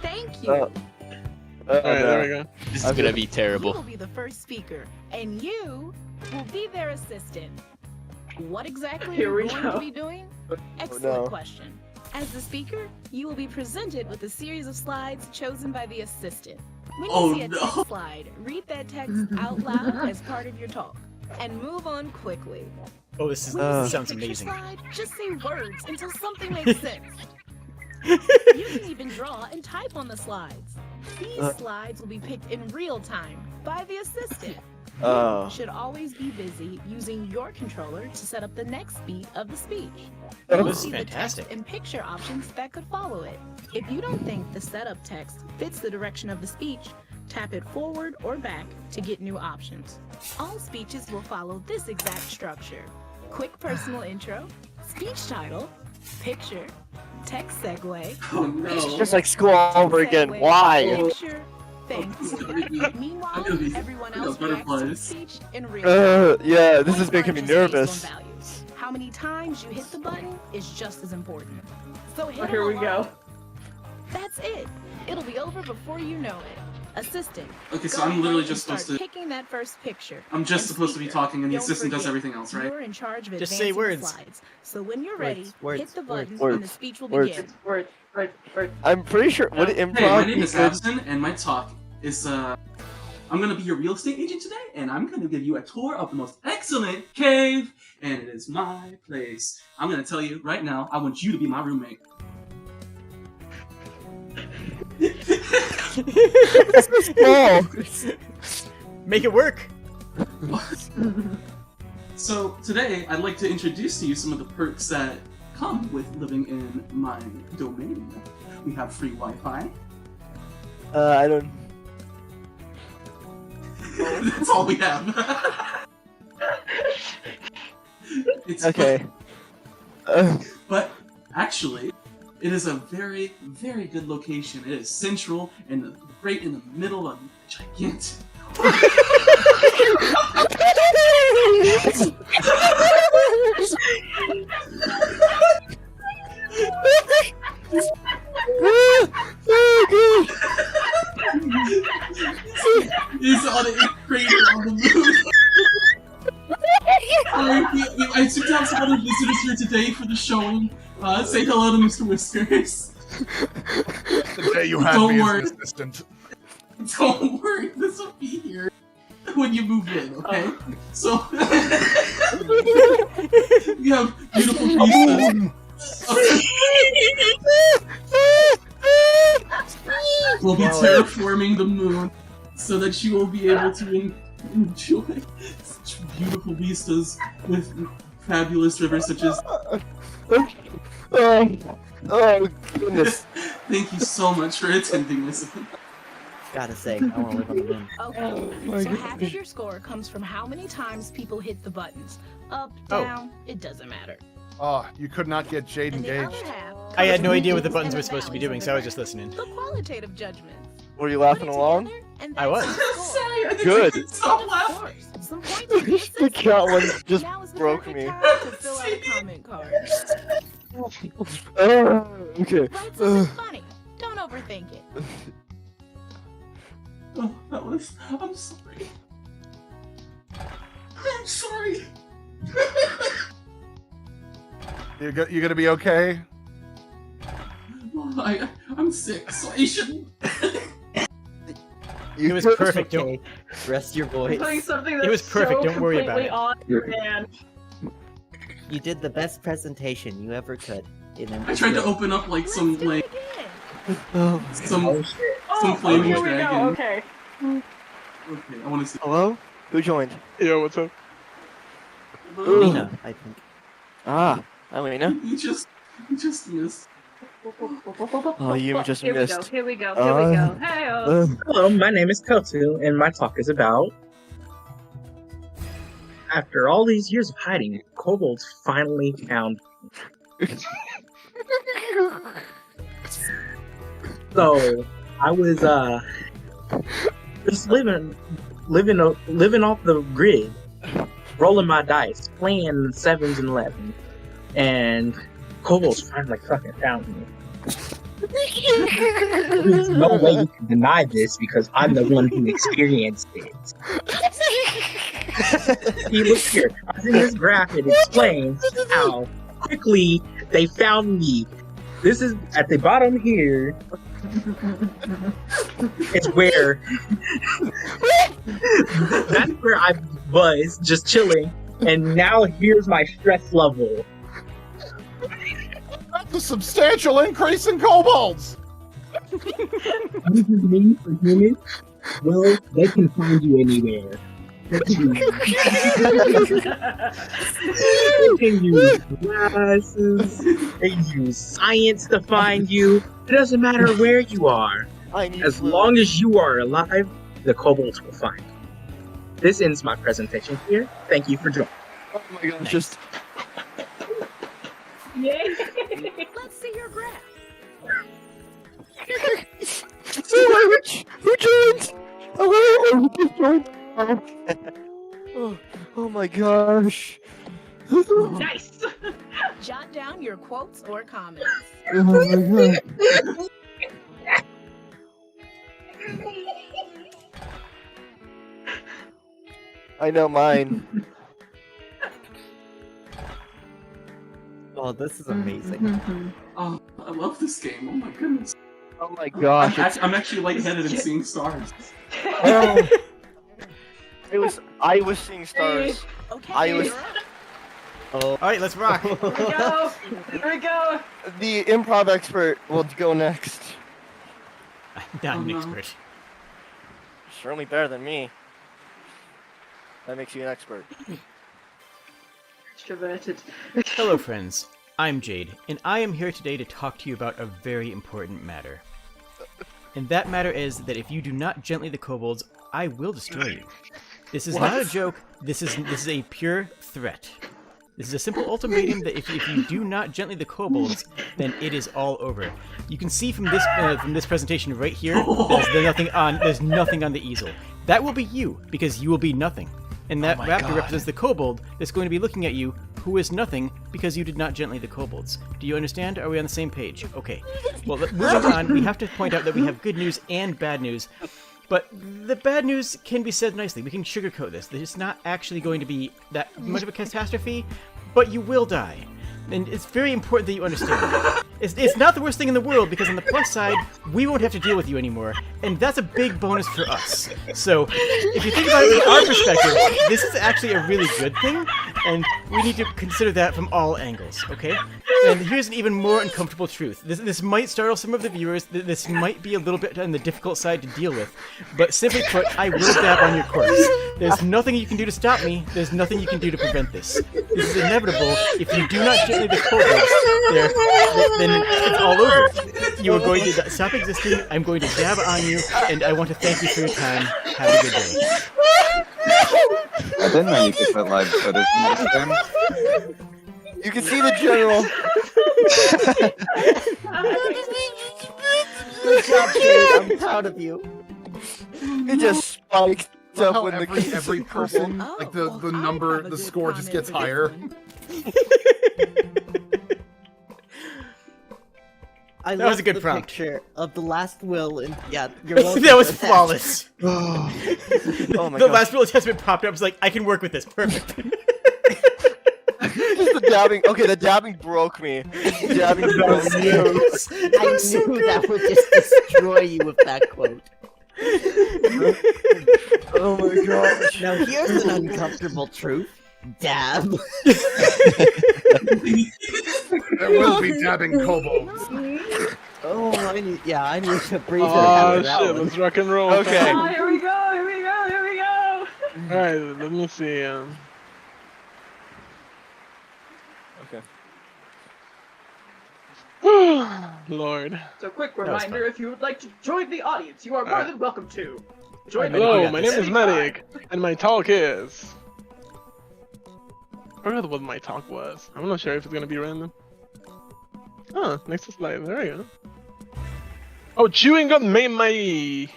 Thank you. Alright, there we go. This is gonna be terrible. You will be the first speaker, and you will be their assistant. What exactly Here are we you going go. to be doing? Excellent no. question. As the speaker, you will be presented with a series of slides chosen by the assistant. When you Oh, see a no. text slide, read that text out loud as part of your talk, and move on quickly. Oh, this is, When you this see a sounds picture amazing. slide, just say words until something makes sense. You can even draw and type on the slides. These slides will be picked in real time by the assistant. Oh. You should always be busy using your controller to set up the next beat of the speech. Oh, You'll this is see the text fantastic. and picture options that could follow it. If you don't think the setup text fits the direction of the speech, tap it forward or back to get new options. All speeches will follow this exact structure. Quick personal intro, speech title, picture, text segue, Oh no. It's just like school all over again. Why? picture, thank you. Meanwhile, everyone else reacts to the speech in real time. Yeah, this is making me Just based on nervous. values. How many times you hit the button is just as important. So hit Oh, here we them go. all. That's it. It'll be over before you know it. Assistant. Okay, so go I'm ahead literally and just supposed start to. picking that first picture. I'm just And supposed to be speaker, talking, and the don't assistant does forget, everything else, right? You're in charge of Just say advancing the words. slides. So when you're ready, Words, hit the words, button words, and the speech will words. begin. Word. I'm pretty sure. Would Hey, improv my name be is good? Abson, and my talk is I'm gonna be your real estate agent today, and I'm gonna give you a tour of the most excellent cave, and it is my place. I'm gonna tell you right now, I want you to be my roommate. Make it work. So today, I'd like to introduce to you some of the perks that come with living in my domain. We have free Wi-Fi. I don't. That's all we have. It's Okay. But actually, it is a very, very good location. It is central and right in the middle of gigantic. Is on a crater on the moon. I took down some other visitors here today for the showing. Say hello to Mr. Whiskers. The day you had Don't me worry. as an assistant. Don't worry, this will be here when you move in, okay? So we have beautiful vistas. We'll be terraforming the moon so that you will be able to enjoy such beautiful vistas with fabulous rivers such as Oh, goodness. Thank you so much for attending this. Gotta say, I want to live on the moon. Okay, so half of your score comes from how many times people hit the buttons. Up, down, it doesn't matter. Oh, you could not get Jade engaged. I had no idea what the buttons were supposed to be doing, so I was just listening. The qualitative judgment. Were you laughing along? I was. Sorry, I Good. didn't stop laughing. Some points The cat one just now is the broke perfect me. time to fill out a comment card. Okay. Write something funny. Don't overthink it. Oh, that was. I'm sorry. I'm sorry. You gonna be okay? I'm sick, so I shouldn't. It was perfect. Okay. Rest your voice. Putting something It that's was perfect, so don't worry about completely it. on your hand. You did the best presentation you ever could. I tried to open up like some like some Oh, flaming here we go. dragon. Okay. Okay, I want to see. Hello? Who joined? Yo, what's up? Lena, I think. Ah, hi, Lena. You just missed. Oh, you just Here missed. we go. Here we go. Hey, Hello, my name is Kotu, and my talk is about. After all these years of hiding, kobolds finally found. So I was just living off the grid, rolling my dice, playing 7s and 11s, and kobolds finally fucking found me. There's no way you can deny this because I'm the one who experienced it. See, look here. I was in this graph. It explains how quickly they found me. This is at the bottom here. It's where that's where I was just chilling, and now here's my stress level. That's a substantial increase in kobolds. This is me for humans. Well, they can find you anywhere. They can use glasses. They use science to find you. It doesn't matter where you are. As long as you are alive, the kobolds will find you. This ends my presentation here. Thank you for joining. Oh my gosh, just. Yay! Let's see your graph. Who joined? Hello? Who just joined? Oh my gosh. Nice. Jot down your quotes or comments. Oh my god. I know mine. Oh, this is amazing. Oh, I love this game. Oh my goodness. Oh my gosh. I'm actually lightheaded and seeing stars. Oh. I was seeing stars. Okay. I was. All right, let's rock. Here we go. Here we go. The improv expert will go next. I'm not an expert. Certainly better than me. That makes you an expert. Extroverted. Hello, friends. I'm Jade, and I am here today to talk to you about a very important matter. And that matter is that if you do not gently the kobolds, I will destroy you. This is not a joke. This is a pure threat. This is a simple ultimatum that if you do not gently the kobolds, then it is all over. You can see from this presentation right here, there's nothing on the easel. That will be you, because you will be nothing. And that raptor represents the kobold that's going to be looking at you, who is nothing, because you did not gently the kobolds. Do you understand? Are we on the same page? Okay. Well, moving on, we have to point out that we have good news and bad news. But the bad news can be said nicely. We can sugarcoat this. It's not actually going to be that much of a catastrophe, but you will die. And it's very important that you understand that. It's not the worst thing in the world, because on the plus side, we won't have to deal with you anymore, and that's a big bonus for us. So, if you think about it from our perspective, this is actually a really good thing, and we need to consider that from all angles, okay? And here's an even more uncomfortable truth. This might startle some of the viewers. This might be a little bit on the difficult side to deal with. But simply put, I will dab on your corpse. There's nothing you can do to stop me. There's nothing you can do to prevent this. This is inevitable. If you do not gently the kobolds, then it's all over. You are going to stop existing. I'm going to dab on you, and I want to thank you for your time. Have a good day. I didn't know you could put live footage in this game. You can see the general. Good job, Jade. I'm proud of you. It just spiked up when every person, like the number, the score just gets higher. I That was love a good the prompt. picture of the last will, and yeah, you're welcome That was for flawless. Oh my The god. last will testament popped up. I was like, I can work with this. Perfect. Just the dabbing. Okay, the dabbing broke me. The dabbing broke me. I knew that would just destroy you with that quote. Oh my gosh. Now here's an uncomfortable truth. Dab. There will be dabbing kobolds. Oh, I need to breathe. Oh shit, let's rock and roll. Okay. Oh, here we go, here we go, here we go. Alright, let me see. Okay. Lord. So quick reminder, if you would like to join the audience, you are more than welcome to. Join the Hello, audience my name is anytime. Medic, and my talk is... I forgot what my talk was. I'm not sure if it's gonna be random. Oh, next slide. There we go. Oh, chewing gum made me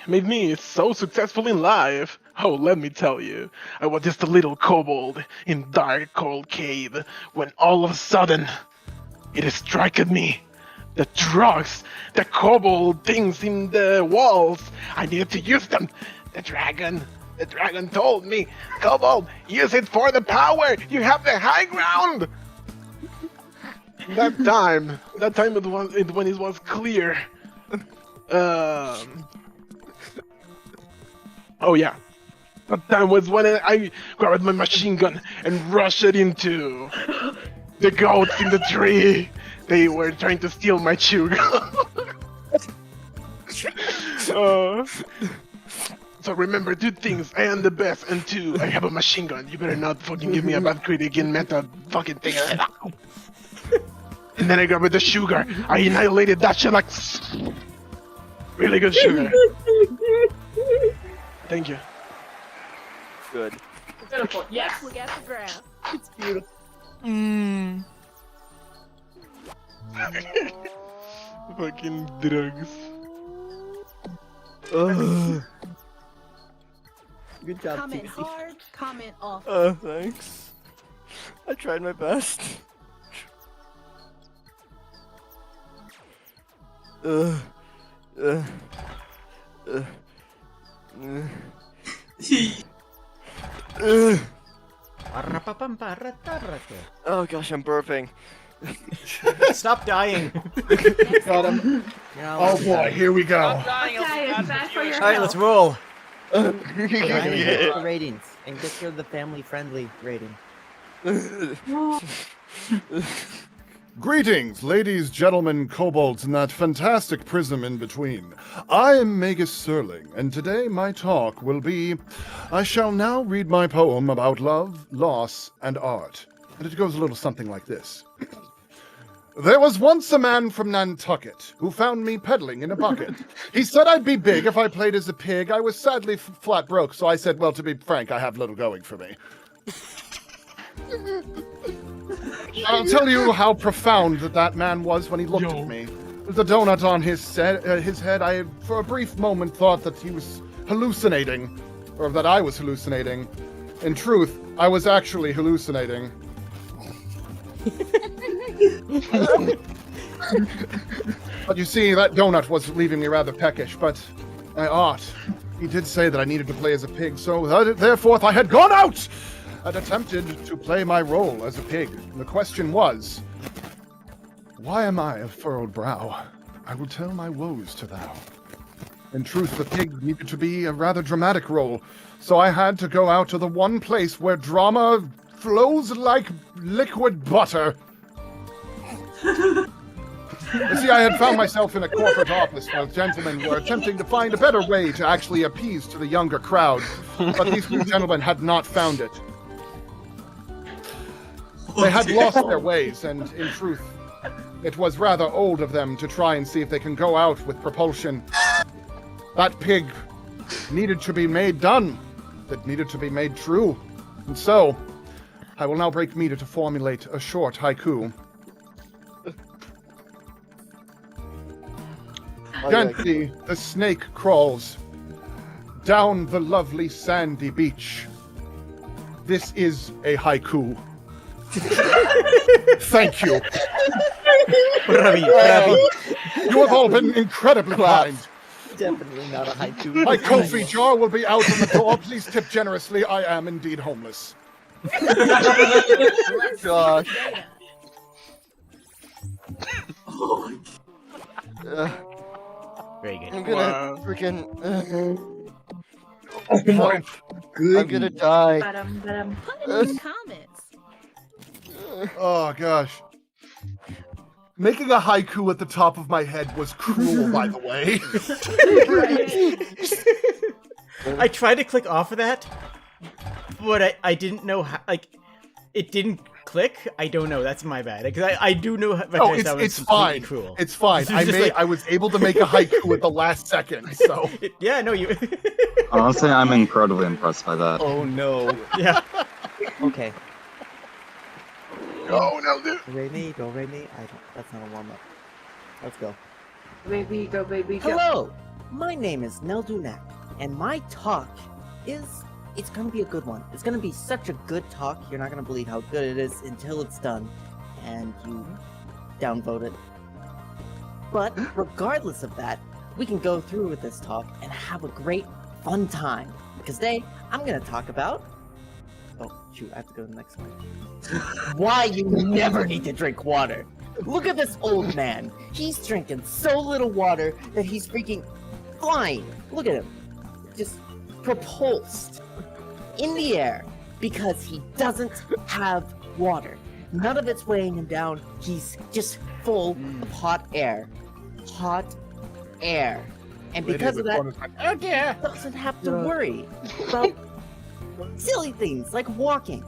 so successful in life. Oh, let me tell you, I was just a little kobold in dark, cold cave when all of a sudden it struck me. The drugs, the kobold things in the walls. I needed to use them. The dragon told me, Kobold, use it for the power. You have the high ground. That time it was when it was clear. Oh yeah. That time was when I grabbed my machine gun and rushed it into the goats in the tree. They were trying to steal my chew gum. So remember 2 things. I am the best, and 2, I have a machine gun. You better not fucking give me a bad critic in meta fucking thing. And then I grabbed the sugar. I annihilated that shit like really good sugar. Thank you. Good. Beautiful, yes. Look at the graph. It's beautiful. Fucking drugs. Good job, Comment Tuesday. hard, comment off. Thanks. I tried my best. Oh gosh, I'm burping. Stop dying. Got him. Oh boy, here we go. Okay, it's bad for your All right, let's roll. Get the ratings and get the family-friendly rating. Greetings, ladies, gentlemen, kobolds, and that fantastic prism in between. I am Magus Serling, and today my talk will be... I shall now read my poem about love, loss, and art. And it goes a little something like this. There was once a man from Nantucket who found me peddling in a bucket. He said I'd be big if I played as a pig. I was sadly flat broke, so I said, well, to be frank, I have little going for me. I'll tell you how profound that man was when he looked at me. With a donut on his head, I, for a brief moment, thought that he was hallucinating, or that I was hallucinating. In truth, I was actually hallucinating. But you see, that donut was leaving me rather peckish, but I ought. He did say that I needed to play as a pig, so therefore I had gone out and attempted to play my role as a pig. And the question was, why am I of furrowed brow? I will tell my woes to thou. In truth, the pig needed to be a rather dramatic role, so I had to go out to the one place where drama flows like liquid butter. You see, I had found myself in a corporate office where gentlemen were attempting to find a better way to actually appease to the younger crowd, but these two gentlemen had not found it. They had lost their ways, and in truth, it was rather old of them to try and see if they can go out with propulsion. That pig needed to be made done. That needed to be made true. And so, I will now break meter to formulate a short haiku. Gently, the snake crawls down the lovely sandy beach. This is a haiku. Thank you. You have all been incredibly kind. Definitely not a haiku. My coffee jar will be out on the door. Please tip generously. I am indeed homeless. Gosh. Very good. I'm gonna freaking. Oh my I'm gonna die. Put it in the comments. Oh gosh. Making a haiku at the top of my head was cruel, by the way. I tried to click off of that, but I didn't know how. Like, it didn't click. I don't know. That's my bad. Because I do know. Oh, it's fine. Cruel. It's fine. I was able to make a haiku at the last second. So yeah, no, you. Honestly, I'm incredibly impressed by that. Oh no. Yeah. Okay. Oh no, dude. Do re mi, do re mi. I don't. That's not a warm up. Let's go. Baby, go, baby, go. Hello, my name is Neldunak, and my talk it's gonna be a good one. It's gonna be such a good talk. You're not gonna believe how good it is until it's done, and you downvote it. But regardless of that, we can go through with this talk and have a great, fun time. Because today, I'm gonna talk about. Oh shoot! I have to go to the next slide. Why you never need to drink water. Look at this old man. He's drinking so little water that he's freaking flying. Look at him. Just propulsed in the air because he doesn't have water. None of it's weighing him down. He's just full of hot air. Hot air. And because of that, he doesn't have to worry about silly things like walking.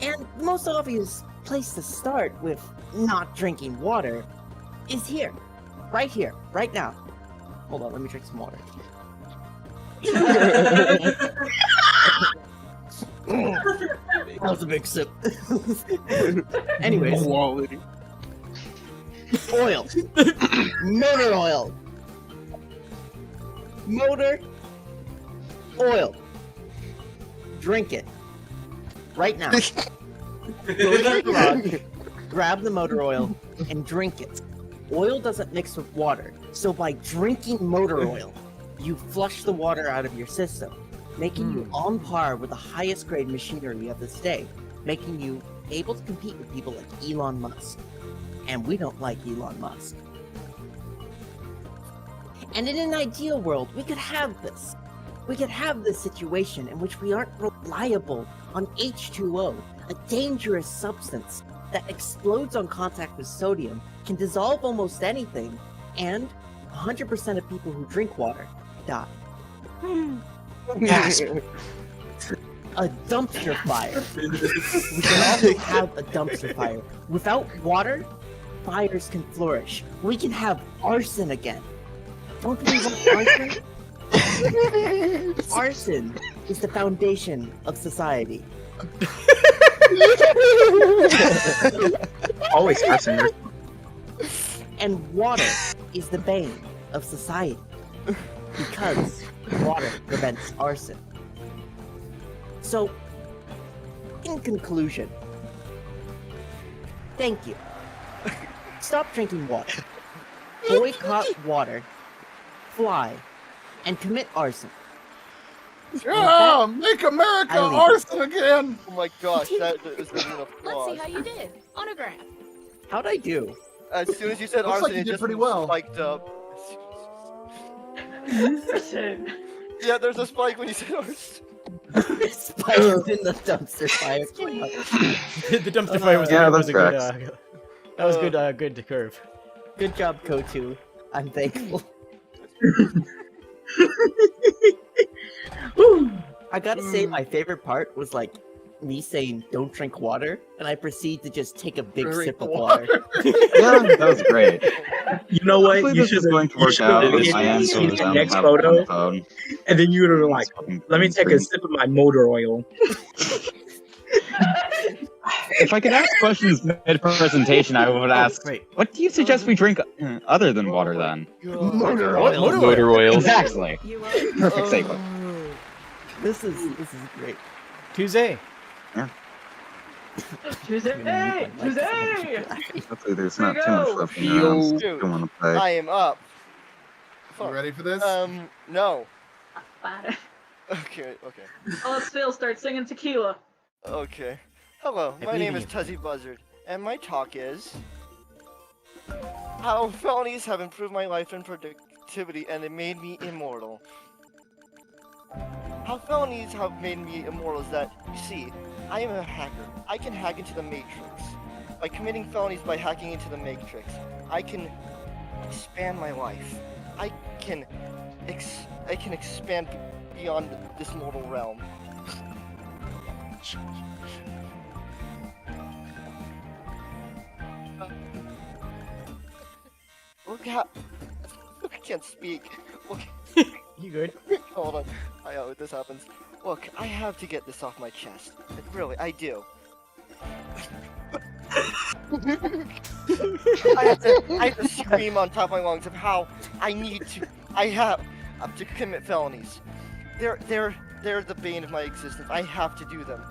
And the most obvious place to start with not drinking water is here. Right here. Right now. Hold on, let me drink some water. That was a big sip. Anyways. Quality. Oil. Motor oil. Motor oil. Drink it. Right now. Go to the garage, grab the motor oil, and drink it. Oil doesn't mix with water, so by drinking motor oil, you flush the water out of your system, making you on par with the highest grade machinery of this day, making you able to compete with people like Elon Musk. And we don't like Elon Musk. And in an ideal world, we could have this. We could have this situation in which we aren't reliable on H2O, a dangerous substance that explodes on contact with sodium, can dissolve almost anything, and 100% of people who drink water die. Gasp. A dumpster fire. We can also have a dumpster fire. Without water, fires can flourish. We can have arson again. Don't we want arson? Arson is the foundation of society. Always arson. And water is the bane of society. Because water prevents arson. So, in conclusion, thank you. Stop drinking water. Boycott water. Fly. And commit arson. Yeah, make America arson again! Oh my gosh, that is an applause. Let's see how you did. Autograph. How'd I do? As soon as you said Looks arson, like you it did just pretty well. spiked up. Yeah, there's a spike when you said arson. Spikes in the dumpster fire. The dumpster fire was Yeah, was that a good. tracks. That was good. Good to curve. Good job, Kotu. I'm thankful. I gotta say, my favorite part was like me saying, "Don't drink water," and I proceed to just take a big sip of water. Yeah, that was great. You know what? Hopefully You this should is going to work out. I am see going the to next have photo, on the phone. and then you were like, "Let me take a sip of my motor oil." If I could ask questions mid-presentation, I would ask, what do you suggest we drink other than water then? Motor oil. Motor oil. Exactly. Perfect segue. This is great. Tuesday. Yeah. Tuesday! Tuesday! Hopefully there's Here not we too much go. left in around so you don't want to play. I am up. You ready for this? No. Okay. Oh, let's Phil start singing tequila. Okay. Hello, my name is Tuzzy Buzzard, and my talk is how felonies have improved my life and productivity, and it made me immortal. How felonies have made me immortal is that, you see, I am a hacker. I can hack into the Matrix. By committing felonies by hacking into the Matrix, I can expand my life. I can expand beyond this mortal realm. Look how I can't speak. Look. You good? Hold on. This happens. Look, I have to get this off my chest. Really, I do. I have to scream on top of my lungs of how I have to commit felonies. They're the bane of my existence. I have to do them.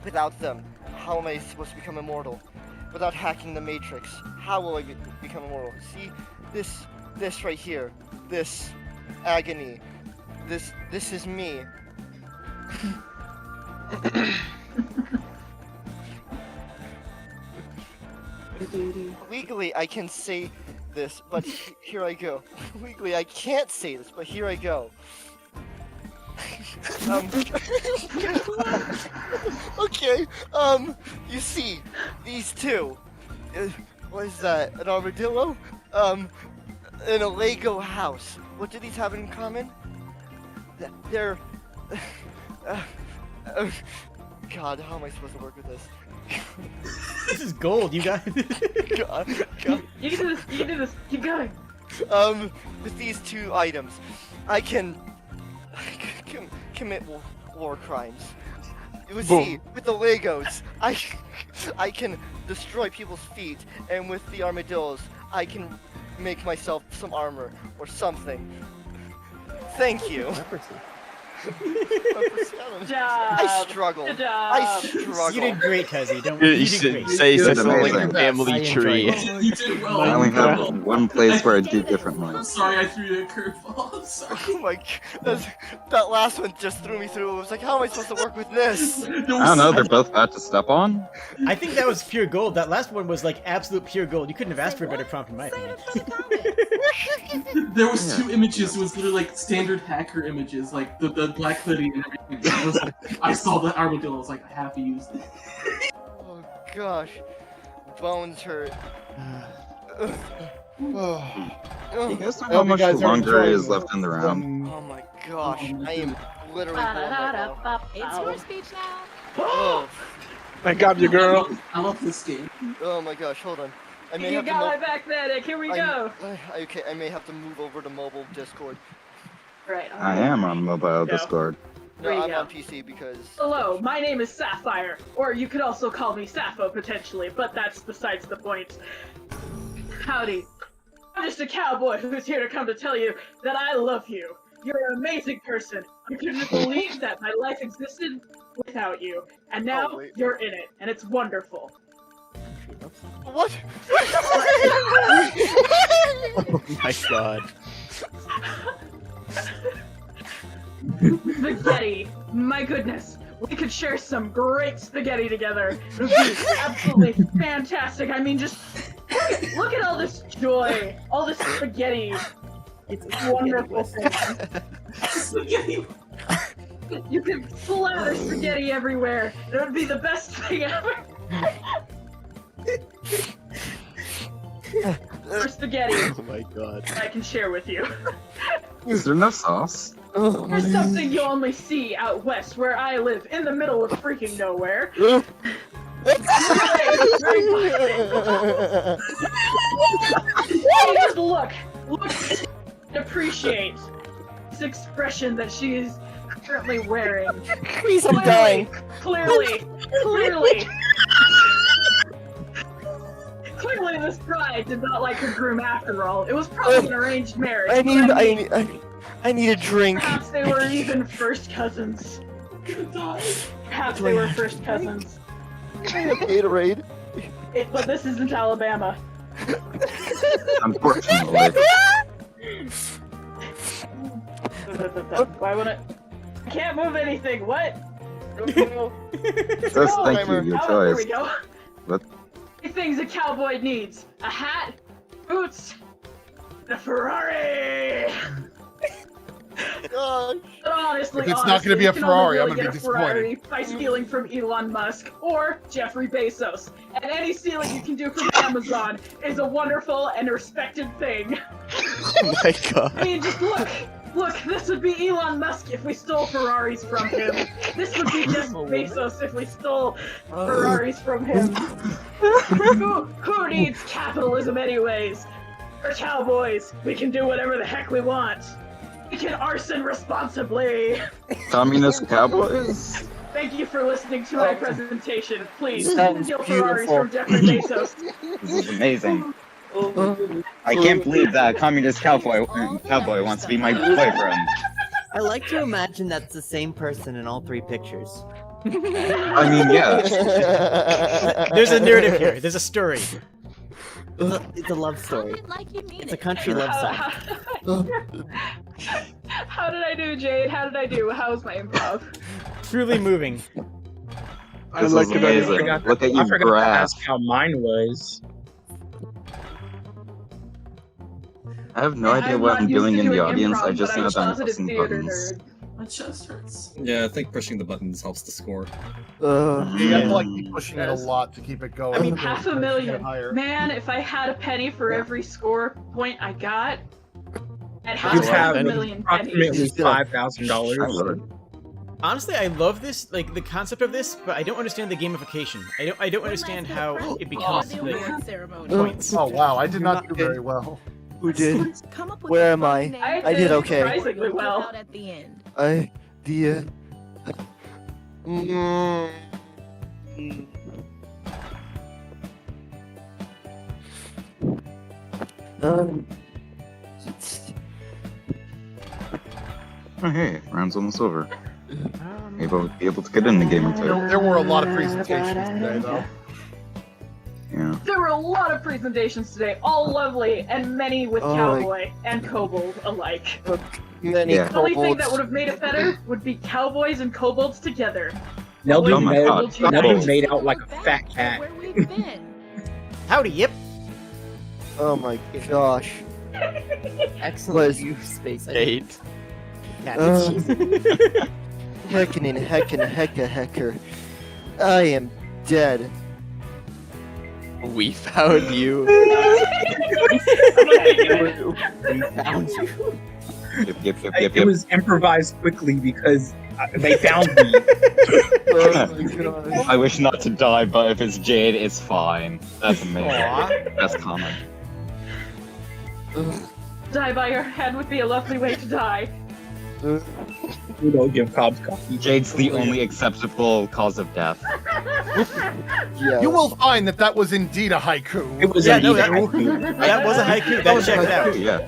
Without them, how am I supposed to become immortal? Without hacking the Matrix, how will I become immortal? See, this right here, this agony, this is me. Legally, I can say this, but here I go. Legally, I can't say this, but here I go. Okay, you see, these two, what is that, an armadillo? In a Lego house. What do these have in common? They're, God, how am I supposed to work with this? This is gold, you guys. God. You can do this, keep going. With these two items, I can commit war crimes. You see, with the Legos, I can destroy people's feet, and with the armadillos, I can make myself some armor or something. Thank you. I struggle. You did great, Tezzy. You should say something like your family tree. You did well. I only have one place where I do differently. I'm sorry I threw you a curveball. I'm sorry. Oh my god. That last one just threw me through. It was like, how am I supposed to work with this? I don't know, they're both bad to step on. I think that was pure gold. That last one was like absolute pure gold. You couldn't have asked for a better prompt in my opinion. There was two images. It was literally like standard hacker images, like the black hoodie and everything. I was like, I saw the armadillo. I was like, I have to use this. Oh gosh, bones hurt. You guys know how much longer is left in the round? Oh my gosh, I am literally blown right now. It's your speech now. Oh. I got you, girl. I love this game. Oh my gosh, hold on. I may You have got to my back, Medic. Here we go. Okay, I may have to move over to mobile Discord. Right. I am on mobile Discord. There you No, I'm go. on PC because... Hello, my name is Sapphire, or you could also call me Sappho potentially, but that's besides the point. Howdy. I'm just a cowboy who's here to come to tell you that I love you. You're an amazing person. I couldn't believe that my life existed without you, and now you're in it, and it's wonderful. What? Oh my god. Spaghetti! My goodness, we could share some great spaghetti together. It would be absolutely fantastic. I mean, just look at all this joy, all this spaghetti. It's a wonderful thing. Spaghetti. You could splatter spaghetti everywhere. It would be the best thing ever. or spaghetti. Oh my god. I can share with you. Is there no sauce? Or something you only see out west where I live, in the middle of freaking nowhere. Just look, and appreciate this expression that she is currently wearing. Please, I'm dying. Clearly, this bride did not like her groom after all. It was probably an arranged marriage. I need a drink. Perhaps they were even first cousins. Perhaps they were first cousins. Gatorade. But this isn't Alabama. Unfortunately. Why would I can't move anything. What? Just thank you, your There choice. we go. What? Three things a cowboy needs: a hat, boots, and a Ferrari. But honestly, If it's not gonna be a you can only Ferrari, I'm really gonna get be a Ferrari disappointed. by stealing from Elon Musk or Jeffrey Bezos. And any stealing you can do from Amazon is a wonderful and respected thing. Oh my god. I mean, just look, this would be Elon Musk if we stole Ferraris from him. This would be Jeff Bezos if we stole Ferraris from him. Who needs capitalism anyways? We're cowboys. We can do whatever the heck we want. We can arson responsibly. Communist cowboys? Thank you for listening to my presentation. Please, Sounds steal Ferraris beautiful. from Jeffrey Bezos. This is amazing. I can't believe that a communist cowboy wants to be my boyfriend. I like to imagine that's the same person in all three pictures. I mean, yeah. There's a narrative here. There's a story. It's a love story. It's a country love song. How did I do, Jade? How did I do? How was my improv? Truly moving. I like it. Amazing. Look at you, I forgot to graph. ask how mine was. I have no idea what I'm doing in the audience. I just know that I'm pressing buttons. My chest hurts. Yeah, I think pushing the buttons helps the score. You have to like keep pushing it a lot to keep it going. I mean, to $500,000. get higher. Man, if I had a penny for every score point I got, I'd have You have $500,000 approximately pennies. $5,000. Honestly, I love this, like the concept of this, but I don't understand the gamification. I don't understand how it becomes like, points. Oh wow, I did not do very well. Who did? Where am I? I did okay. Surprisingly well. I Oh, hey, round's almost over. Maybe I'll be able to get in the game in time. There were a lot of presentations today, though. Yeah. There were a lot of presentations today, all lovely, and many with Oh, Cowboy and Kobold alike. Many Yeah. The only thing that kobolds. would have made it better would be Cowboys and Kobolds together. Neldu Oh my God. made out like a fat cat. Howdy, yep. Oh my gosh. Excellent use space. Eight. Heckin' and hecker. I am dead. We found you. We found you. Yep. It was improvised quickly because they found me. I wish not to die, but if it's Jade, it's fine. That's amazing. Aw. That's common. Die by your head would be a lovely way to die. We don't give Cobbs coffee. Jade's the only acceptable cause of death. You will find that that was indeed a haiku. It was Yeah, indeed no, a that, haiku. that was a haiku. That checked out. Yeah.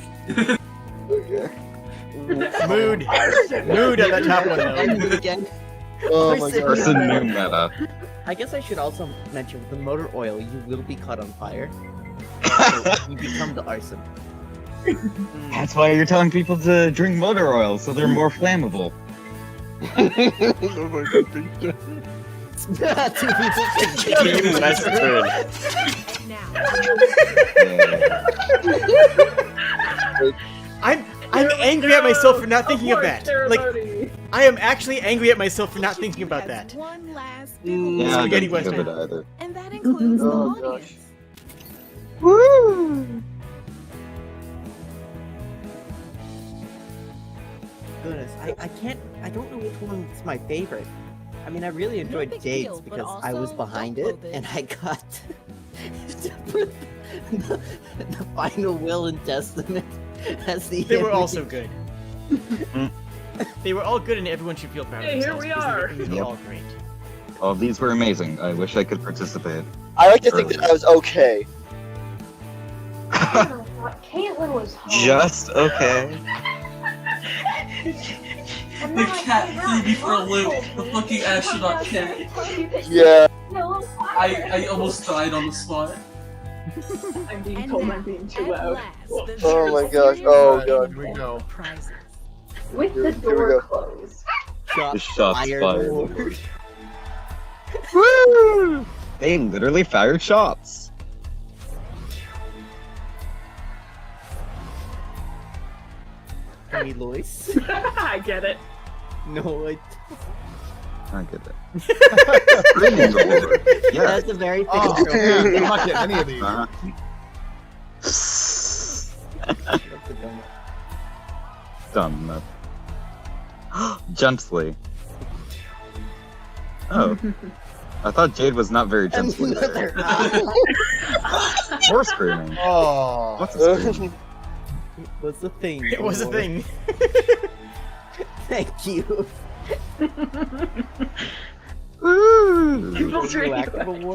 Mood at the top one though. And again, Oh my That's god. a new meta. I guess I should also mention with the motor oil, you will be caught on fire. So you become the arson. That's why you're telling people to drink motor oil, so they're more flammable. I'm angry at myself for not thinking of that. Like, Ceremony. I am actually angry at myself for not thinking about that. One last Yeah, I Spaghetti didn't think of Western. it either. and that includes the Oh, audience. gosh. Goodness, I don't know which one's my favorite. I mean, I really enjoyed big Jade's deal, but because I was also behind don't it, clothe it. and I got the final will and testament as the. They were ending. also good. They were all good, and everyone should feel proud of Hey, here themselves. we because are. They were all great. All of these were amazing. I wish I could participate. I like to think that I was okay. Caitlin was home. Just okay. The cat threw me for a loop. The fucking astronaut cat. Yeah. I almost died on the spot. I'm being told I'm being too loud. Oh my gosh. Oh god. Here we go. With the door closed. The shots fired. fired. Woo! They literally fired shots. Hey, Lois. I get it. No, I get that. Screaming over. Yeah. That's a very big Oh, joke. dude, I'm not getting any of these. Done. Gently. Oh. I thought Jade was not very gently. Or screaming. Oh. What's a scream? It was a thing. It was a Lord. thing. Thank you.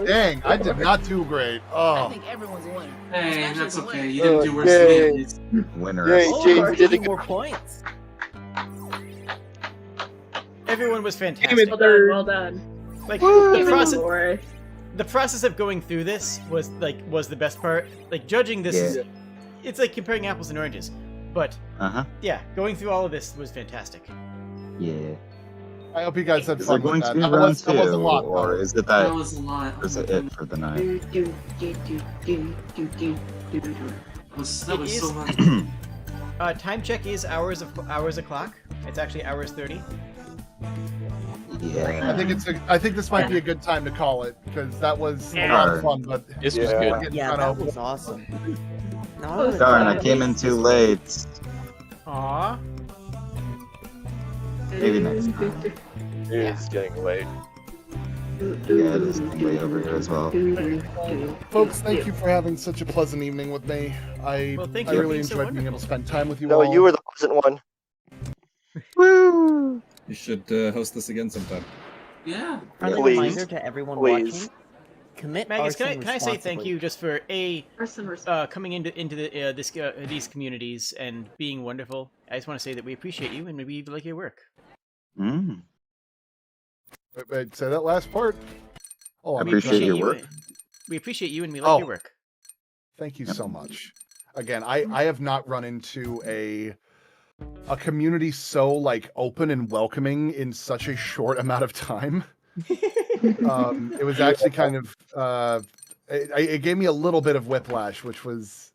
Dang, I did not do great. I Oh. think everyone's a winner. Hey, Especially that's the okay. winner. You didn't do worse Yay. than me, at least. Winner. Yay, James did it. More points. Everyone was fantastic. Well done, well done. Like Even the process of going through this was the best part. Like judging this is, it's like comparing apples and oranges. But yeah, going through all of this was fantastic. Yeah. I hope you guys had Is fun it going with to that. be That round was, two, that was a lot. or is it That was a lot. or is it it for the night? That was so much. Time check is hours o'clock. It's actually hours 30. Yeah. I think this might be a good time to call it because that was a lot of fun. But This was good. Yeah, that was awesome. No, Darn, I came in too late. Aw. Maybe next time. It's getting late. Yeah, it is getting late over here as well. folks, thank you for having such a pleasant evening with me. I thank I you for really being so enjoyed being able to spend time with you No, all. you were the pleasant one. Woo! You should host this again sometime. Yeah. Friendly Please. reminder to everyone Please. watching. Commit Magus, arson can I say thank responsibly. you just for Arson coming into these communities and being wonderful. I just want to say that we appreciate you and we like your work. Mm. Wait, say that last part. Oh, I I'm appreciate sorry. your you work. and- We appreciate you and we like your work. Thank you so much. Again, I have not run into a community so like open and welcoming in such a short amount of time. It was actually kind of it gave me a little bit of whiplash, which was,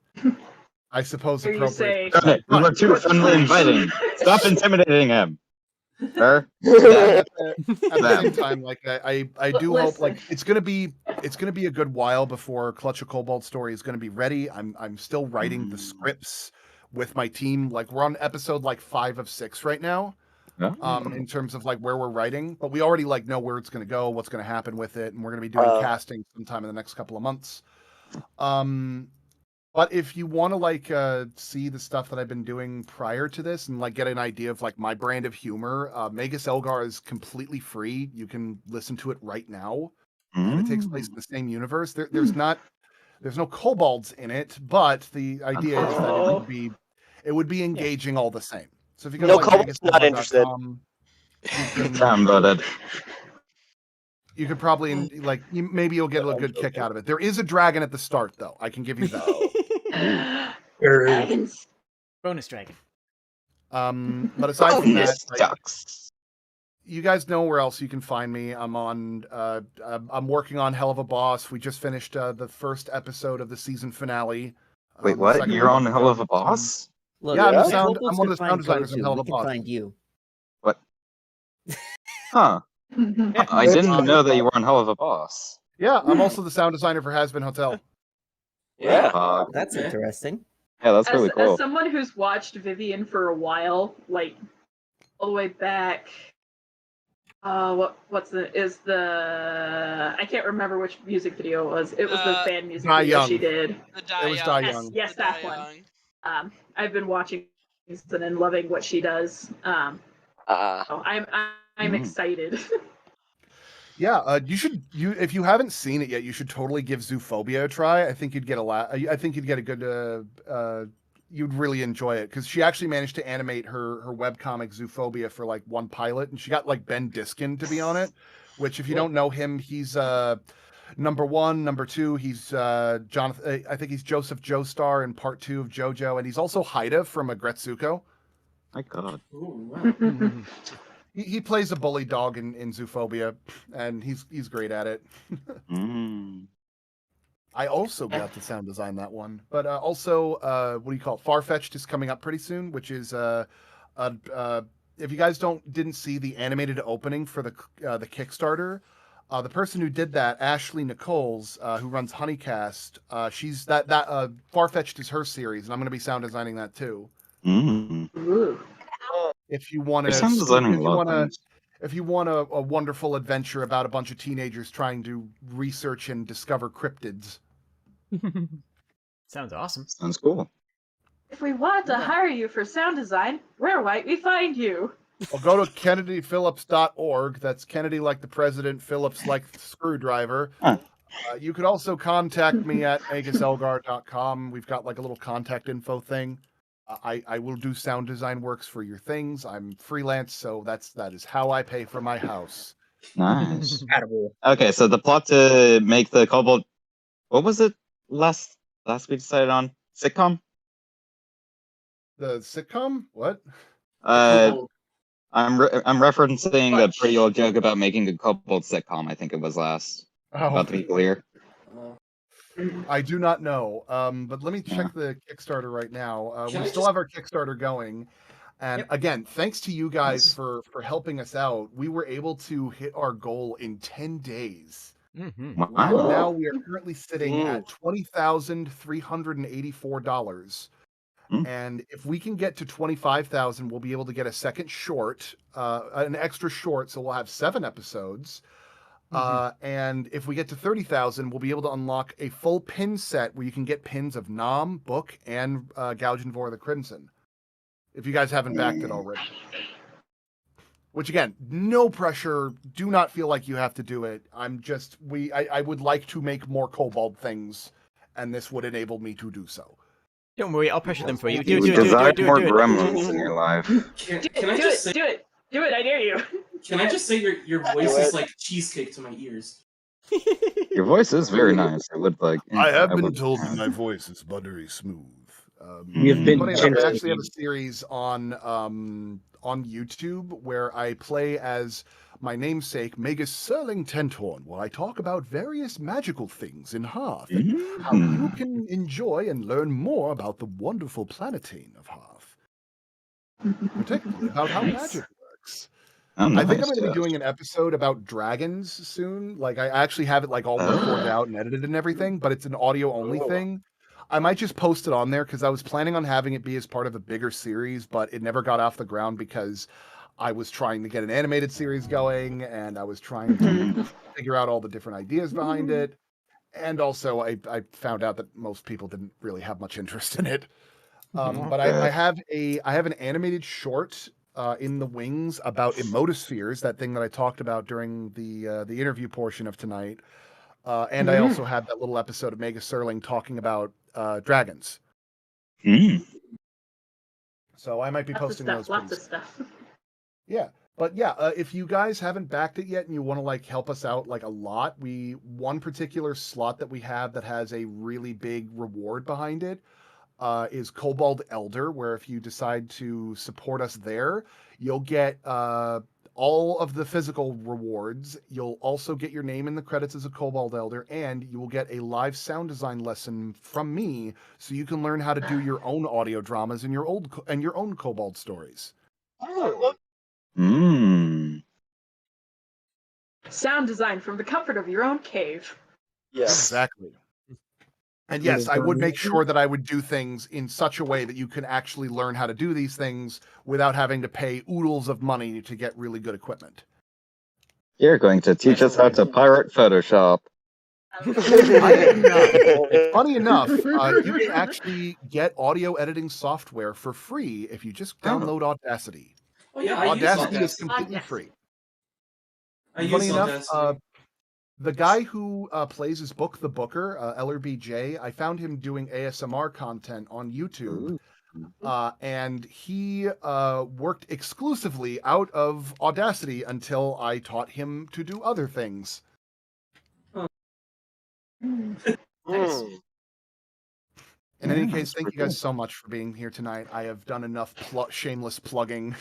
I suppose, Here you appropriate. say- Okay, you are too friendly and inviting. Stop intimidating him. Sir? At the Them. same time, like I do hope like it's gonna be a good while before Clutch a Kobold Story is gonna be ready. I'm still writing the scripts with my team. Like we're on episode like 5 of 6 right now. In terms of like where we're writing, but we already like know where it's gonna go, what's gonna happen with it, and we're gonna be doing casting sometime in the next couple of months. But if you want to like see the stuff that I've been doing prior to this and like get an idea of like my brand of humor, Magus Elgar is completely free. You can listen to it right now. And it takes place in the same universe. There's no kobolds in it, but the idea is that it would be engaging all the same. So if you go No, to like kobolds not interested. MagusElgar.com, you could probably like maybe you'll get a good kick out of it. There is a dragon at the start, though. I can give you that. Dragons. Bonus dragon. But aside from that, like, you guys know where else you can find me. I'm on. I'm working on Hell of a Boss. We just finished the first episode of the season finale. Wait, what? You're on Hell of a Boss? Look, Yeah, if I'm Kobolds one of the can sound find designers on Goku, Hell of we a can Boss. find you. What? Huh. I didn't know that you were on Hell of a Boss. Yeah, I'm also the sound designer for Has Been Hotel. Yeah. That's interesting. Yeah, that's really As cool. someone who's watched Vivian for a while, like all the way back, I can't remember which music video it was. It was the fan music Die video Young. she did. It was Die Young. Yes, that one. I've been watching and loving what she does. So I'm excited. Yeah, if you haven't seen it yet, you should totally give Zoophobia a try. I think you'd get I think you'd get a good you'd really enjoy it because she actually managed to animate her webcomic Zoophobia for like one pilot, and she got like Ben Diskin to be on it, which if you don't know him, he's number one, number two, he's Jonathan. I think he's Joseph Joestar in part 2 of JoJo, and he's also Haida from Agretsuko. My God. He plays a bully dog in Zoophobia, and he's great at it. I also got to sound design that one, but also what do you call it? Farfetched is coming up pretty soon, which is if you guys didn't see the animated opening for the Kickstarter, the person who did that, Ashley Nichols, who runs Honeycast, she's that Farfetched is her series, and I'm going to be sound designing that too. If you want to, if you want a wonderful adventure about a bunch of teenagers trying to research and discover cryptids. Sounds awesome. Sounds cool. If we want to hire you for sound design, where might we find you? Well, go to kennedyphillips.org. That's Kennedy like the president, Phillips like the screwdriver. You could also contact me at megaselgar.com. We've got like a little contact info thing. I will do sound design works for your things. I'm freelance, so that is how I pay for my house. Nice. Okay, so the plot to make the Kobold, what was it last we decided on? Sitcom? The sitcom? What? I'm referencing a pretty old joke about making a Kobold sitcom. I think it was last. About to be clear. I do not know, but let me check the Kickstarter right now. We still have our Kickstarter going, and again, thanks to you guys for helping us out. We were able to hit our goal in 10 days. Wow. Now we are currently sitting at $20,384. And if we can get to 25,000, we'll be able to get a second short, an extra short, so we'll have 7 episodes. And if we get to 30,000, we'll be able to unlock a full pin set where you can get pins of Nom, Book, and Gouge and Vor the Crimson. If you guys haven't backed it already. Which again, no pressure. Do not feel like you have to do it. I would like to make more Kobold things, and this would enable me to do so. Don't worry, I'll pressure them for you. Do it. More gremlins in your life. Can I just say, do it, I dare you. Can I just say your voice is like cheesecake to my ears? Your voice is very nice. I would like. I have been told that my voice is buttery smooth. You've been I actually have a series on YouTube where I play as my namesake, Magus Serling Tenthorn, where I talk about various magical things in Hearth, and how you can enjoy and learn more about the wonderful planetine of Hearth, particularly about how magic works. I think I'm going to be doing an episode about dragons soon. Like, I actually have it like all recorded out and edited and everything, but it's an audio only thing. I might just post it on there because I was planning on having it be as part of a bigger series, but it never got off the ground because I was trying to get an animated series going, and I was trying to figure out all the different ideas behind it. And also, I found out that most people didn't really have much interest in it. But I have an animated short in the wings about emotospheres, that thing that I talked about during the interview portion of tonight. And I also had that little episode of Mega Serling talking about dragons. So I might be posting those. Lots of stuff. Yeah, but yeah, if you guys haven't backed it yet and you want to like help us out like a lot, one particular slot that we have that has a really big reward behind it is Kobold Elder, where if you decide to support us there, you'll get all of the physical rewards. You'll also get your name in the credits as a Kobold Elder, and you will get a live sound design lesson from me, so you can learn how to do your own audio dramas and your own Kobold stories. Sound design from the comfort of your own cave. Yes. Exactly. And yes, I would make sure that I would do things in such a way that you can actually learn how to do these things without having to pay oodles of money to get really good equipment. You're going to teach us how to pirate Photoshop. Funny enough, you can actually get audio editing software for free if you just download Audacity. Oh yeah, I use Audacity is Audacity. completely free. I Funny use enough, Audacity. the guy who plays his book, The Booker, LRBJ, I found him doing ASMR content on YouTube. And he worked exclusively out of Audacity until I taught him to do other things. Nice. In any case, thank you guys so much for being here tonight. I have done enough shameless plugging.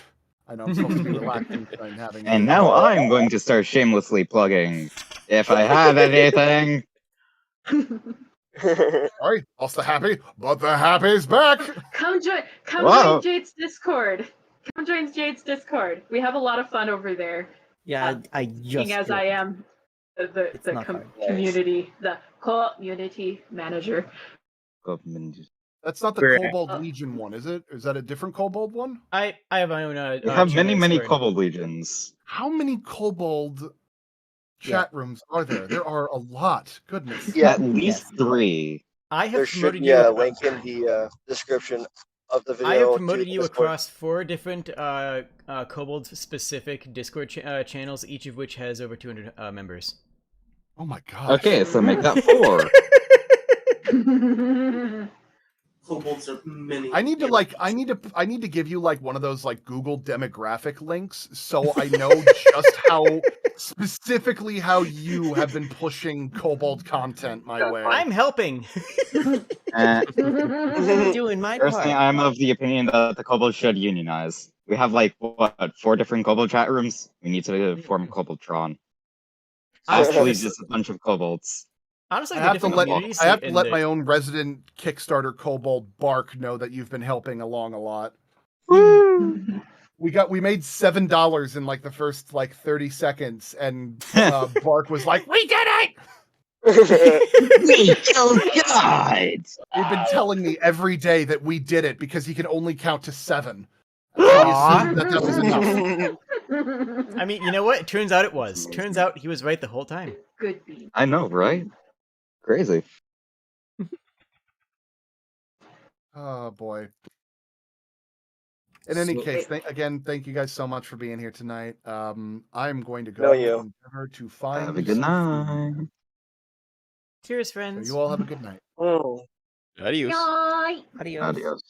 I know I'm supposed to be relaxing tonight and having. And now I'm going to start shamelessly plugging. If I have anything. Sorry, lost the happy, but the happy's back. Come join Jade's Discord. Come join Jade's Discord. We have a lot of fun over there. Yeah, I just. Being as I am the community manager. That's not the Kobold Legion one, is it? Is that a different Kobold one? I have my own. We have many Kobold Legions. How many Kobold chat rooms are there? There are a lot. Goodness. Yeah, at least 3. I have there should promoted be you. a link in the description of the video. I have promoted you Discord. across 4 different Kobold-specific Discord channels, each of which has over 200 members. Oh my god. Okay, so make that 4. Kobolds are many. I need to give you like one of those like Google demographic links so I know just how specifically how you have been pushing Kobold content my way. I'm helping. Doing my part. Personally, I'm of the opinion that the Kobolds should unionize. We have like what 4 different Kobold chat rooms. We need to form Koboldtron. Actually, just a bunch of Kobolds. Honestly, I have to let my own resident Kickstarter Kobold Bark know that you've been helping along a lot. Woo! We made $7 in like the first like 30 seconds, and Bark was like, "We did it! We killed God!" He'd been telling me every day that we did it because he could only count to 7. That was enough. I mean, you know what? It turns out it was. Turns out he was right the whole time. Good beat. I know, right? Crazy. Oh boy. In any case, thank you guys so much for being here tonight. I'm going to go and endeavor to find. Have a good night. Cheers, friends. So you all have a good night. Oh. Adios. Adios.